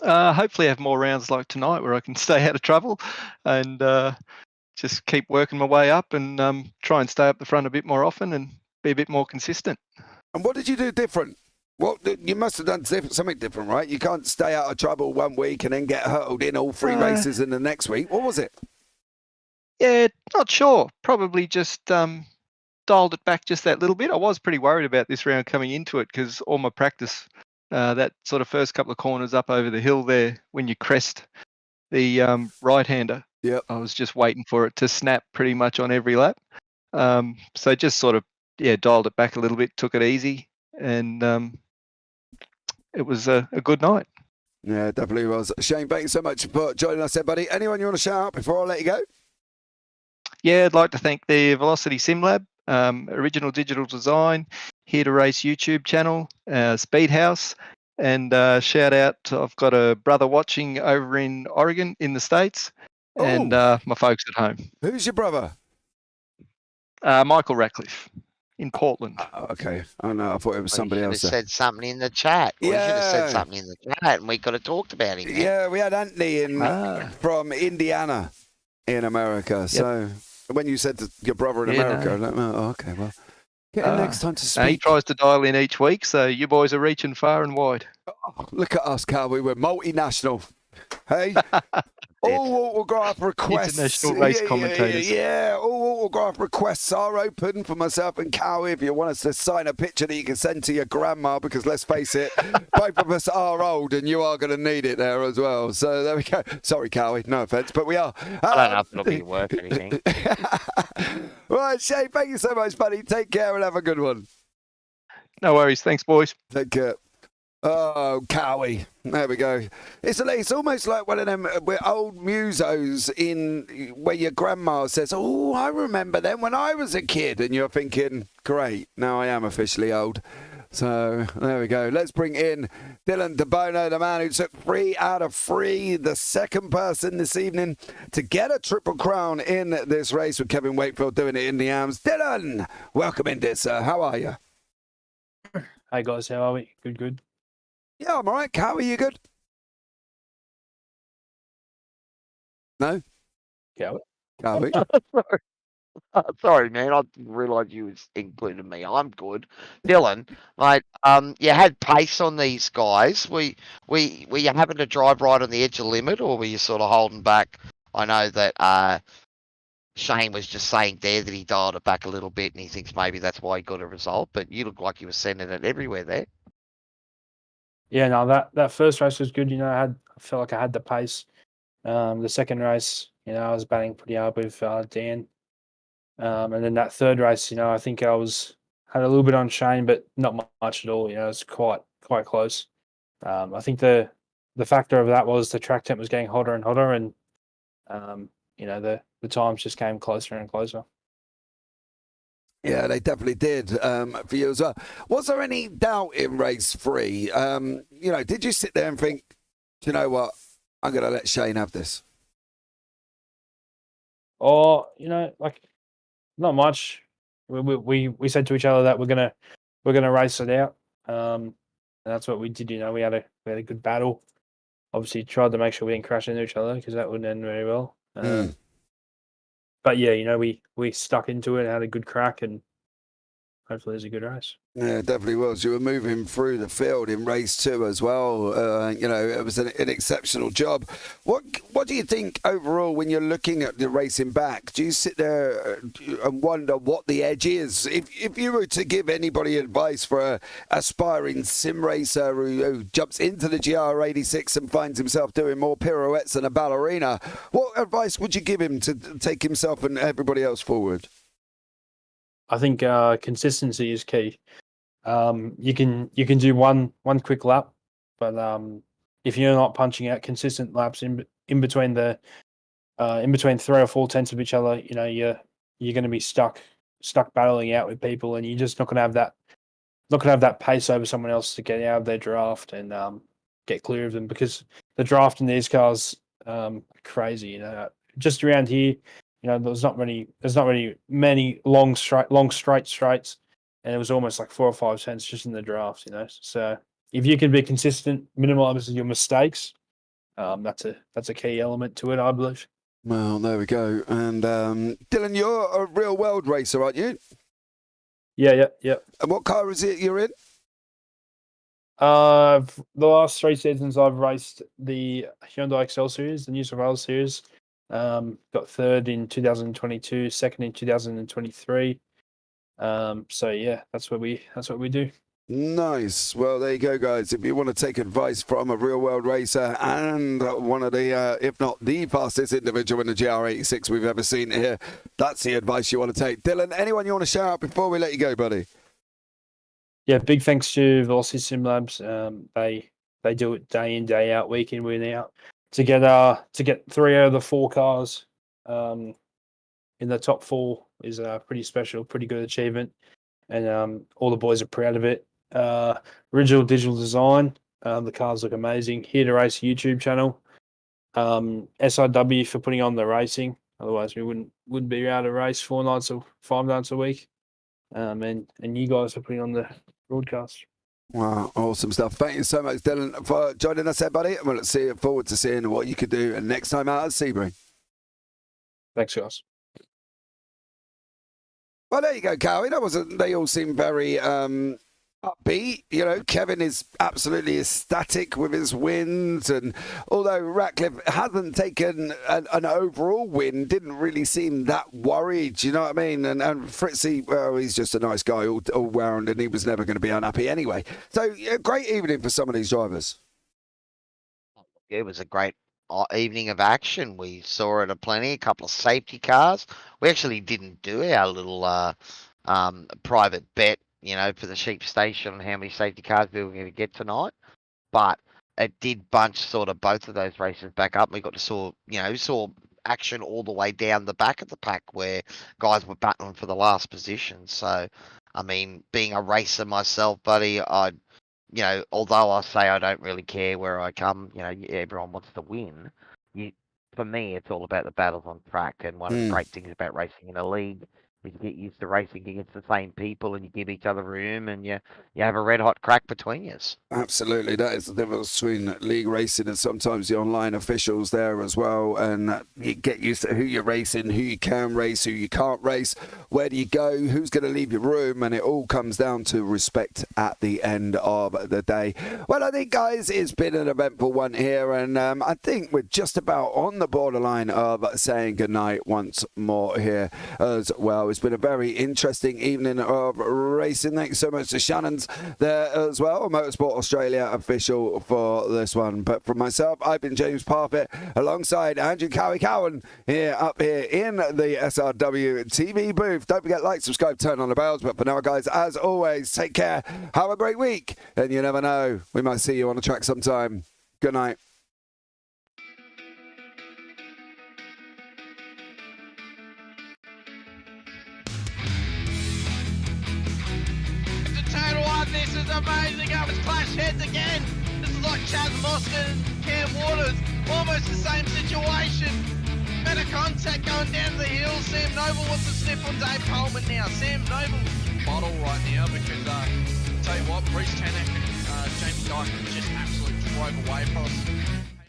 Hopefully have more rounds like tonight where I can stay out of trouble and just keep working my way up and try and stay up the front a bit more often and be a bit more consistent. And what did you do different? Well, you must have done something different, right? You can't stay out of trouble one week and then get hurled in all 3 races in the next week. What was it? Yeah, not sure. Probably just dialed it back just that little bit. I was pretty worried about this round coming into it because all my practice, that sort of first couple of corners up over the hill there, when you crest the right-hander, yep. I was just waiting for it to snap pretty much on every lap. So just sort of, dialed it back a little bit, took it easy, and it was a good night. Yeah, definitely was. Shane, thank you so much for joining us there, buddy. Anyone you want to shout out before I let you go? Yeah, I'd like to thank the Velocity Sim Lab, Original Digital Design, Here to Race YouTube channel, Speed House, and shout out, I've got a brother watching over in Oregon in the States, and my folks at home. Who's your brother? Michael Ratcliffe in Portland. Okay. Oh, no, I thought it was somebody else. You should have said something in the chat. We should have said something in the chat and we could have talked about him. Yeah, we had Anthony from Indiana in America. Yep. So when you said your brother in America, I don't know. Oh, okay, well, get him next time to speak. He tries to dial in each week, so you boys are reaching far and wide. Oh, look at us, Carl. We're multinational. Hey? All autograph requests. International race commentators. Yeah, all autograph requests are open for myself and Cowie. If you want us to sign a picture that you can send to your grandma, because let's face it, both of us are old and you are going to need it there as well. So there we go. Sorry, Cowie, no offence, but we are. I don't know if it'll be worth anything. Right, Shay, thank you so much, buddy. Take care and have a good one. No worries. Thanks, boys. Take care. Oh, Cowie. There we go. It's almost like one of them old musos in where your grandma says, "Oh, I remember them when I was a kid," and you're thinking, "Great, now I am officially old." So there we go. Let's bring in Dylan DeBono, the man who took 3 out of 3, the second person this evening to get a triple crown in this race, with Kevin Wakefield doing it in the arms. Dylan, welcome in, dear sir. How are you? Hey guys, how are we? Good. Yeah, I'm all right. Cow, are you good? No? Cowie? Sorry, man. I didn't realise you included me. I'm good. Dylan, mate, you had pace on these guys. Were you having to drive right on the edge of the limit, or were you sort of holding back? I know that Shane was just saying there that he dialed it back a little bit and he thinks maybe that's why he got a result, but you look like you were sending it everywhere there. Yeah, no, that first race was good. I felt like I had the pace. The second race, I was batting pretty hard with Dan. And then that third race, I think I had a little bit on Shane, but not much at all. It was quite close. I think the factor of that was the track temp was getting hotter and hotter, and the times just came closer and closer. Yeah, they definitely did for you as well. Was there any doubt in race 3? Did you sit there and think, do you know what, I'm going to let Shane have this? Or, not much. We said to each other that we're gonna race it out. And that's what we did. We had a good battle. Obviously, tried to make sure we didn't crash into each other, because that wouldn't end very well. But yeah, we stuck into it, had a good crack, and hopefully it's a good race. Yeah, it definitely was. You were moving through the field in race 2 as well. It was an exceptional job. What do you think overall when you're looking at the racing back? Do you sit there and wonder what the edge is? If you were to give anybody advice for a aspiring sim racer who jumps into the GR86 and finds himself doing more pirouettes than a ballerina, what advice would you give him to take himself and everybody else forward? I think consistency is key. You can do one quick lap, but if you're not punching out consistent laps in between 3 or 4 tenths of each other, you're going to be stuck battling out with people, and you're just not going to have that pace over someone else to get out of their draft and get clear of them, because the draft in these cars crazy. Just around here. There's not really many long straight straights, and it was almost like 4 or 5 cents just in the draft. So if you can be consistent, minimize your mistakes, that's a key element to it, I believe. Well, there we go. And Dylan, you're a real world racer, aren't you? Yeah. And what car is it you're in? The last 3 seasons I've raced the Hyundai Excel Series, the New South Wales Series. Got third in 2022, second in 2023. So yeah, that's what we do. Nice. Well, there you go, guys. If you want to take advice from a real world racer and one of the, if not the fastest individual in the GR86 we've ever seen here, that's the advice you want to take. Dylan, anyone you want to shout out before we let you go, buddy? Yeah, big thanks to Velocity Sim Labs. They do it day in, day out, week in, week out. To get 3 out of the 4 cars in the top 4 is pretty special, pretty good achievement, and all the boys are proud of it. Original digital design, the cars look amazing. Here to Race YouTube channel, SRW for putting on the racing. Otherwise, we wouldn't be able to race 4 nights or 5 nights a week. And you guys for putting on the broadcast. Wow, awesome stuff. Thank you so much, Dylan, for joining us there, buddy. And we'll see forward to seeing what you could do next time out at Sebring. Thanks, guys. Well, there you go, Cowie. They all seem very upbeat. You know, Kevin is absolutely ecstatic with his wins, and although Ratcliffe hasn't taken an overall win, didn't really seem that worried. You know what I mean? And Fritzy, well, he's just a nice guy all round, and he was never going to be unhappy anyway. So, great evening for some of these drivers. It was a great evening of action. We saw it a couple of safety cars. We actually didn't do our little private bet, you know, for the sheep station on how many safety cars we were going to get tonight, but it did bunch sort of both of those races back up. We got to saw action all the way down the back of the pack where guys were battling for the last position. So, I mean, being a racer myself, buddy, although I say I don't really care where I come, everyone wants to win. For me, it's all about the battles on track. And one of the great things about racing in a league is you get used to racing against the same people, and you give each other room, and you have a red hot crack between you. Absolutely, that is the difference between league racing and sometimes the online officials there as well. And you get used to who you're racing, who you can race, who you can't race, where do you go, who's going to leave your room, and it all comes down to respect at the end of the day. Well, I think, guys, it's been an eventful one here, and I think we're just about on the borderline of saying goodnight once more here as well. It's been a very interesting evening of racing. Thanks so much to Shannon's there as well, Motorsport Australia official for this one. But from myself, I've been James Parfett alongside Andrew Cowie-Cowan up here in the SRWtv booth. Don't forget, like, subscribe, turn on the bells. But for now, guys, as always, take care, have a great week, and you never know, we might see you on the track sometime. Good night. This is amazing. It was clash heads again. This is like Chaz Moskin and Cam Waters. Almost the same situation. Better contact going down the hill. Sam Noble wants to sniff on Dave Coleman now. Sam Noble bottle right now because, tell you what, Bruce Tanak and Jamie Dyke just absolutely drove away from us.